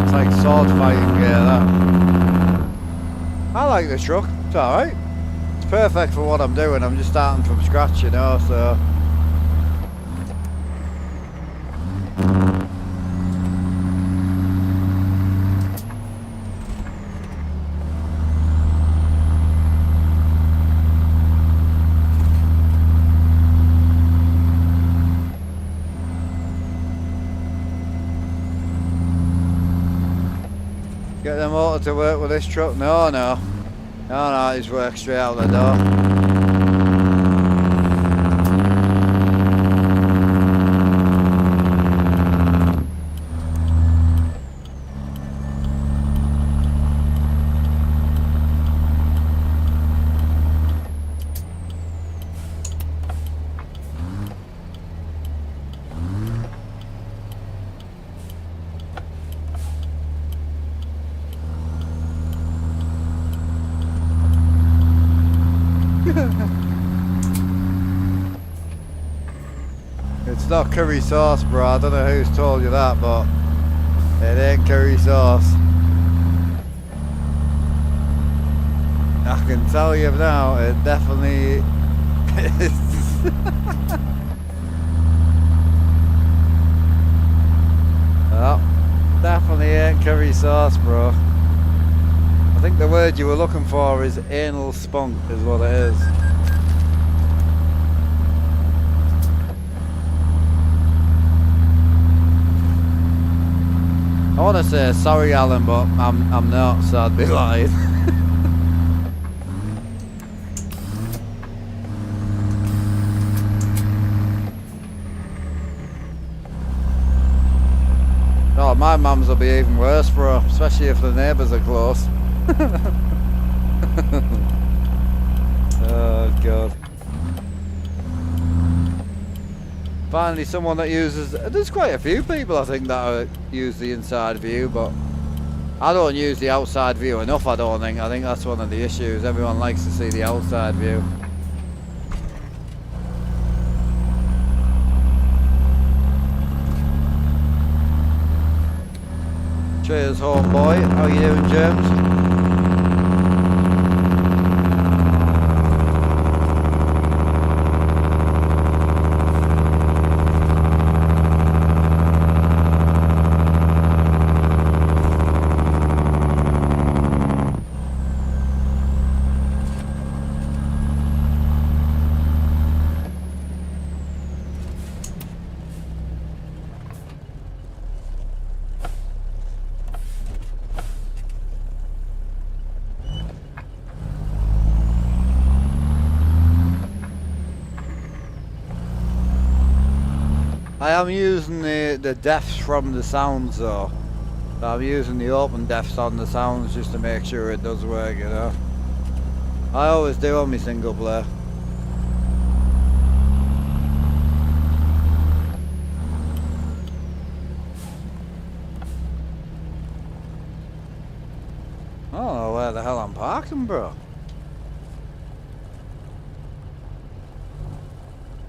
It's like sword fighting gear, that. I like this truck. It's alright. It's perfect for what I'm doing. I'm just starting from scratch, you know, so... Get the motor to work with this truck? No, no. No, no, it's work straight out the door. It's not curry sauce, bro. I don't know who's told you that, but it ain't curry sauce. I can tell you now, it definitely is. Well, definitely ain't curry sauce, bro. I think the word you were looking for is anal spunk, is what it is. I want to say sorry, Alan, but I'm not, so I'd be lying. Oh, my mum's will be even worse, bro, especially if the neighbours are close. Oh God. Finally someone that uses, there's quite a few people I think that use the inside view, but I don't use the outside view enough, I don't think. I think that's one of the issues. Everyone likes to see the outside view. Cheers, homeboy. How you doing, James? I am using the defs from the sounds though. So I'm using the open defs on the sounds just to make sure it does work, you know. I always do on my single player. I don't know where the hell I'm parking, bro.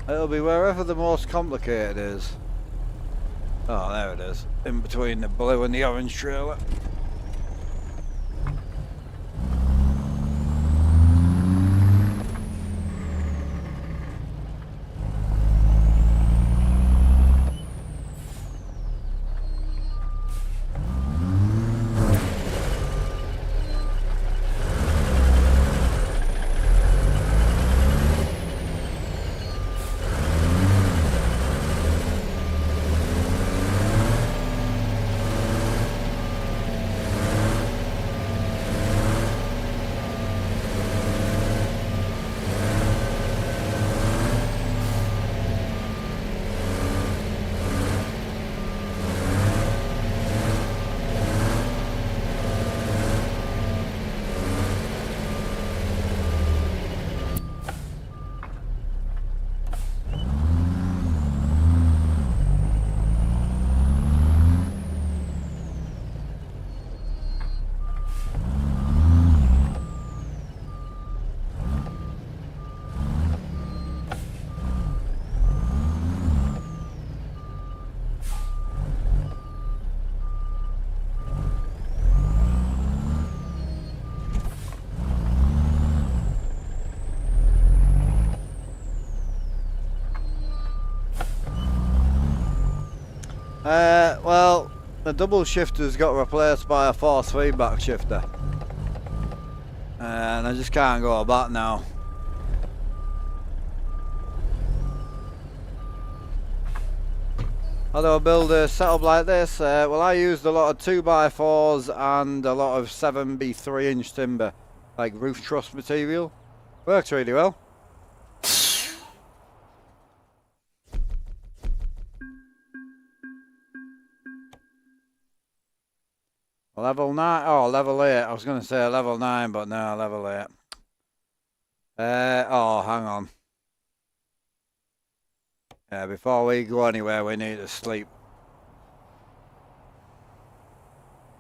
It'll be wherever the most complicated is. Oh, there it is. In between the blue and the orange trailer. Well, the double shifter's got replaced by a force feedback shifter. And I just can't go back now. How do I build a setup like this? Well, I used a lot of 2x4s and a lot of 7x 3-inch timber, like roof truss material. Works really well. Level 9? Oh, level 8. I was going to say level 9, but no, level 8. Oh, hang on. Yeah, before we go anywhere, we need to sleep.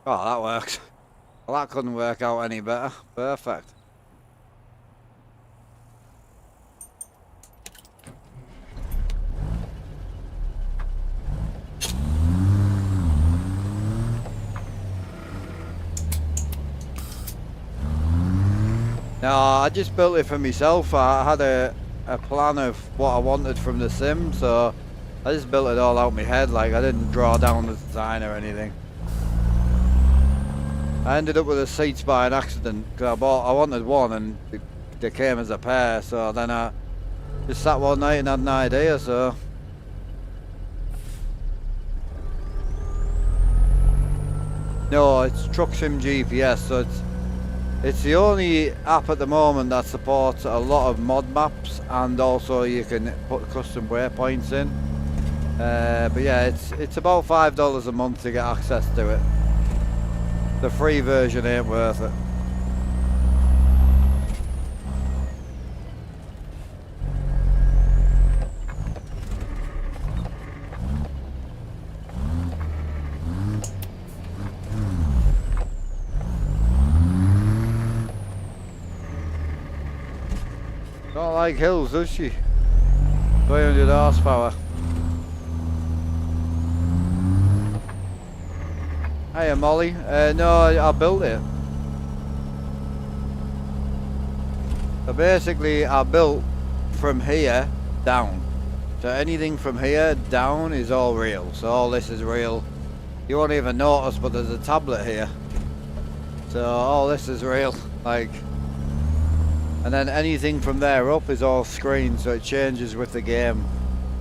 Oh, that works. Well, that couldn't work out any better. Perfect. No, I just built it for myself. I had a plan of what I wanted from the sim, so I just built it all out in my head. Like, I didn't draw down the design or anything. I ended up with the seats by an accident because I wanted one and they came as a pair. So then I just sat one night and had an idea. So no, it's Truck Sim GPS. So it's the only app at the moment that supports a lot of mod maps, and also you can put custom waypoints in. But yeah, it's about $5 a month to get access to it. The free version ain't worth it. Don't like hills, does she? 300 horsepower. Hiya, Molly. No, I built it. So basically, I built from here down. So anything from here down is all real. So all this is real. You won't even notice, but there's a tablet here. So all this is real. Like, and then anything from there up is all screen, so it changes with the game.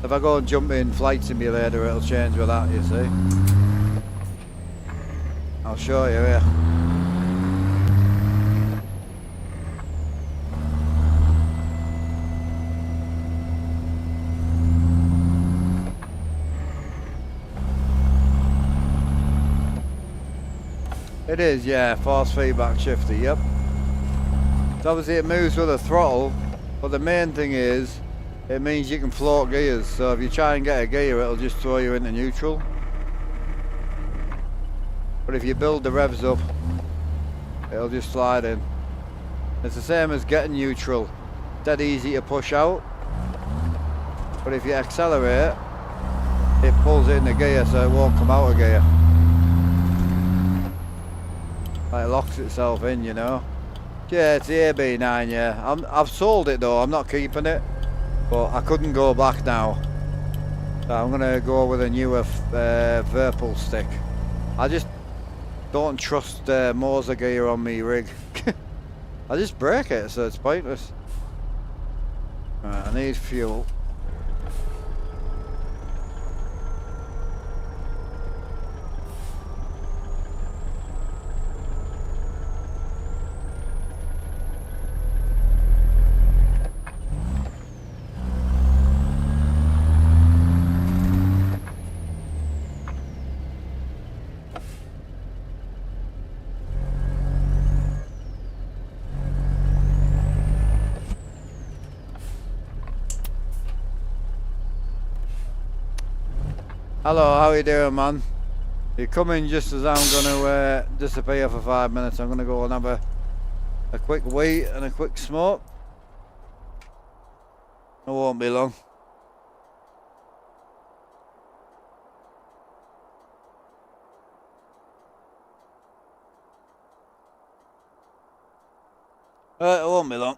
If I go and jump in Flight Simulator, it'll change with that, you see. I'll show you here. It is, yeah, force feedback shifter, yep. So obviously it moves with a throttle, but the main thing is, it means you can float gears. So if you try and get a gear, it'll just throw you into neutral. But if you build the revs up, it'll just slide in. It's the same as getting neutral. Dead easy to push out. But if you accelerate, it pulls it into gear so it won't come out of gear. Like, it locks itself in, you know. Yeah, it's the AB9, yeah. I've sold it though, I'm not keeping it. But I couldn't go back now. So I'm gonna go with a newer Virpil stick. I just don't trust Moser gear on me rig. I just break it, so it's pointless. Right, I need fuel. Hello, how you doing, man? You're coming just as I'm gonna disappear for 5 minutes. I'm gonna go and have a quick wee and a quick smoke. It won't be long. It won't be long.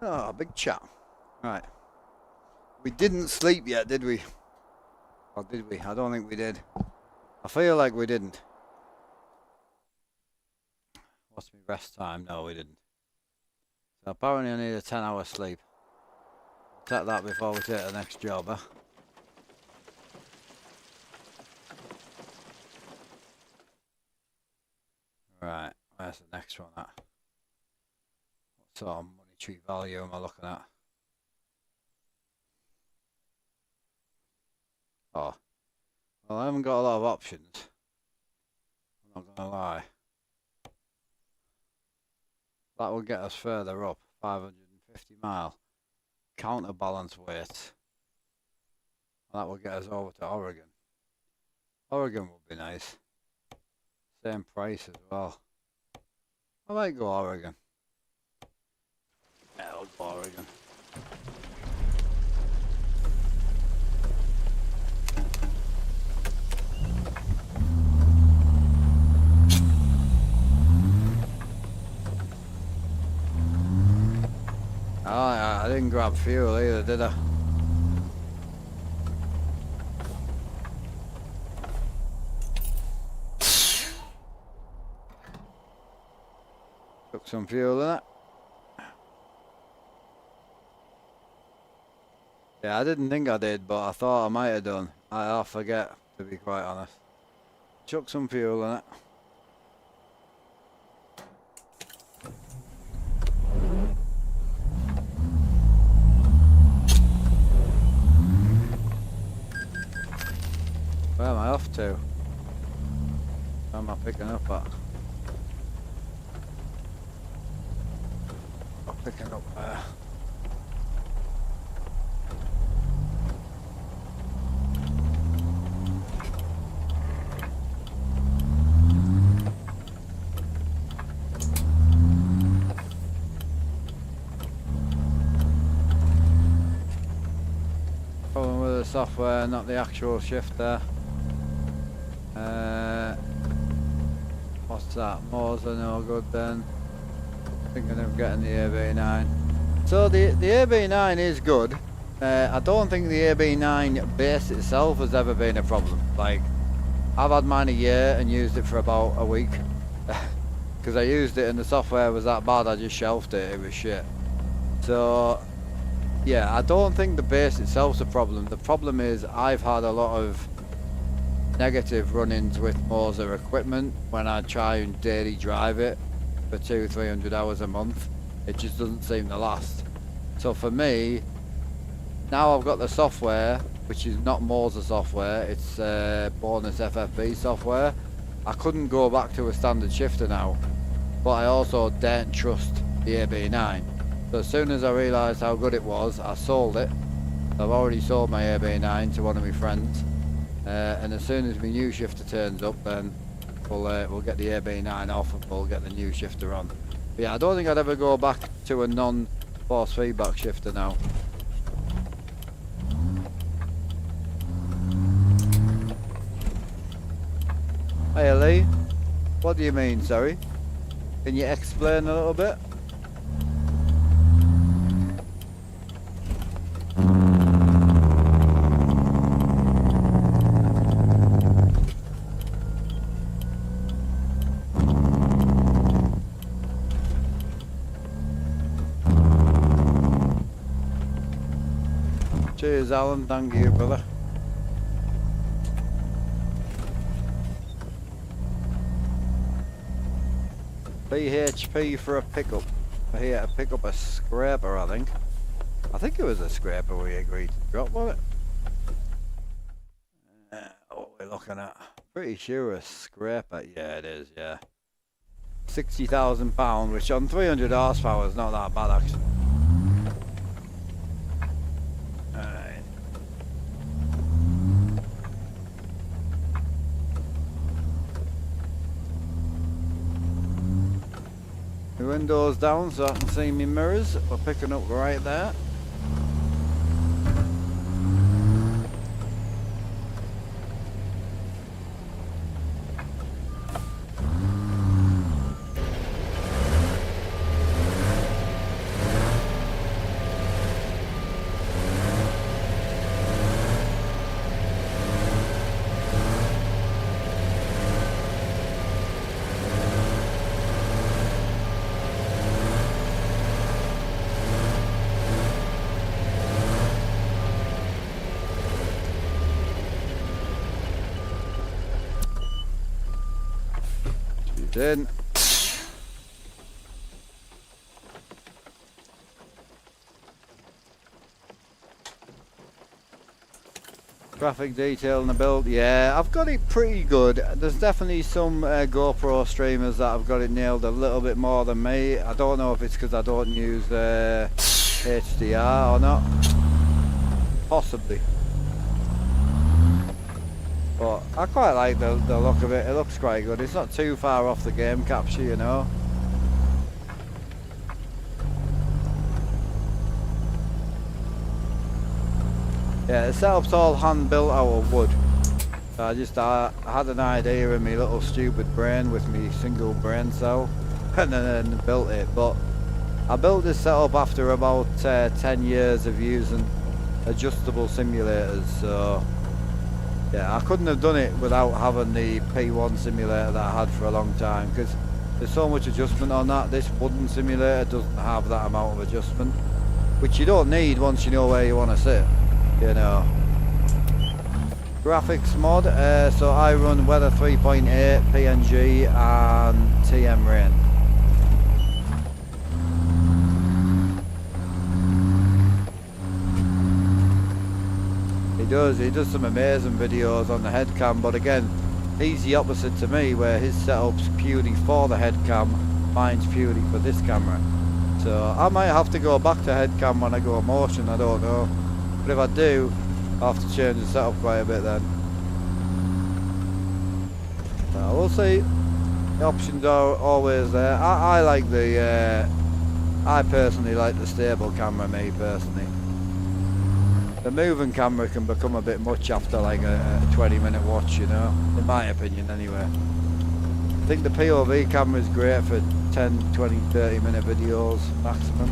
Oh, big chat. Right. We didn't sleep yet, did we? Or did we? I don't think we did. I feel like we didn't. What's my rest time? No, we didn't. So apparently I need a 10-hour sleep. We'll take that before we take the next job, huh? Right, where's the next one at? What sort of monetary value am I looking at? Oh, well, I haven't got a lot of options. I'm not gonna lie. That will get us further up, 550 mile. Counterbalance weight. That will get us over to Oregon. Oregon would be nice. Same price as well. I might go Oregon. Yeah, I'll go Oregon. Oh, I didn't grab fuel either, did I? Took some fuel in it. Yeah, I didn't think I did, but I thought I might have done. I forget, to be quite honest. Chuck some fuel in it. Where am I off to? Where am I picking up at? I'm picking up there. Problem with the software, not the actual shift there. What's that? Moors are no good then. Thinking of getting the AB9. So the AB9 is good. I don't think the AB9 base itself has ever been a problem. Like, I've had mine a year and used it for about a week. Because I used it and the software was that bad, I just shelved it. It was shit. So yeah, I don't think the base itself's a problem. The problem is I've had a lot of negative run-ins with Moser equipment when I try and daily drive it for 200-300 hours a month. It just doesn't seem to last. So for me, now I've got the software, which is not Moser software, it's bonus FFB software. I couldn't go back to a standard shifter now, but I also don't trust the AB9. So as soon as I realised how good it was, I sold it. I've already sold my AB9 to one of my friends. And as soon as my new shifter turns up, then we'll get the AB9 off and we'll get the new shifter on. But yeah, I don't think I'd ever go back to a non-force feedback shifter now. Hey Lee, what do you mean, sorry? Can you explain a little bit? Cheers Alan, thank you brother. BHP for a pickup. We're here to pick up a scraper, I think. I think it was a scraper we agreed to drop, wasn't it? What we're looking at. Pretty sure a scraper. Yeah, it is, yeah. £60,000, which on 300 horsepower is not that bad actually. The windows down so I can see my mirrors. We're picking up right there. in. Graphic detail in the build, yeah, I've got it pretty good. There's definitely some GoPro streamers that have got it nailed a little bit more than me. I don't know if it's because I don't use HDR or not. Possibly. But I quite like the look of it. It looks quite good. It's not too far off the game capture, you know. Yeah, the setup's all hand built out of wood. I had an idea in my little stupid brain with me single brain cell and then built it. But I built this setup after about 10 years of using adjustable simulators. So yeah, I couldn't have done it without having the P1 simulator that I had for a long time, because there's so much adjustment on that. This wooden simulator doesn't have that amount of adjustment, which you don't need once you know where you want to sit. You know. Graphics mod, so I run Weather 3.8, PNG and TM Rain. He does some amazing videos on the head cam, but again, he's the opposite to me, where his setup's purely for the head cam, mine's purely for this camera. So I might have to go back to head cam when I go motion, I don't know. But if I do, I'll have to change the setup quite a bit then. We'll see. The options are always there. I like the, I personally like the stable camera, me personally. The moving camera can become a bit much after like a 20-minute watch, you know, in my opinion anyway. I think the POV camera is great for 10, 20, 30-minute videos maximum.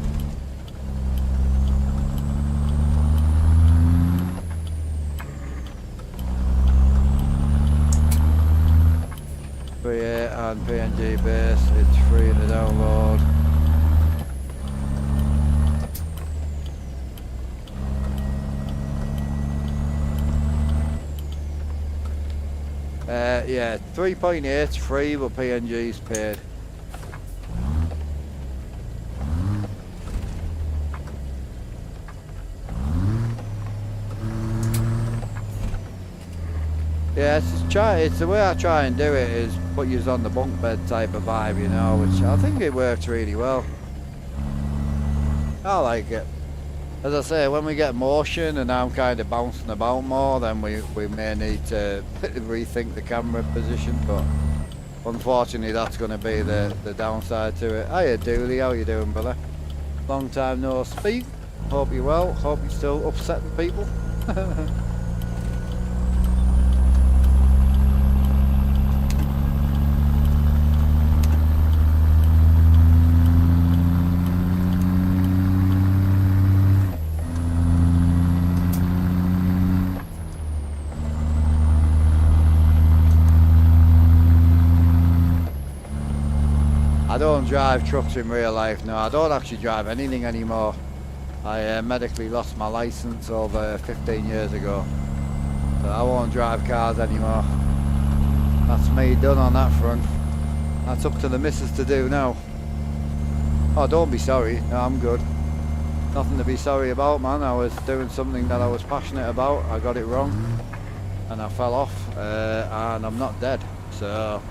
And PNG base, it's free to download. Yeah, 3.8's free, but PNG's paid. Yeah, it's the way I try and do it is put you on the bunk bed type of vibe, you know, which I think it works really well. I like it. As I say, when we get motion and I'm kind of bouncing about more, then we may need to rethink the camera position, but unfortunately that's going to be the downside to it. Hiya Dooley, how you doing, brother? Long time no speak. Hope you're well, hope you're still upsetting people. I don't drive trucks in real life, no. I don't actually drive anything anymore. I medically lost my license over 15 years ago. So I won't drive cars anymore. That's me done on that front. That's up to the missus to do now. Oh, don't be sorry. No, I'm good. Nothing to be sorry about, man. I was doing something that I was passionate about. I got it wrong. And I fell off. And I'm not dead. So,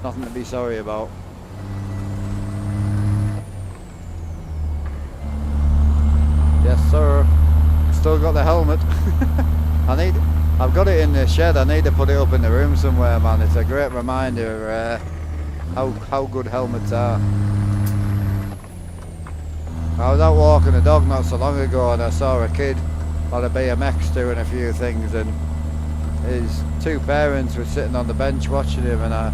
nothing to be sorry about. Yes sir, still got the helmet. I've got it in the shed, I need to put it up in the room somewhere, man. It's a great reminder how good helmets are. I was out walking a dog not so long ago and I saw a kid on a BMX doing a few things, and his two parents were sitting on the bench watching him, and I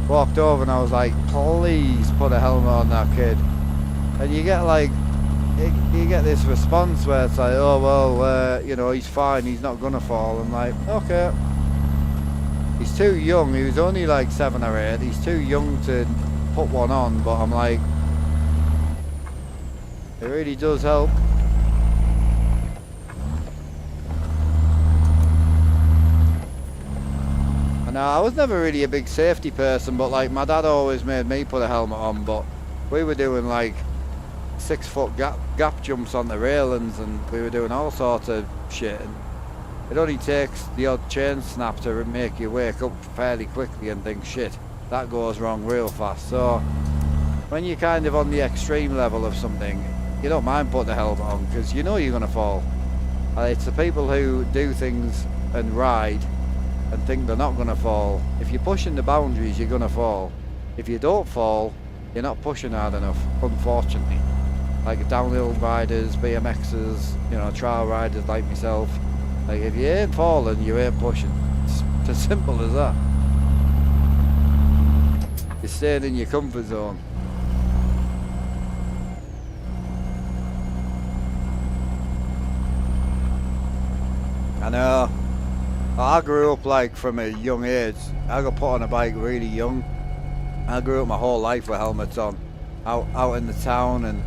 walked over and I was like, please put a helmet on that kid. And you get like, you get this response where it's like, oh well, you know, he's fine, he's not gonna fall. I'm like, okay. He's too young, he was only like 7 or 8, he's too young to put one on, but I'm like, it really does help. And And I was never really a big safety person, but like my dad always made me put a helmet on, but we were doing like 6-foot gap jumps on the railings, and we were doing all sorts of shit, and it only takes the odd chain snap to make you wake up fairly quickly and think, shit, that goes wrong real fast. So when you're kind of on the extreme level of something, you don't mind putting the helmet on because you know you're going to fall. It's the people who do things and ride and think they're not going to fall. If you're pushing the boundaries, you're going to fall. If you don't fall, you're not pushing hard enough, unfortunately. Like downhill riders, BMXers, you know, trail riders like myself. Like if you ain't falling, you ain't pushing. It's as simple as that. You're staying in your comfort zone. I know. I grew up like from a young age. I got put on a bike really young. I grew up my whole life with helmets on, out in the town, and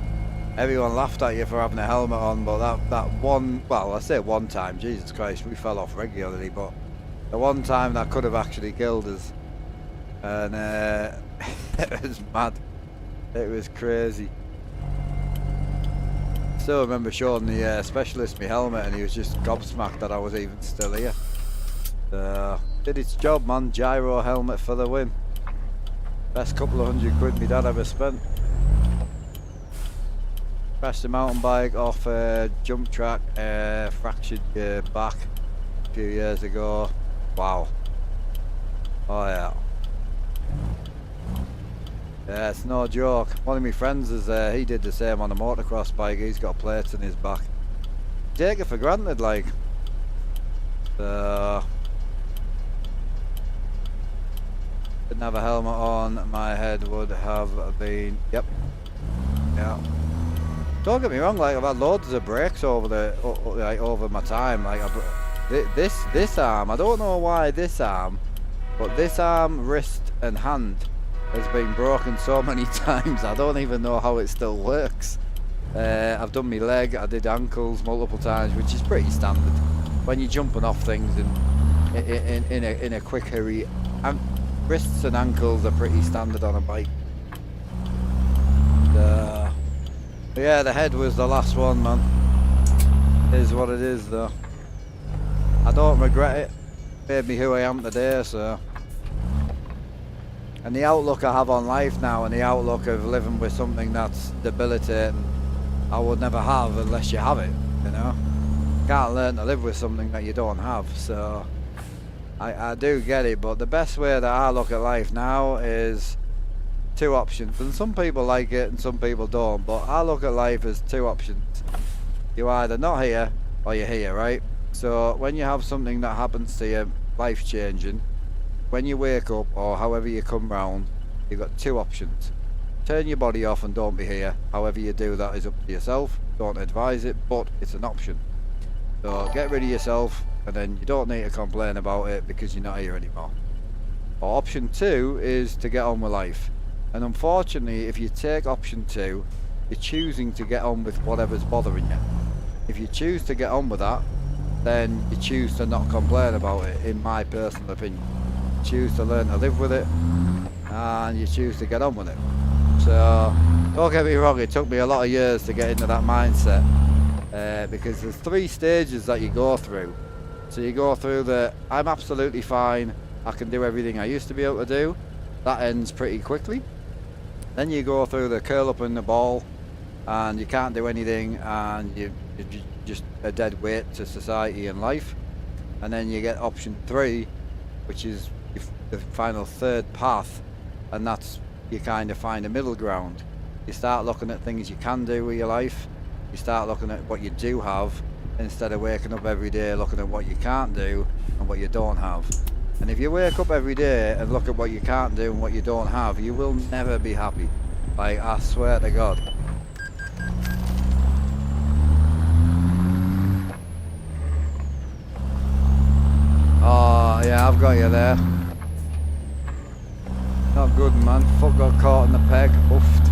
everyone laughed at you for having a helmet on. But that one, well, I say one time, Jesus Christ, we fell off regularly. But the one time that could have actually killed us, and it was mad. It was crazy. Still remember showing the specialist my helmet, and he was just gobsmacked that I was even still here. Did its job, man. Gyro helmet for the win. Best couple of £100 my dad ever spent. Crashed a mountain bike off a jump track, fractured your back a few years ago. Wow. Oh yeah. Yeah, it's no joke. One of my friends is he did the same on a motocross bike. He's got plates in his back. Take it for granted, like. Didn't have a helmet on, my head would have been. Yep. Yeah. Don't get me wrong, like I've had loads of breaks over my time. Like this arm, I don't know why this arm, but this arm, wrist, and hand has been broken so many times. I don't even know how it still works. I've done my leg, I did ankles multiple times, which is pretty standard when you're jumping off things in a quick hurry. Wrists and ankles are pretty standard on a bike. Yeah, the head was the last one, man. It is what it is, though. I don't regret it. Made me who I am today, so. And the outlook I have on life now, and the outlook of living with something that's debilitating, I would never have unless you have it, you know. Can't learn to live with something that you don't have, so. I do get it, but the best way that I look at life now is two options, and some people like it and some people don't, but I look at life as two options. You're either not here or you're here, right? So when you have something that happens to you, life changing, when you wake up or however you come round, you've got two options. Turn your body off and don't be here. However you do that is up to yourself. Don't advise it, but it's an option. So get rid of yourself, and then you don't need to complain about it because you're not here anymore. Or option two is to get on with life. And unfortunately, if you take option two, you're choosing to get on with whatever's bothering you. If you choose to get on with that, then you choose to not complain about it, in my personal opinion. You choose to learn to live with it, and you choose to get on with it. So, don't get me wrong, it took me a lot of years to get into that mindset, because there's 3 stages that you go through. So you go through the, I'm absolutely fine, I can do everything I used to be able to do. That ends pretty quickly. Then you go through the curl up in the ball, and you can't do anything, and you're just a dead weight to society and life. And then you get option 3, which is the final third path, and that's, you kind of find a middle ground. You start looking at things you can do with your life. You start looking at what you do have, instead of waking up every day looking at what you can't do and what you don't have. And if you wake up every day and look at what you can't do and what you don't have, you will never be happy. Like, I swear to God. Oh, yeah, I've got you there. Not good, man. Foot got caught in the peg. Oofed.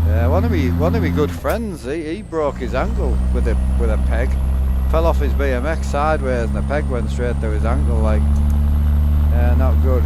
Yeah, one of my good friends, he broke his ankle with a peg. Fell off his BMX sideways and the peg went straight through his ankle, like. Not good.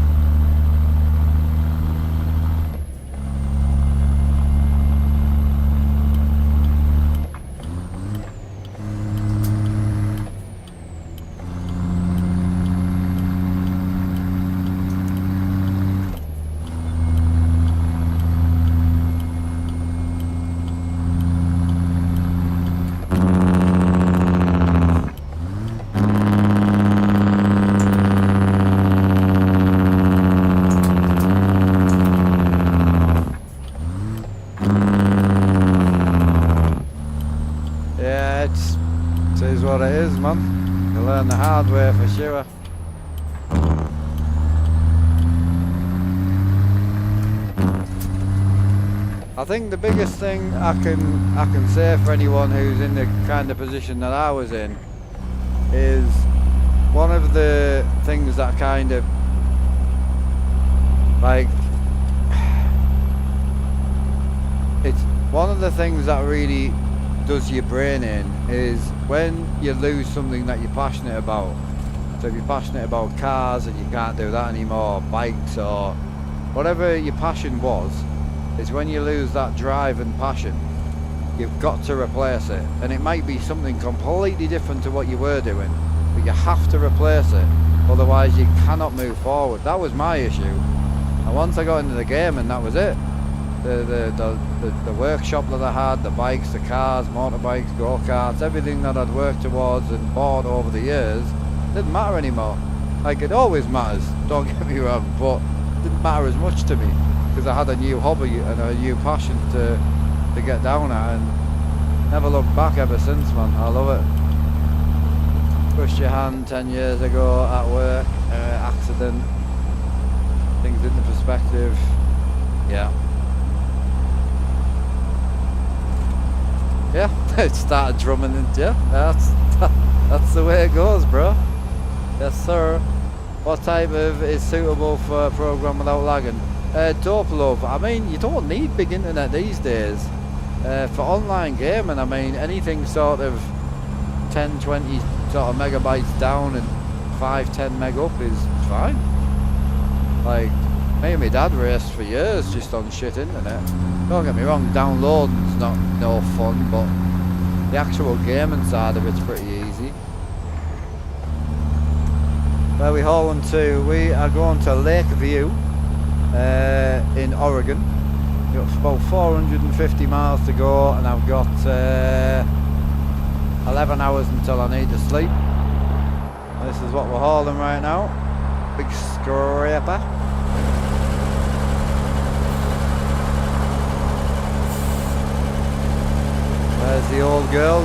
It is what it is, man. You learn the hard way for sure. I think the biggest thing I can say for anyone who's in the kind of position that I was in is one of the things that kind of like it's one of the things that really does your brain in is when you lose something that you're passionate about. So if you're passionate about cars and you can't do that anymore, bikes or whatever your passion was, is when you lose that drive and passion, you've got to replace it. And it might be something completely different to what you were doing, but you have to replace it, otherwise you cannot move forward. That was my issue. And once I got into the game, and that was it. The workshop that I had, the bikes, the cars, motorbikes, go-karts, everything that I'd worked towards and bought over the years didn't matter anymore. Like, it always matters, don't get me wrong, but it didn't matter as much to me because I had a new hobby and a new passion to get down at, and never looked back ever since, man. I love it. Pushed your hand 10 years ago at work, accident, things into perspective, yeah. Yeah, it started drumming and yeah, that's the way it goes, bro. Yes, sir. What type of is suitable for a program without lagging? Dope love. I mean, you don't need big internet these days. For online gaming, I mean, anything sort of 10, 20 sort of megabytes down and 5, 10 meg up is fine. Like, me and my dad raced for years just on shit internet. Don't get me wrong, downloading's not no fun, but the actual gaming side of it's pretty easy. Where we hauling to? We are going to Lakeview in Oregon. We've got about 450 miles to go, and I've got 11 hours until I need to sleep. This is what we're hauling right now. Big scraper. There's the old girl.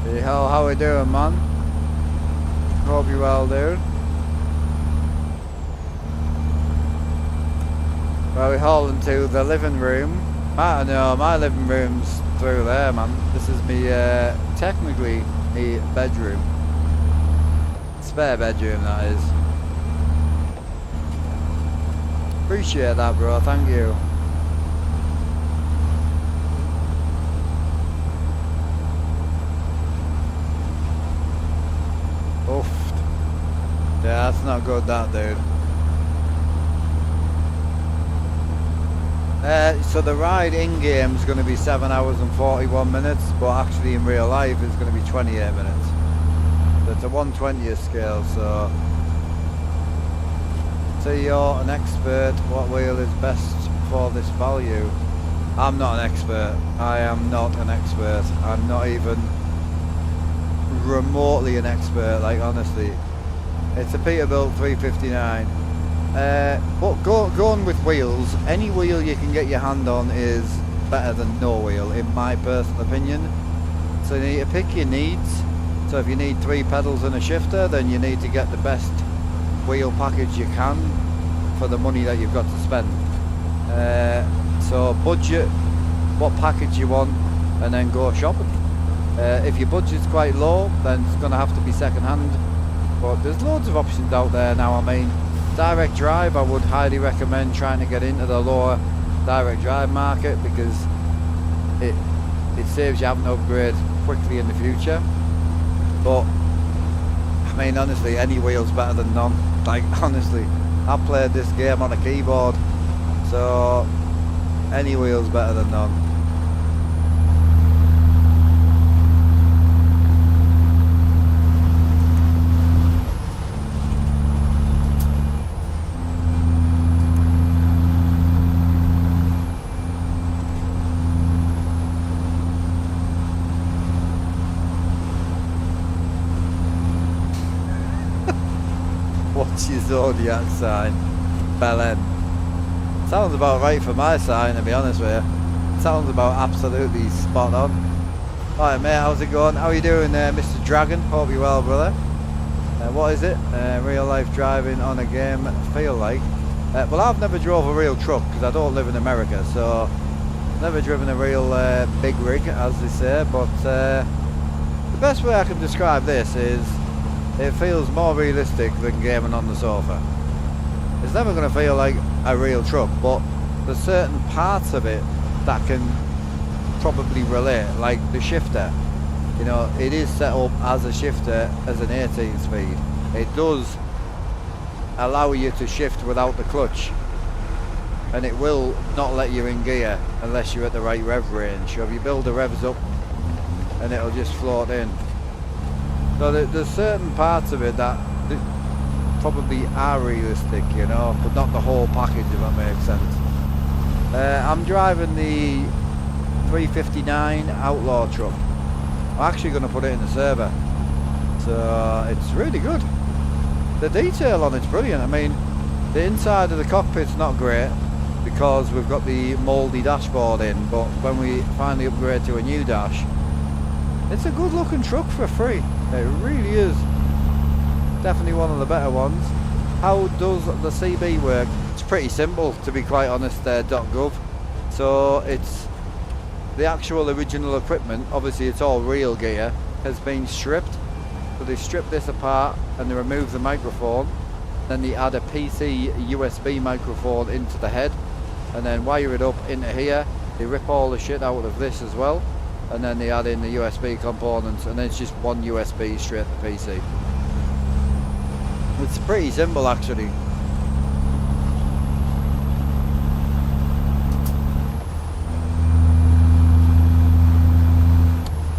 Hey, how we doing, man? Hope you're well, dude. Well, we're hauling to the living room. I don't know, my living room's through there, man. This is me, technically, me bedroom. Spare bedroom, that is. Appreciate that, bro, thank you. Oof. Yeah, that's not good, that, dude. So the ride in-game is going to be 7 hours and 41 minutes, but actually in real life it's going to be 28 minutes. So it's a 1/20th scale, so you're an expert. What wheel is best for this value? I'm not an expert. I am not an expert. I'm not even remotely an expert, like honestly. It's a Peterbilt 359. But going with wheels, any wheel you can get your hand on is better than no wheel, in my personal opinion. So you need to pick your needs. So if you need 3 pedals and a shifter, then you need to get the best wheel package you can for the money that you've got to spend. So budget what package you want, and then go shopping. If your budget's quite low, then it's going to have to be second hand. But there's loads of options out there now. I mean, direct drive, I would highly recommend trying to get into the lower direct drive market, because it saves you having to upgrade quickly in the future. But I mean, honestly, any wheel's better than none. Like, honestly, I played this game on a keyboard, so any wheel's better than none. What's your zodiac sign? Belen. Sounds about right for my sign, to be honest with you. Sounds about absolutely spot on. Alright mate, how's it going? How are you doing there, Mr. Dragon? Hope you're well, brother. What is it? Real life driving on a game feel like? Well, I've never drove a real truck because I don't live in America, so never driven a real big rig, as they say. But the best way I can describe this is it feels more realistic than gaming on the sofa. It's never going to feel like a real truck, but there's certain parts of it that can probably relate, like the shifter. You know, it is set up as a shifter as an 18 speed. It does allow you to shift without the clutch, and it will not let you in gear unless you're at the right rev range. So if you build the revs up, and it'll just float in. So there's certain parts of it that probably are realistic, you know, but not the whole package, if that makes sense. I'm driving the 359 Outlaw truck. I'm actually going to put it in the server, so it's really good. The detail on it's brilliant. I mean, the inside of the cockpit's not great because we've got the mouldy dashboard in, but when we finally upgrade to a new dash, it's a good looking truck for free. It really is. Definitely one of the better ones. How does the CB work? It's pretty simple, to be quite honest, .gov. So it's the actual original equipment, obviously it's all real gear, has been stripped. So they strip this apart and they remove the microphone. Then they add a PC USB microphone into the head, and then wire it up into here. They rip all the shit out of this as well, and then they add in the USB components, and then it's just one USB straight to PC. It's pretty simple actually.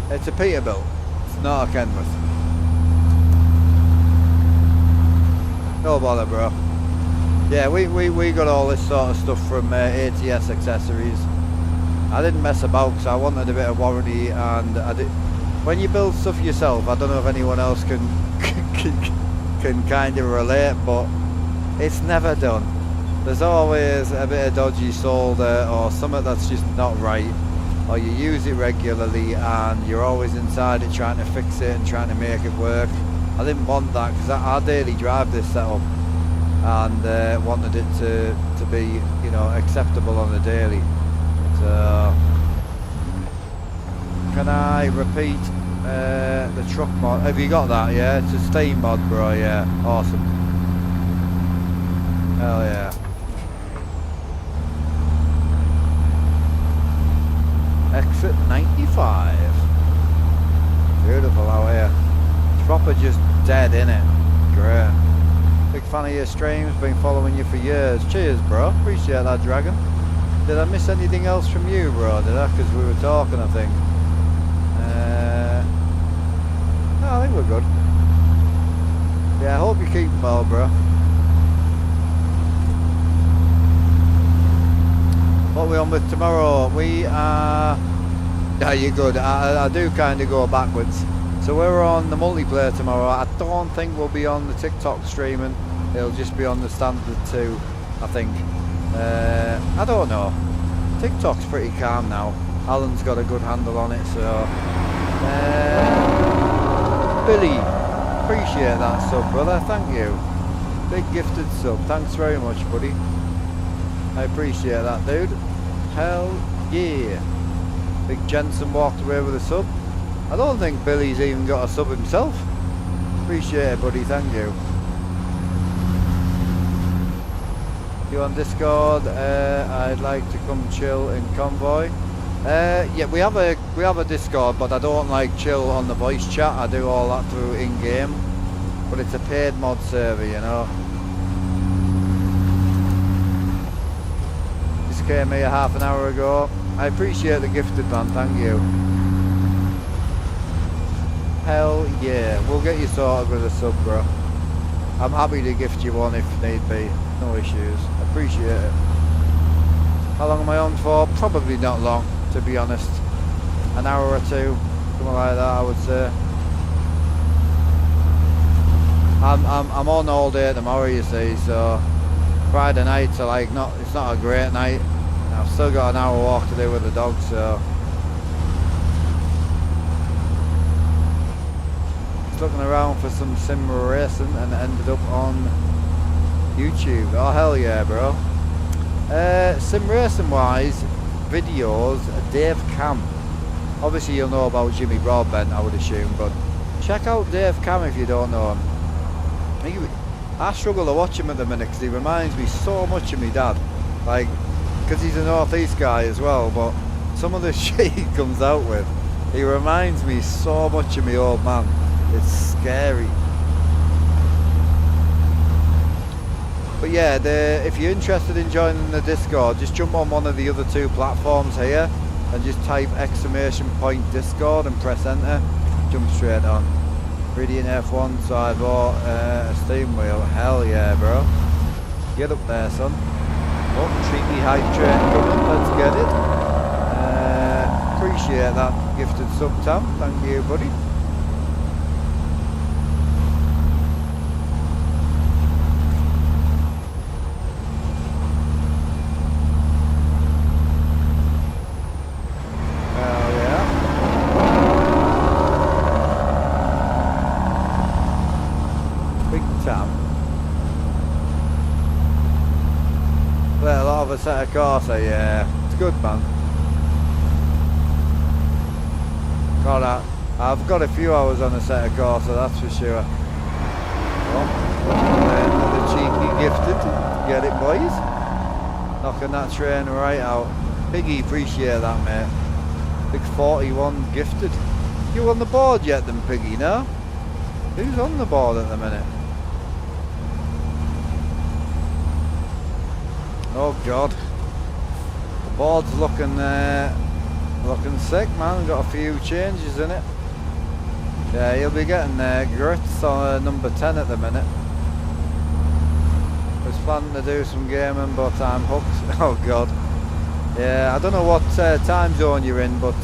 It's a Peterbilt, it's not a Kenworth. No bother, bro. Yeah, we got all this sort of stuff from ATS Accessories. I didn't mess about because I wanted a bit of warranty, and I did. When you build stuff yourself, I don't know if anyone else can kind of relate, but it's never done. There's always a bit of dodgy solder or something that's just not right, or you use it regularly and you're always inside it trying to fix it and trying to make it work. I didn't want that because I daily drive this setup, and wanted it to be, you know, acceptable on a daily. So can I repeat the truck mod? Have you got that? Yeah, it's a Steam mod, bro. Yeah, awesome. Hell yeah. Exit 95. Beautiful out here. It's proper just dead, innit? Great. Big fan of your streams, been following you for years. Cheers, bro. Appreciate that, Dragon. Did I miss anything else from you, bro? Did I? Because we were talking, I think. No, I think we're good. Yeah, I hope you keep well, bro. What are we on with tomorrow? We are... Yeah, you're good. I do kind of go backwards. So we're on the multiplayer tomorrow. I don't think we'll be on the TikTok streaming. It'll just be on the standard 2, I think. I don't know. TikTok's pretty calm now. Alan's got a good handle on it, so... Billy, appreciate that sub, brother. Thank you. Big gifted sub. Thanks very much, buddy. I appreciate that, dude. Hell yeah. Big Jensen walked away with a sub. I don't think Billy's even got a sub himself. Appreciate it, buddy, thank you. You on Discord? I'd like to come chill in convoy. Yeah, we have a Discord, but I don't like chill on the voice chat. I do all that through in-game, but it's a paid mod server, you know. This came here half an hour ago. I appreciate the gifted, man. Thank you. Hell yeah, we'll get you sorted with a sub, bro. I'm happy to gift you one if need be. No issues. Appreciate it. How long am I on for? Probably not long, to be honest. An hour or two, something like that, I would say. I'm on all day tomorrow, you see, so Friday nights are like it's not a great night. I've still got an hour walk to do with the dog, so looking around for some sim racing and ended up on YouTube. Oh hell yeah, bro. Sim racing wise videos, Dave Cam. Obviously you'll know about Jimmy Broadbent, I would assume, but check out Dave Cam if you don't know him. I struggle to watch him at the minute because he reminds me so much of my dad, like, because he's a northeast guy as well, but some of the shit he comes out with, he reminds me so much of my old man. It's scary. But yeah, if you're interested in joining the Discord, just jump on one of the other two platforms here and just type !Discord and press enter. Jump straight on. Radiant F1, so I bought a steam wheel. Hell yeah, bro. Get up there, son. Oh, treaty hype train coming. Let's get it. Appreciate that gifted sub, Tam. Thank you, buddy. Set a Corsa, yeah, it's good, man. God, I've got a few hours on a set of Corsa, that's for sure. Oh, another cheeky gifted, get it, boys. Knocking that train right out. Piggy, appreciate that, mate. Big 41 gifted. You on the board yet, then, Piggy? No? Who's on the board at the minute? Oh god, the board's looking sick, man. We've got a few changes in it. Yeah, he'll be getting grits on number 10 at the minute. I was planning to do some gaming, but I'm hooked. Oh god. Yeah, I don't know what time zone you're in, but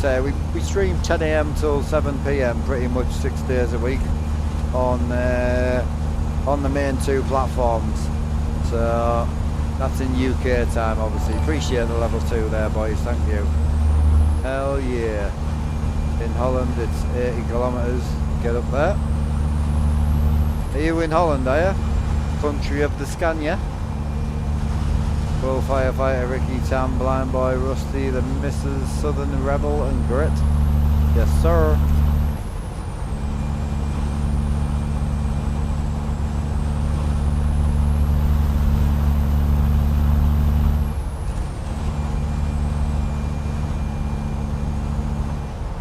we stream 10 AM till 7 PM pretty much 6 days a week on the main two platforms. So that's in UK time, obviously. Appreciate the level 2 there, boys. Thank you. Hell yeah. In Holland, it's 80 kilometres. Get up there. Are you in Holland, are you? Country of the Scania. Bull Firefighter, Ricky, Tam, Blind Boy, Rusty, the Mrs. Southern Rebel, and Grit. Yes, sir.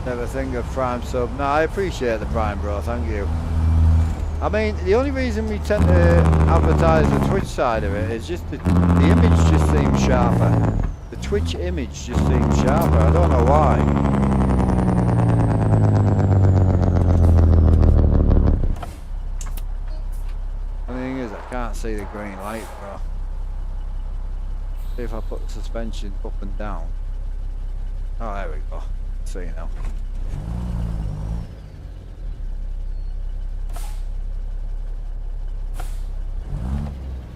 Never think of Prime sub. No, I appreciate the Prime, bro. Thank you. I mean, the only reason we tend to advertise the Twitch side of it is just the image just seems sharper. The Twitch image just seems sharper. I don't know why. The thing is, I can't see the green light, bro. See if I put the suspension up and down. Oh, there we go. So you know.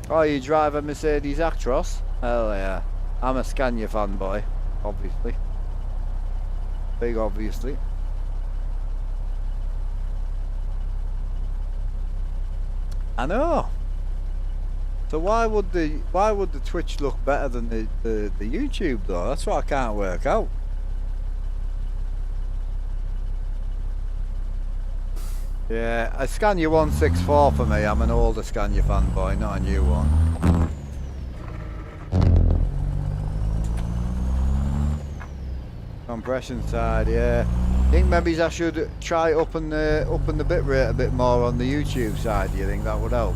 Oh, you drive a Mercedes Actros? Hell yeah. I'm a Scania fanboy, obviously. Big obviously. I know. So why would the Twitch look better than the YouTube though? That's what I can't work out. Yeah, a Scania 164 for me. I'm an older Scania fanboy, not a new one. Compression side, yeah. I think maybe I should try upping the bit rate a bit more on the YouTube side. Do you think that would help?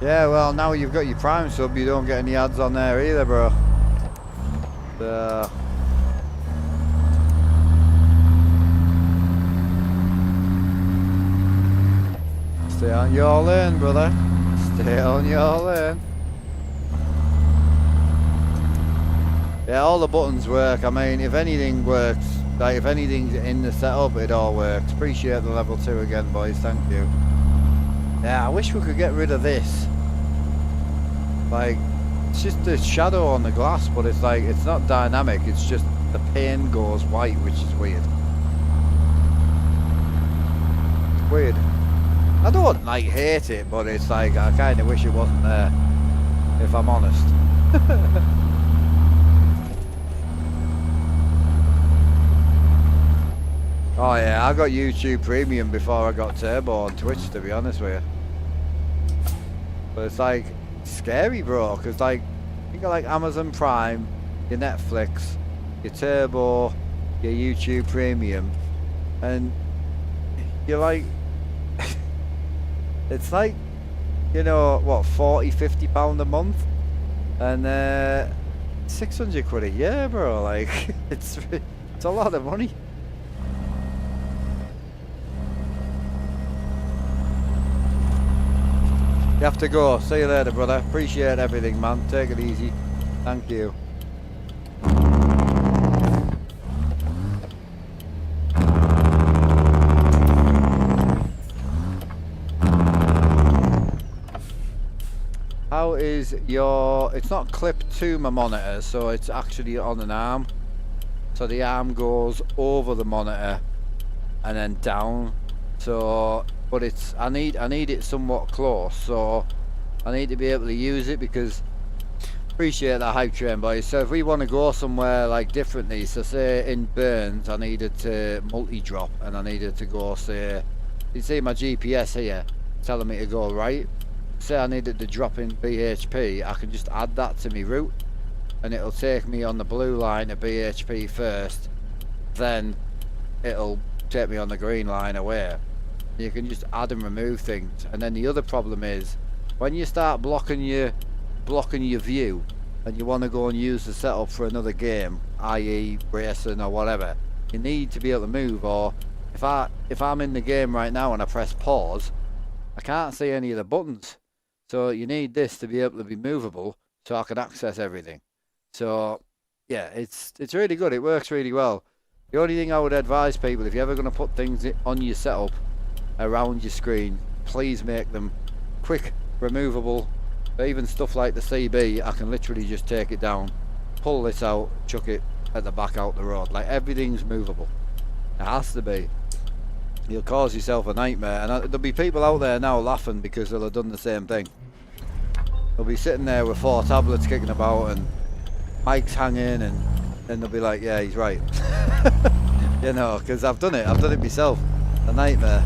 Yeah, well, now you've got your Prime sub, you don't get any ads on there either, bro. So... stay on your lane, brother. Stay on your lane. Yeah, all the buttons work. I mean, if anything works, like if anything's in the setup, it all works. Appreciate the level 2 again, boys. Thank you. Yeah, I wish we could get rid of this. Like, it's just the shadow on the glass, but it's like, it's not dynamic. It's just the pane goes white, which is weird. It's weird. I don't like hate it, but it's like I kind of wish it wasn't there, if I'm honest. Oh yeah, I got YouTube Premium before I got Turbo on Twitch, to be honest with you. But it's like scary, bro, because like you got like Amazon Prime, your Netflix, your Turbo, your YouTube Premium, and you're like. It's like, you know, what, 40, 50 pound a month? And 600 quid a year, bro. Like, it's a lot of money. You have to go. See you later, brother. Appreciate everything, man. Take it easy. Thank you. How is your... it's not clipped to my monitor, so it's actually on an arm. So the arm goes over the monitor and then down. So, but it's... I need it somewhat close, so I need to be able to use it because... appreciate that hype train, boys. So if we want to go somewhere like differently, so say in Burns I needed to multi-drop and I needed to go, say... you see my GPS here telling me to go right. Say I needed to drop in BHP, I can just add that to my route and it'll take me on the blue line to BHP first, then it'll take me on the green line away. You can just add and remove things. And then the other problem is when you start blocking your view and you want to go and use the setup for another game, i.e. racing or whatever, you need to be able to move. Or if I'm in the game right now and I press pause, I can't see any of the buttons. So you need this to be able to be movable so I can access everything. So yeah, it's really good. It works really well. The only thing I would advise people, if you're ever going to put things on your setup around your screen, please make them quick removable. Even stuff like the CB, I can literally just take it down, pull this out, chuck it at the back out the road. Like everything's movable. It has to be. You'll cause yourself a nightmare, and there'll be people out there now laughing because they'll have done the same thing. They'll be sitting there with 4 tablets kicking about and mics hanging, and then they'll be like, yeah, he's right. You know, because I've done it myself. A nightmare.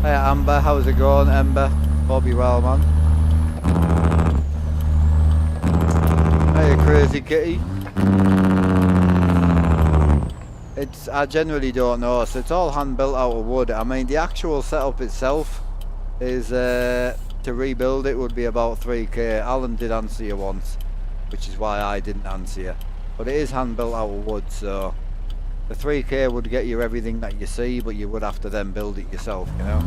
Hey Amber, how's it going, Amber? Hope you're well, man. Hey, crazy kitty. I generally don't know, so it's all hand built out of wood. I mean, the actual setup itself is to rebuild it would be about 3k. Alan did answer you once, which is why I didn't answer you. But it is hand built out of wood, so the 3k would get you everything that you see, but you would have to then build it yourself, you know.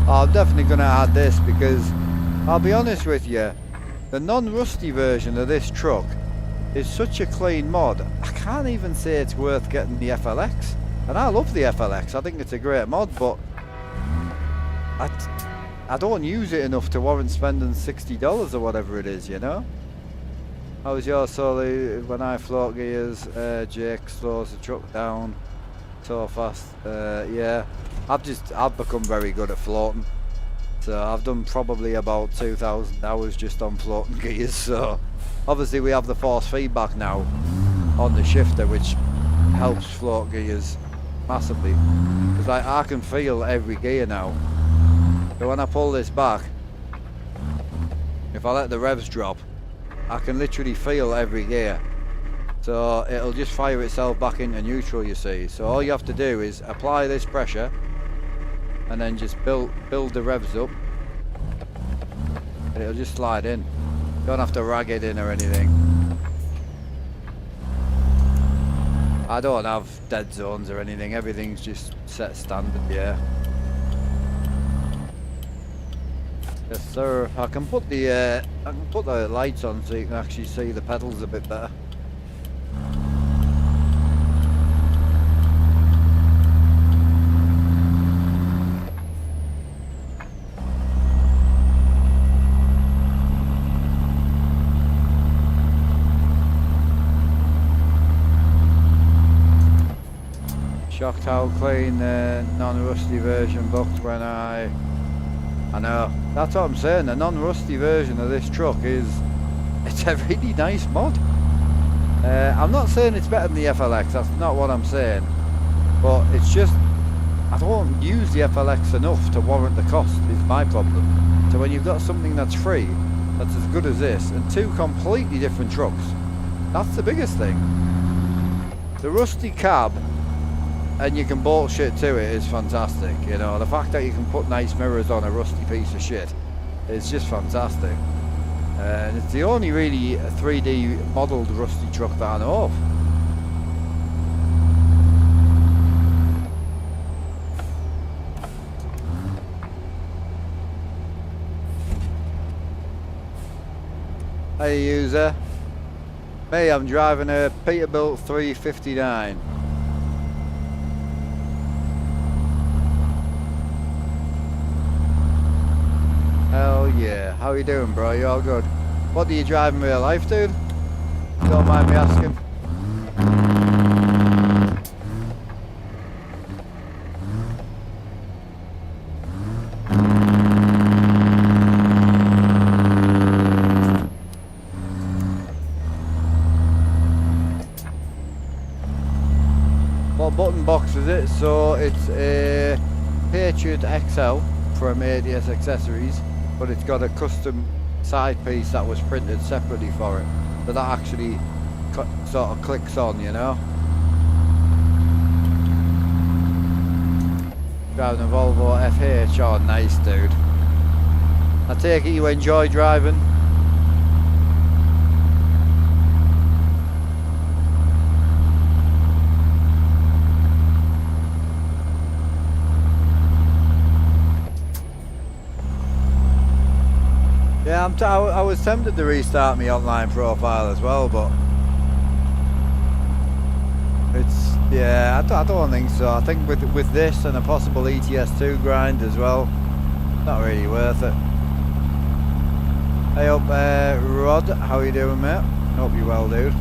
I'm definitely going to add this because I'll be honest with you, the non-rusty version of this truck is such a clean mod, I can't even say it's worth getting the FLX. And I love the FLX, I think it's a great mod, but I don't use it enough to warrant spending $60 or whatever it is, you know? How was your solo when I float gears? Jake slows the truck down so fast. Yeah, I've become very good at floating. So I've done probably about 2,000 hours just on floating gears. So obviously we have the force feedback now on the shifter, which helps float gears massively. Because I can feel every gear now. So when I pull this back, if I let the revs drop, I can literally feel every gear. So it'll just fire itself back into neutral, you see. So all you have to do is apply this pressure and then just build the revs up. And it'll just slide in. You don't have to rag it in or anything. I don't have dead zones or anything. Everything's just set standard, yeah. Yes, sir. I can put the lights on so you can actually see the pedals a bit better. Shocked how clean the non-rusty version looked when I know. That's what I'm saying, the non-rusty version of this truck it's a really nice mod. I'm not saying it's better than the FLX, that's not what I'm saying. But it's just, I don't use the FLX enough to warrant the cost, is my problem. So when you've got something that's free, that's as good as this, and two completely different trucks, that's the biggest thing. The rusty cab, and you can bolt shit to it, is fantastic. You know, the fact that you can put nice mirrors on a rusty piece of shit is just fantastic. And it's the only really 3D modelled rusty truck that I know of. Hey user, me, I'm driving a Peterbilt 359. Hell yeah. How you doing, bro? You all good? What do you drive in real life, dude? Don't mind me asking. What button box is it? So it's a Patriot XL from ADS Accessories, but it's got a custom side piece that was printed separately for it, so that actually sort of clicks on, you know. Driving a Volvo FH, oh nice dude. I take it you enjoy driving? Yeah, I was tempted to restart my online profile as well, but it's, yeah, I don't think so. I think with this and a possible ETS2 grind as well, not really worth it. Hey up, Rod, how you doing, mate? Hope you're well, dude.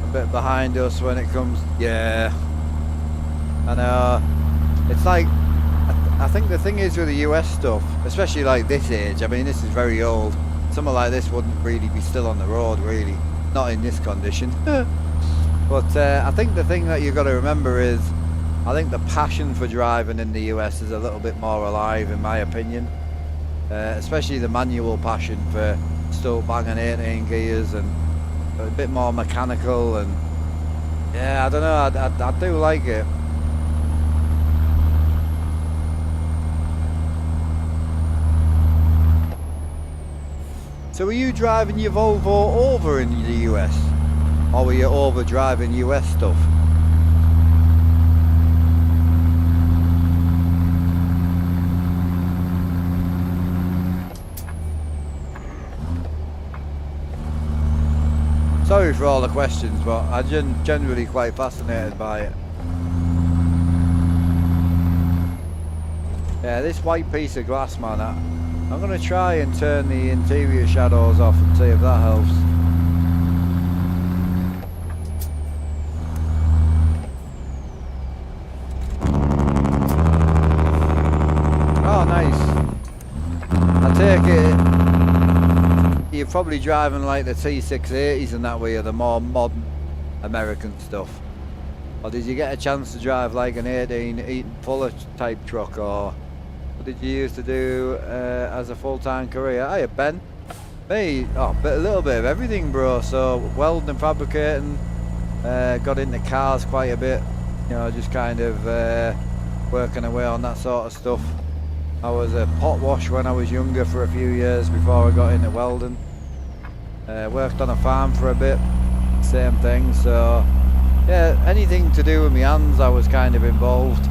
A bit behind us when it comes, yeah. I know. It's like, I think the thing is with the US stuff, especially like this age, I mean this is very old, something like this wouldn't really be still on the road really, not in this condition. But I think the thing that you've got to remember is, I think the passion for driving in the US is a little bit more alive in my opinion, especially the manual passion for still banging 18 gears and a bit more mechanical, and yeah, I don't know, I do like it. So were you driving your Volvo over in the US? Or were you over driving US stuff? Sorry for all the questions, but I'm generally quite fascinated by it. Yeah, this white piece of glass, man, I'm going to try and turn the interior shadows off and see if that helps. Oh, nice. I take it you're probably driving like the T680s and that way, or the more modern American stuff. Or did you get a chance to drive like an 18 Eaton Fuller type truck, or what did you used to do as a full-time career? Hiya, Ben. Me, a little bit of everything, bro. So welding and fabricating, got into cars quite a bit. You know, just kind of working away on that sort of stuff. I was a pot wash when I was younger for a few years before I got into welding. Worked on a farm for a bit, same thing. So yeah, anything to do with my hands, I was kind of involved.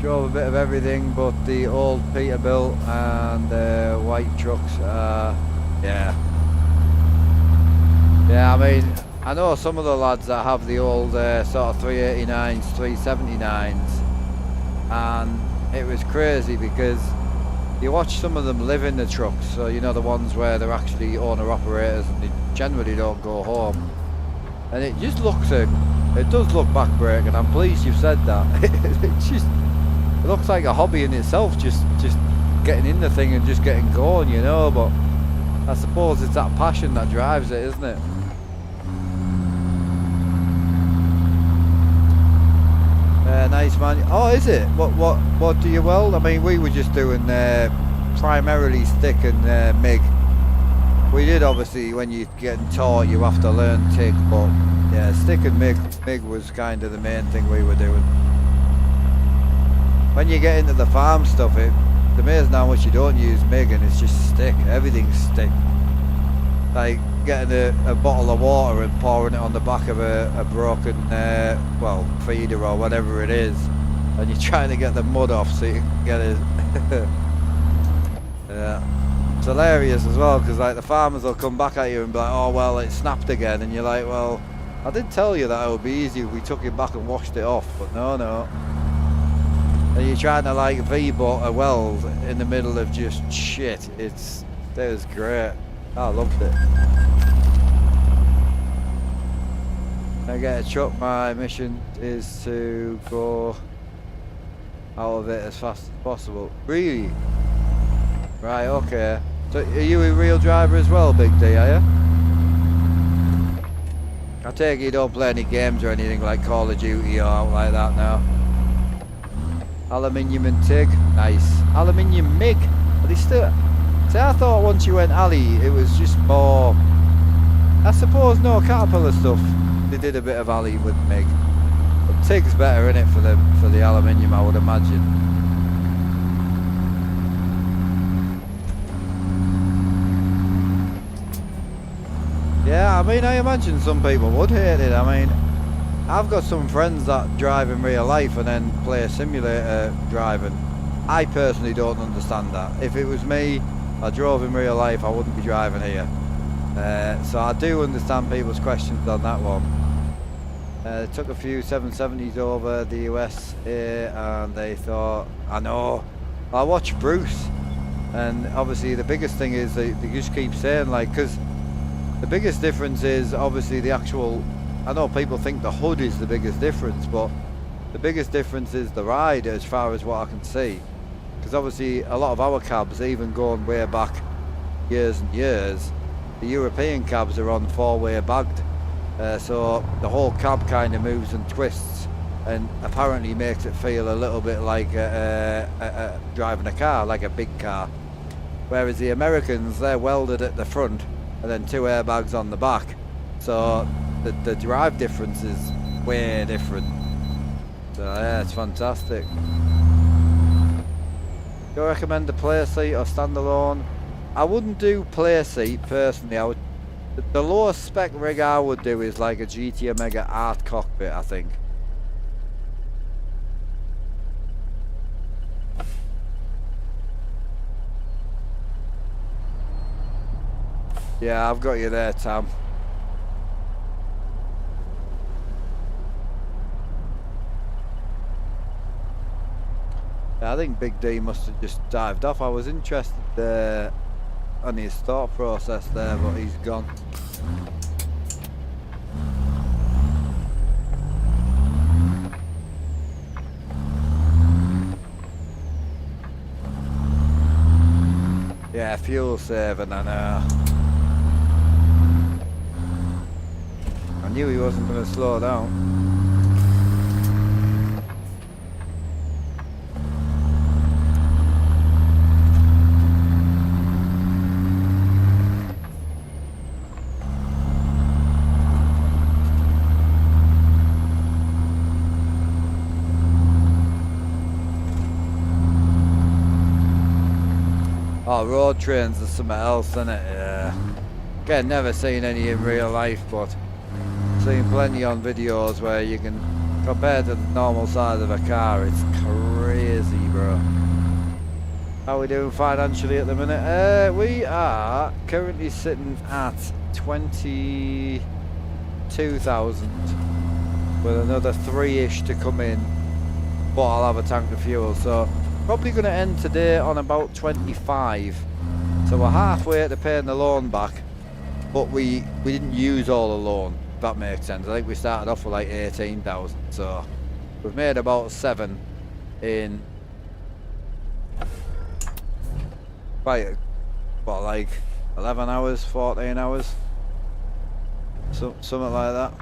Drove a bit of everything, but the old Peterbilt and white trucks, yeah. I mean, I know some of the lads that have the old sort of 389s, 379s, and it was crazy because you watch some of them live in the trucks, so you know, the ones where they're actually owner operators and they generally don't go home, and it just looks it does look backbreaking. I'm pleased you've said that. It looks like a hobby in itself, just getting in the thing and just getting going, you know. But I suppose it's that passion that drives it, isn't it? Nice, man. Oh, is it? What do you weld? I mean, we were just doing primarily stick and MIG. We did, obviously, when you're getting taught, you have to learn TIG, but yeah, stick and MIG was kind of the main thing we were doing. When you get into the farm stuff, it's amazing how much you don't use MIG, and it's just stick. Everything's stick. Like getting a bottle of water and pouring it on the back of a broken feeder or whatever it is, and you're trying to get the mud off so you can get it. Yeah, it's hilarious as well, because like the farmers will come back at you and be like, oh well, it snapped again, and you're like, well, I did tell you that it would be easy if we took it back and washed it off, but no. And you're trying to like V-butt a weld in the middle of just shit. That was great. I loved it. I get a truck. My mission is to go out of it as fast as possible. Really? Right, okay. So are you a real driver as well, Big D, are you? I take it you don't play any games or anything like Call of Duty or like that now. Aluminium and TIG, nice. Aluminium MIG, are they still? See, I thought once you went alley, it was just more. I suppose no Caterpillar stuff. They did a bit of alley with MIG, but TIG's better in it for the aluminium, I would imagine. Yeah, I mean, I imagine some people would hate it. I mean, I've got some friends that drive in real life and then play simulator driving. I personally don't understand that. If it was me, I drove in real life, I wouldn't be driving here. So I do understand people's questions on that one. Took a few 770s over the US here, and they thought, I know. I watched Bruce, and obviously the biggest thing is they just keep saying, like, because the biggest difference is obviously the actual. I know people think the hood is the biggest difference, but the biggest difference is the ride, as far as what I can see. Because obviously a lot of our cabs, even going way back years and years, the European cabs are on four-way bagged. So the whole cab kind of moves and twists, and apparently makes it feel a little bit like driving a car, like a big car. Whereas the Americans, they're welded at the front and then two airbags on the back. So the drive difference is way different. So yeah, it's fantastic. Do you recommend a play seat or standalone? I wouldn't do play seat personally. The lowest spec rig I would do is like a GT Omega Art cockpit, I think. Yeah, I've got you there, Tam. Yeah, I think Big D must have just dived off. I was interested on his thought process there, but he's gone. Yeah, fuel saving, I know. I knew he wasn't going to slow down. Oh, road trains are something else, isn't it? Yeah. Again, never seen any in real life, but seen plenty on videos where you can, compared to the normal size of a car, it's crazy, bro. How are we doing financially at the minute? We are currently sitting at 22,000 with another 3-ish to come in, but I'll have a tank of fuel, so probably going to end today on about 25. So we're halfway to paying the loan back, but we didn't use all the loan, if that makes sense. I think we started off with like 18,000, so we've made about 7 in quite, what, like 11 hours, 14 hours, something like that.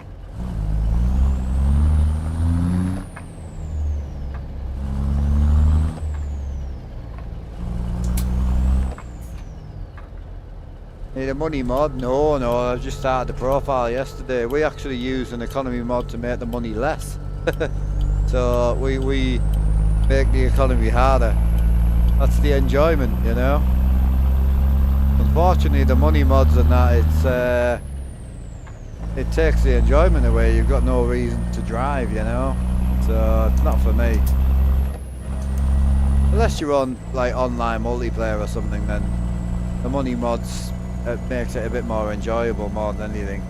Need a money mod? No, I just started the profile yesterday. We actually use an economy mod to make the money less. So we make the economy harder. That's the enjoyment, you know. Unfortunately, the money mods and that, it takes the enjoyment away. You've got no reason to drive, you know. So it's not for me. Unless you're on like online multiplayer or something, then the money mods, it makes it a bit more enjoyable more than anything.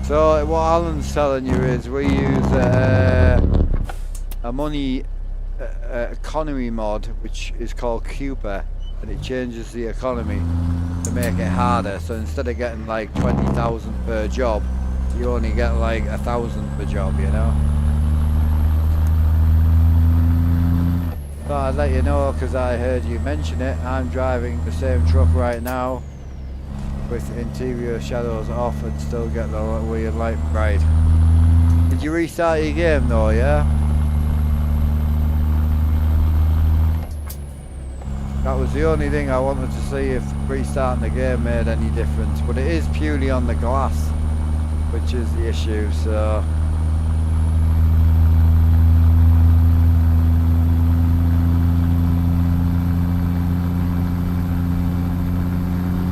So what Alan's telling you is we use a money economy mod, which is called Cooper, and it changes the economy to make it harder. So instead of getting like 20,000 per job, you only get like 1,000 per job, you know. So I'd let you know because I heard you mention it. I'm driving the same truck right now, with interior shadows off and still get the weird light bright. Did you restart your game though, yeah? That was the only thing I wanted to see if restarting the game made any difference, but it is purely on the glass, which is the issue, so...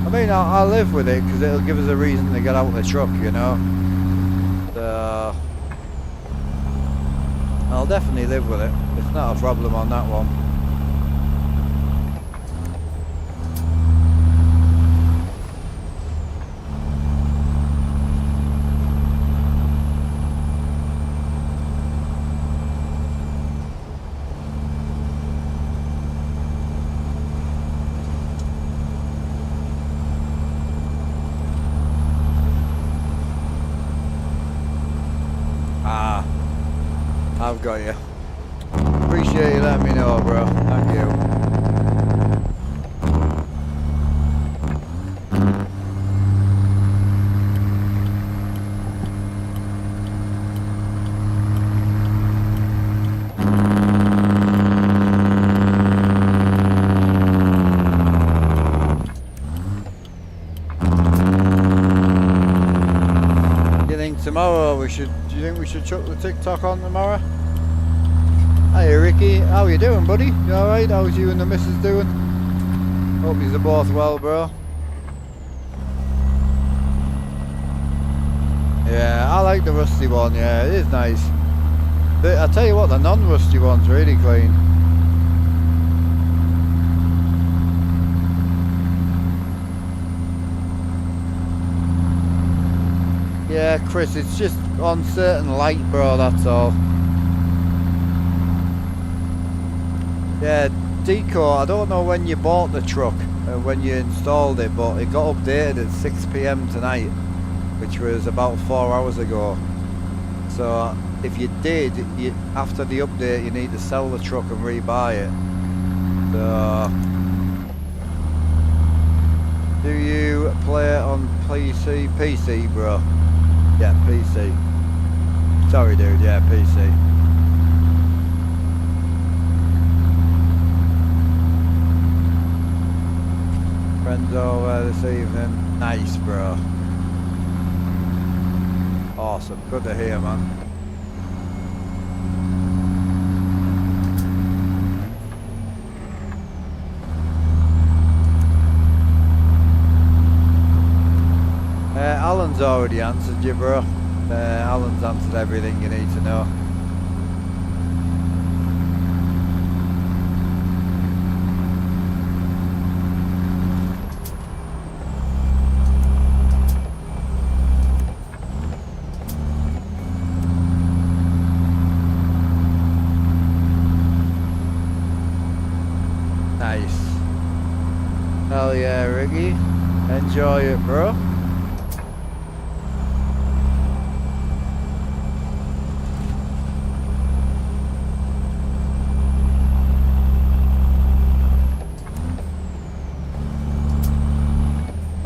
I mean, I'll live with it because it'll give us a reason to get out of the truck, you know. So I'll definitely live with it. It's not a problem on that one. I've got you. Appreciate you letting me know, bro. Thank you. Do you think we should chuck the TikTok on tomorrow? Hey Ricky, how you doing, buddy? You alright? How's you and the missus doing? Hope you're both well, bro. Yeah, I like the rusty one, yeah, it is nice. I tell you what, the non-rusty one's really clean. Yeah, Chris, it's just on certain light, bro, that's all. Yeah, Deco, I don't know when you bought the truck and when you installed it, but it got updated at 6 PM tonight, which was about 4 hours ago. So if you did, after the update, you need to sell the truck and rebuy it. So, do you play on PC? PC, bro. Yeah, PC. Sorry, dude. Yeah, PC. Friends over this evening. Nice, bro. Awesome. Good to hear, man. Alan's already answered you, bro. Alan's answered everything you need to know. Nice. Hell yeah, Ricky. Enjoy it, bro.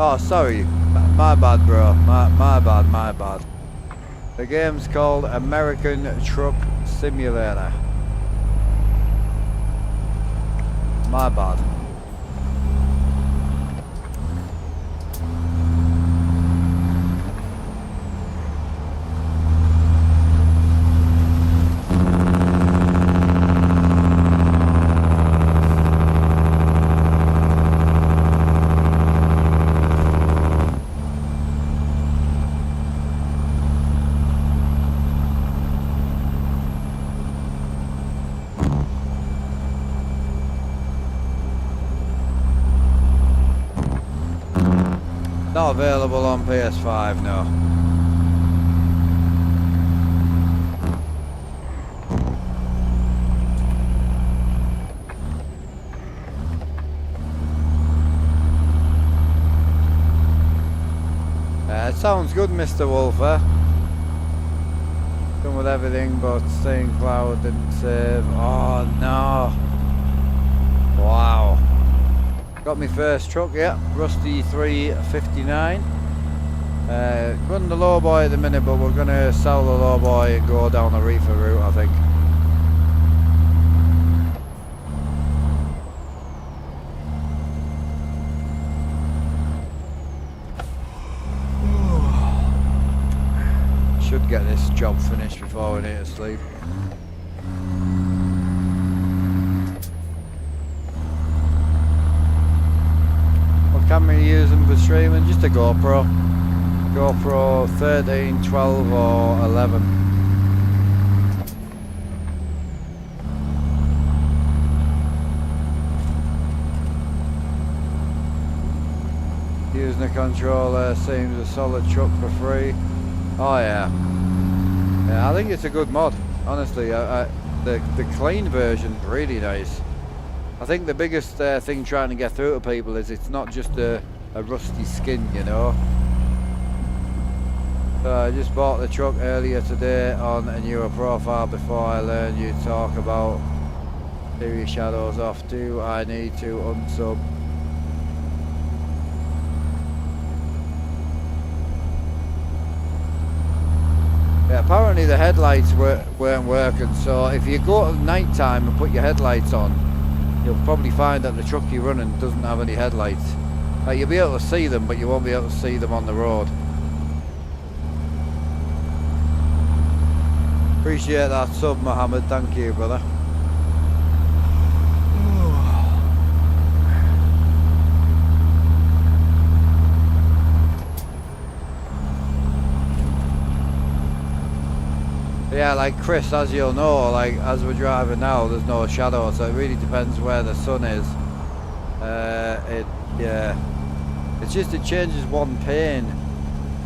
Oh, sorry. My bad, bro. My bad. The game's called American Truck Simulator. My bad. Not available on PS5, no. It sounds good, Mr. Wolfer. Done with everything but Staying Cloud didn't save. Oh no. Wow. Got my first truck, yeah, Rusty 359. Running the lowboy at the minute, but we're gonna sell the lowboy and go down the reefer route, I think. Should get this job finished before we need to sleep. Camera you're using for streaming? Just a GoPro. GoPro 13, 12 or 11. Using the controller seems a solid truck for free. Oh yeah. Yeah, I think it's a good mod. Honestly, the clean version's really nice. I think the biggest thing trying to get through to people is it's not just a rusty skin, you know. So I just bought the truck earlier today on a newer profile before I learn you talk about your shadows off. Do I need to unsub? Yeah, apparently the headlights weren't working, so if you go at night time and put your headlights on, you'll probably find that the truck you're running doesn't have any headlights. You'll be able to see them, but you won't be able to see them on the road. Appreciate that sub, Mohammed. Thank you, brother. Yeah, like Chris, as you'll know, like as we're driving now, there's no shadow, so it really depends where the sun is. Yeah, it's just it changes one pane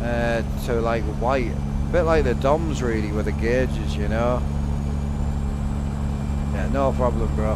to like white, a bit like the DOMs really with the gauges, you know. Yeah, no problem, bro.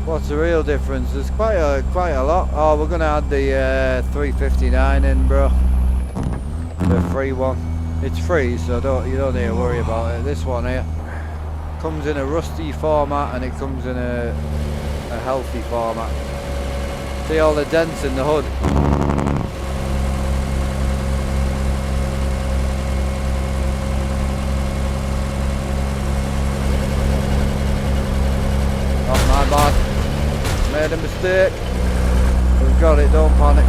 What's the real difference? There's quite a lot. Oh, we're gonna add the 359 in, bro. The free one. It's free, so you don't need to worry about it. This one here comes in a rusty format and it comes in a healthy format. See all the dents in the hood. Not my bad. Made a mistake. We've got it, don't panic.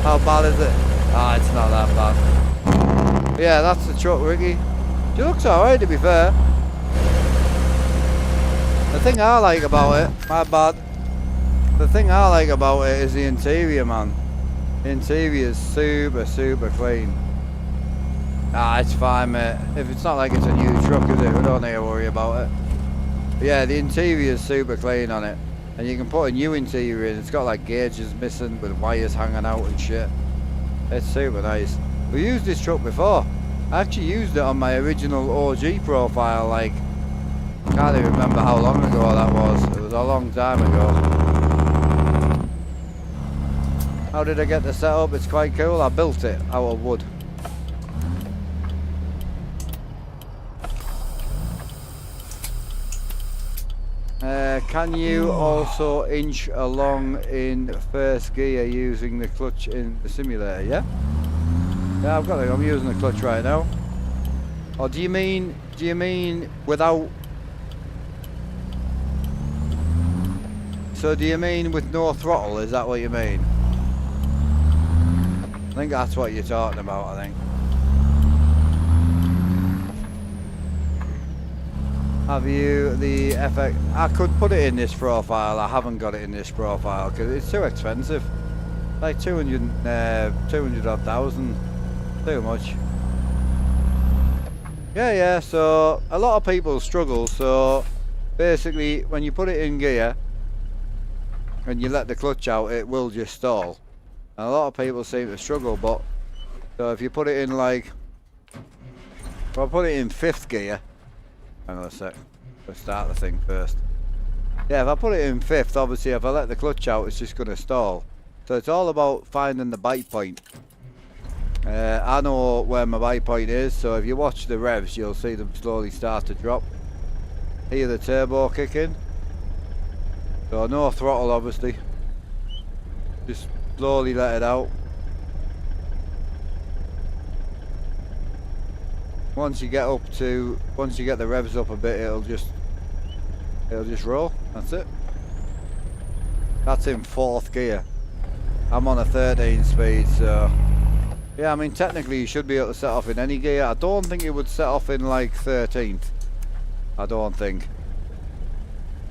How bad is it? Ah, it's not that bad. Yeah, that's the truck, Ricky. It looks alright, to be fair. The thing I like about it, my bad. The thing I like about it is the interior, man. The interior is super clean. Ah, it's fine, mate. If it's not like it's a new truck, is it? We don't need to worry about it. But yeah, the interior is super clean on it. And you can put a new interior in. It's got like gauges missing with wires hanging out and shit. It's super nice. We used this truck before. I actually used it on my original OG profile, like, I can't even remember how long ago that was. It was a long time ago. How did I get the setup? It's quite cool. I built it out of wood. Can you also inch along in first gear using the clutch in the simulator? Yeah? Yeah, I've got it. I'm using the clutch right now. Or do you mean without? So do you mean with no throttle? Is that what you mean? I think that's what you're talking about, I think. Have you the FX? I could put it in this profile. I haven't got it in this profile because it's too expensive. Like 200 odd thousand. Too much. Yeah, so a lot of people struggle. So basically when you put it in gear and you let the clutch out, it will just stall. And a lot of people seem to struggle, but so if you put it in like, well, I'll put it in 5th gear. Hang on a sec. Let's start the thing first. Yeah, if I put it in 5th, obviously if I let the clutch out, it's just going to stall. So it's all about finding the bite point. I know where my bite point is, so if you watch the revs, you'll see them slowly start to drop. Hear the turbo kick in. So no throttle, obviously. Just slowly let it out. Once you get the revs up a bit, it'll just roll. That's it. That's in 4th gear. I'm on a 13 speed, so yeah, I mean technically you should be able to set off in any gear. I don't think it would set off in like 13th. I don't think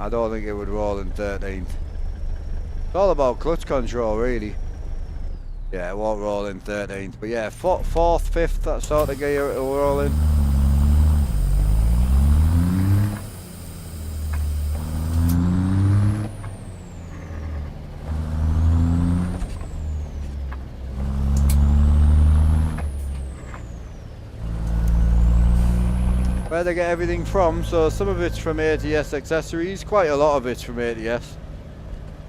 it would roll in 13th. It's all about clutch control, really. Yeah, it won't roll in 13th, but yeah, 4th, 5th, that sort of gear it'll roll in. where they get everything from. So some of it's from ATS accessories, quite a lot of it's from ATS.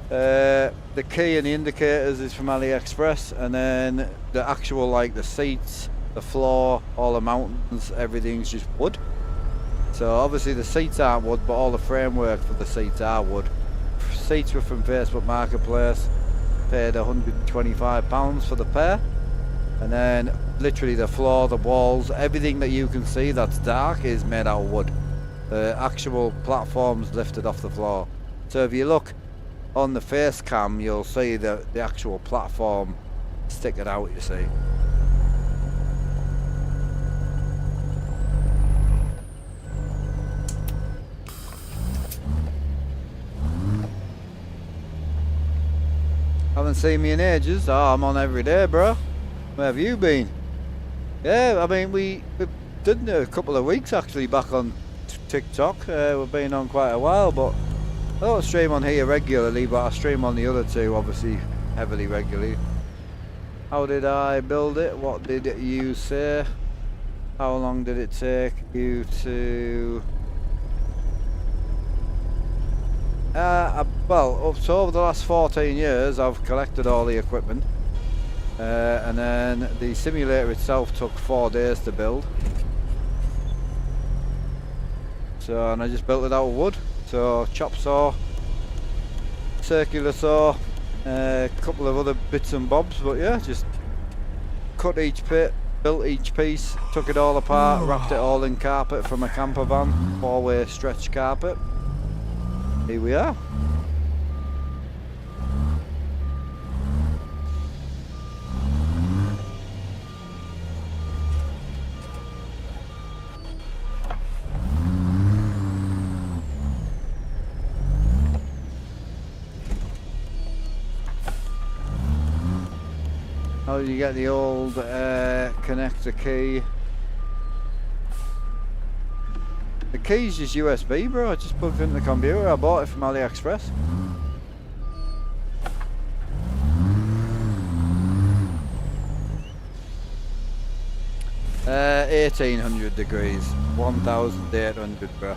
The key and the indicators is from AliExpress, and then the actual, like the seats, the floor, all the mountains, everything's just wood. So obviously the seats aren't wood, but all the framework for the seats are wood. Seats were from Facebook Marketplace, paid £125 for the pair, and then literally the floor, the walls, everything that you can see that's dark is made out of wood. The actual platform's lifted off the floor. So if you look on the face cam, you'll see the actual platform sticking out, you see. Haven't seen me in ages. Oh, I'm on every day, bro. Where have you been? Yeah, I mean, we did a couple of weeks actually back on TikTok. We've been on quite a while, but I don't stream on here regularly, but I stream on the other two, obviously, heavily regularly. How did I build it? What did you say? How long did it take you to... well, up to over the last 14 years, I've collected all the equipment. And then the simulator itself took 4 days to build. So, and I just built it out of wood. So, chop saw, circular saw, a couple of other bits and bobs, but yeah, just cut each bit, built each piece, took it all apart, wrapped it all in carpet from a camper van, 4-way stretch carpet. Here we are. How do you get the old connector key? The key's just USB, bro. I just plugged it into the computer. I bought it from AliExpress. Uh, 1800 degrees. 1800, bro.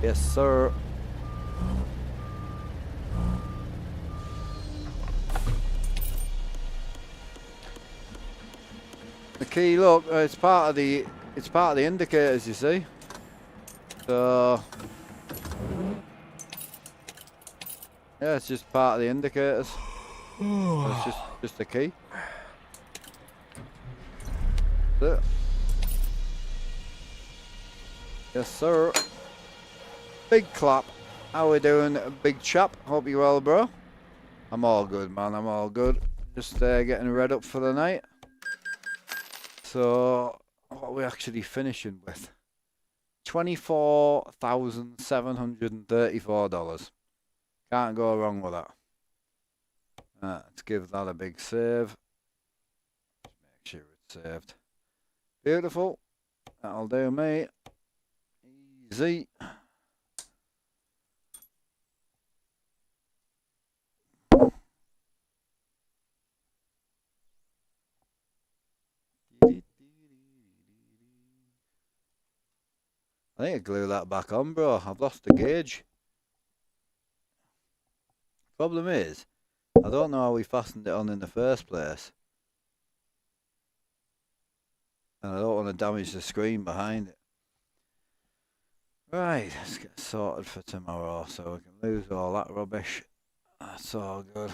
Yes, sir. The key, look, it's part of the indicators, you see. So yeah, it's just part of the indicators. So it's just a key. That's it. Yes, sir. Big clap. How we doing, big chap? Hope you're well, bro. I'm all good, man. I'm all good. Just getting read up for the night. So, what are we actually finishing with? $24,734. Can't go wrong with that. Let's give that a big save. Make sure it's saved. Beautiful. That'll do, mate. Easy. I think I glue that back on, bro. I've lost the gauge. Problem is, I don't know how we fastened it on in the first place. And I don't want to damage the screen behind it. Right, let's get sorted for tomorrow so we can lose all that rubbish. That's all good.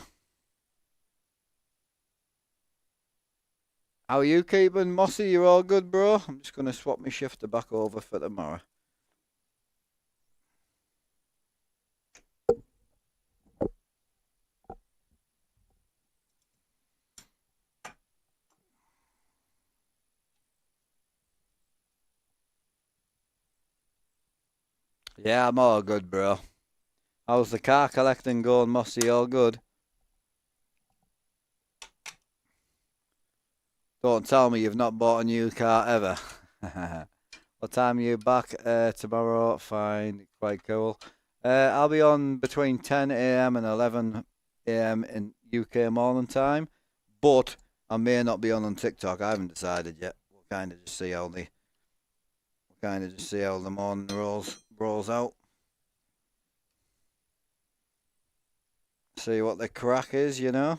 How are you keeping, Mossy? You all good, bro? I'm just going to swap my shifter back over for tomorrow. Yeah, I'm all good, bro. How's the car collecting going, Mossy? All good? Don't tell me you've not bought a new car ever. What time are you back? Tomorrow? Fine, quite cool. I'll be on between 10 AM and 11 AM in UK morning time, but I may not be on TikTok. I haven't decided yet. We'll kind of just see how the kind of just see how the morning rolls out. See what the crack is, you know.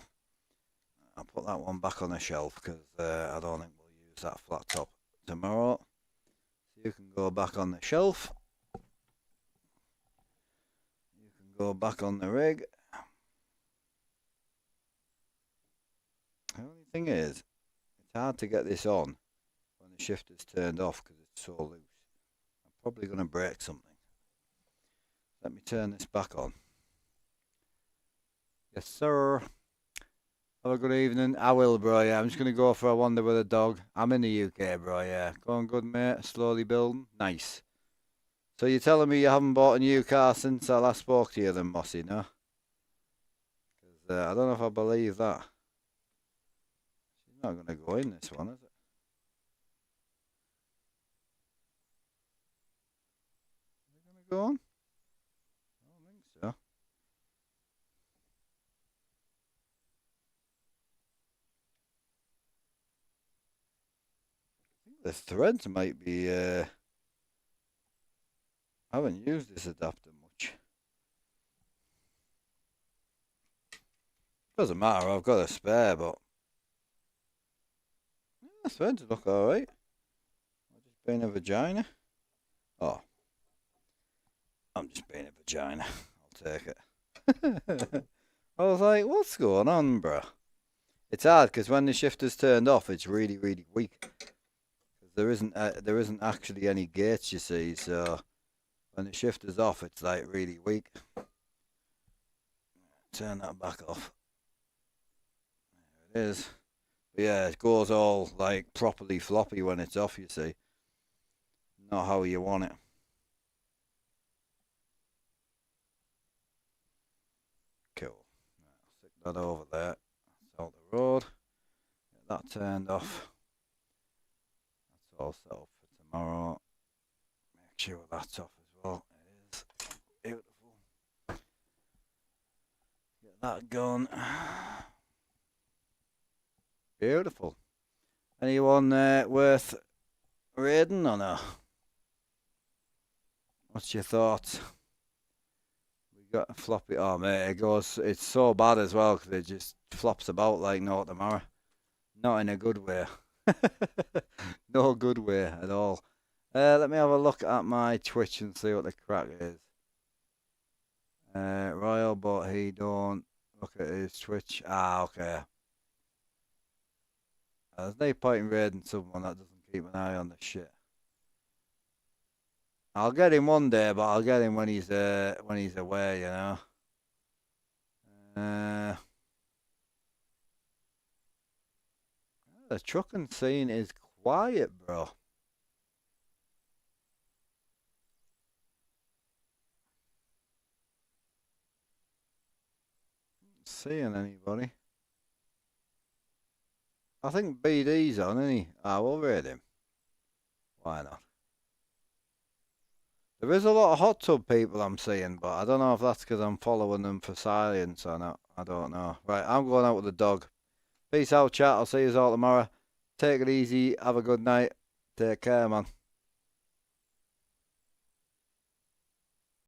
I'll put that one back on the shelf because I don't think we'll use that flat top tomorrow. So you can go back on the shelf. You can go back on the rig. The only thing is, it's hard to get this on when the shifter's turned off because it's so loose. I'm probably going to break something. Let me turn this back on. Yes, sir. Have a good evening. I will, bro, yeah. I'm just going to go for a wander with a dog. I'm in the UK, bro, yeah. Going good, mate. Slowly building. Nice. So you're telling me you haven't bought a new car since I last spoke to you then, Mossy, no? Because I don't know if I believe that. She's not going to go in this one, is it? Is it going to go on? I don't think so. The threads might be, I haven't used this adapter much. Doesn't matter, I've got a spare, but yeah, the threads look alright. I'm just being a vagina. Oh, I'm just being a vagina. I'll take it. I was like, what's going on, bro? It's hard because when the shifter's turned off, it's really, really weak. There isn't actually any gates, you see, so when the shifter's off, it's like really weak. Turn that back off. There it is. But yeah, it goes all like properly floppy when it's off, you see. Not how you want it. Cool. I'll stick that over there. That's out the road. Get that turned off. All set up for tomorrow. Make sure that's off as well. It is beautiful. Get that going. Beautiful. Anyone worth raiding or no? What's your thoughts? We got a floppy. Oh mate, it goes. It's so bad as well because it just flops about like no tomorrow. Not in a good way. No good way at all. Let me have a look at my Twitch and see what the crack is. Royal, but he don't look at his Twitch. Ah, okay. There's no point in raiding someone that doesn't keep an eye on the shit. I'll get him one day, but I'll get him when he's away, you know. The trucking scene is quiet, bro. Not seeing anybody. I think BD's on, isn't he? I will raid him. Why not? There is a lot of hot tub people I'm seeing, but I don't know if that's because I'm following them for science or not. I don't know. Right, I'm going out with the dog. Peace out, chat. I'll see you all tomorrow. Take it easy. Have a good night. Take care, man.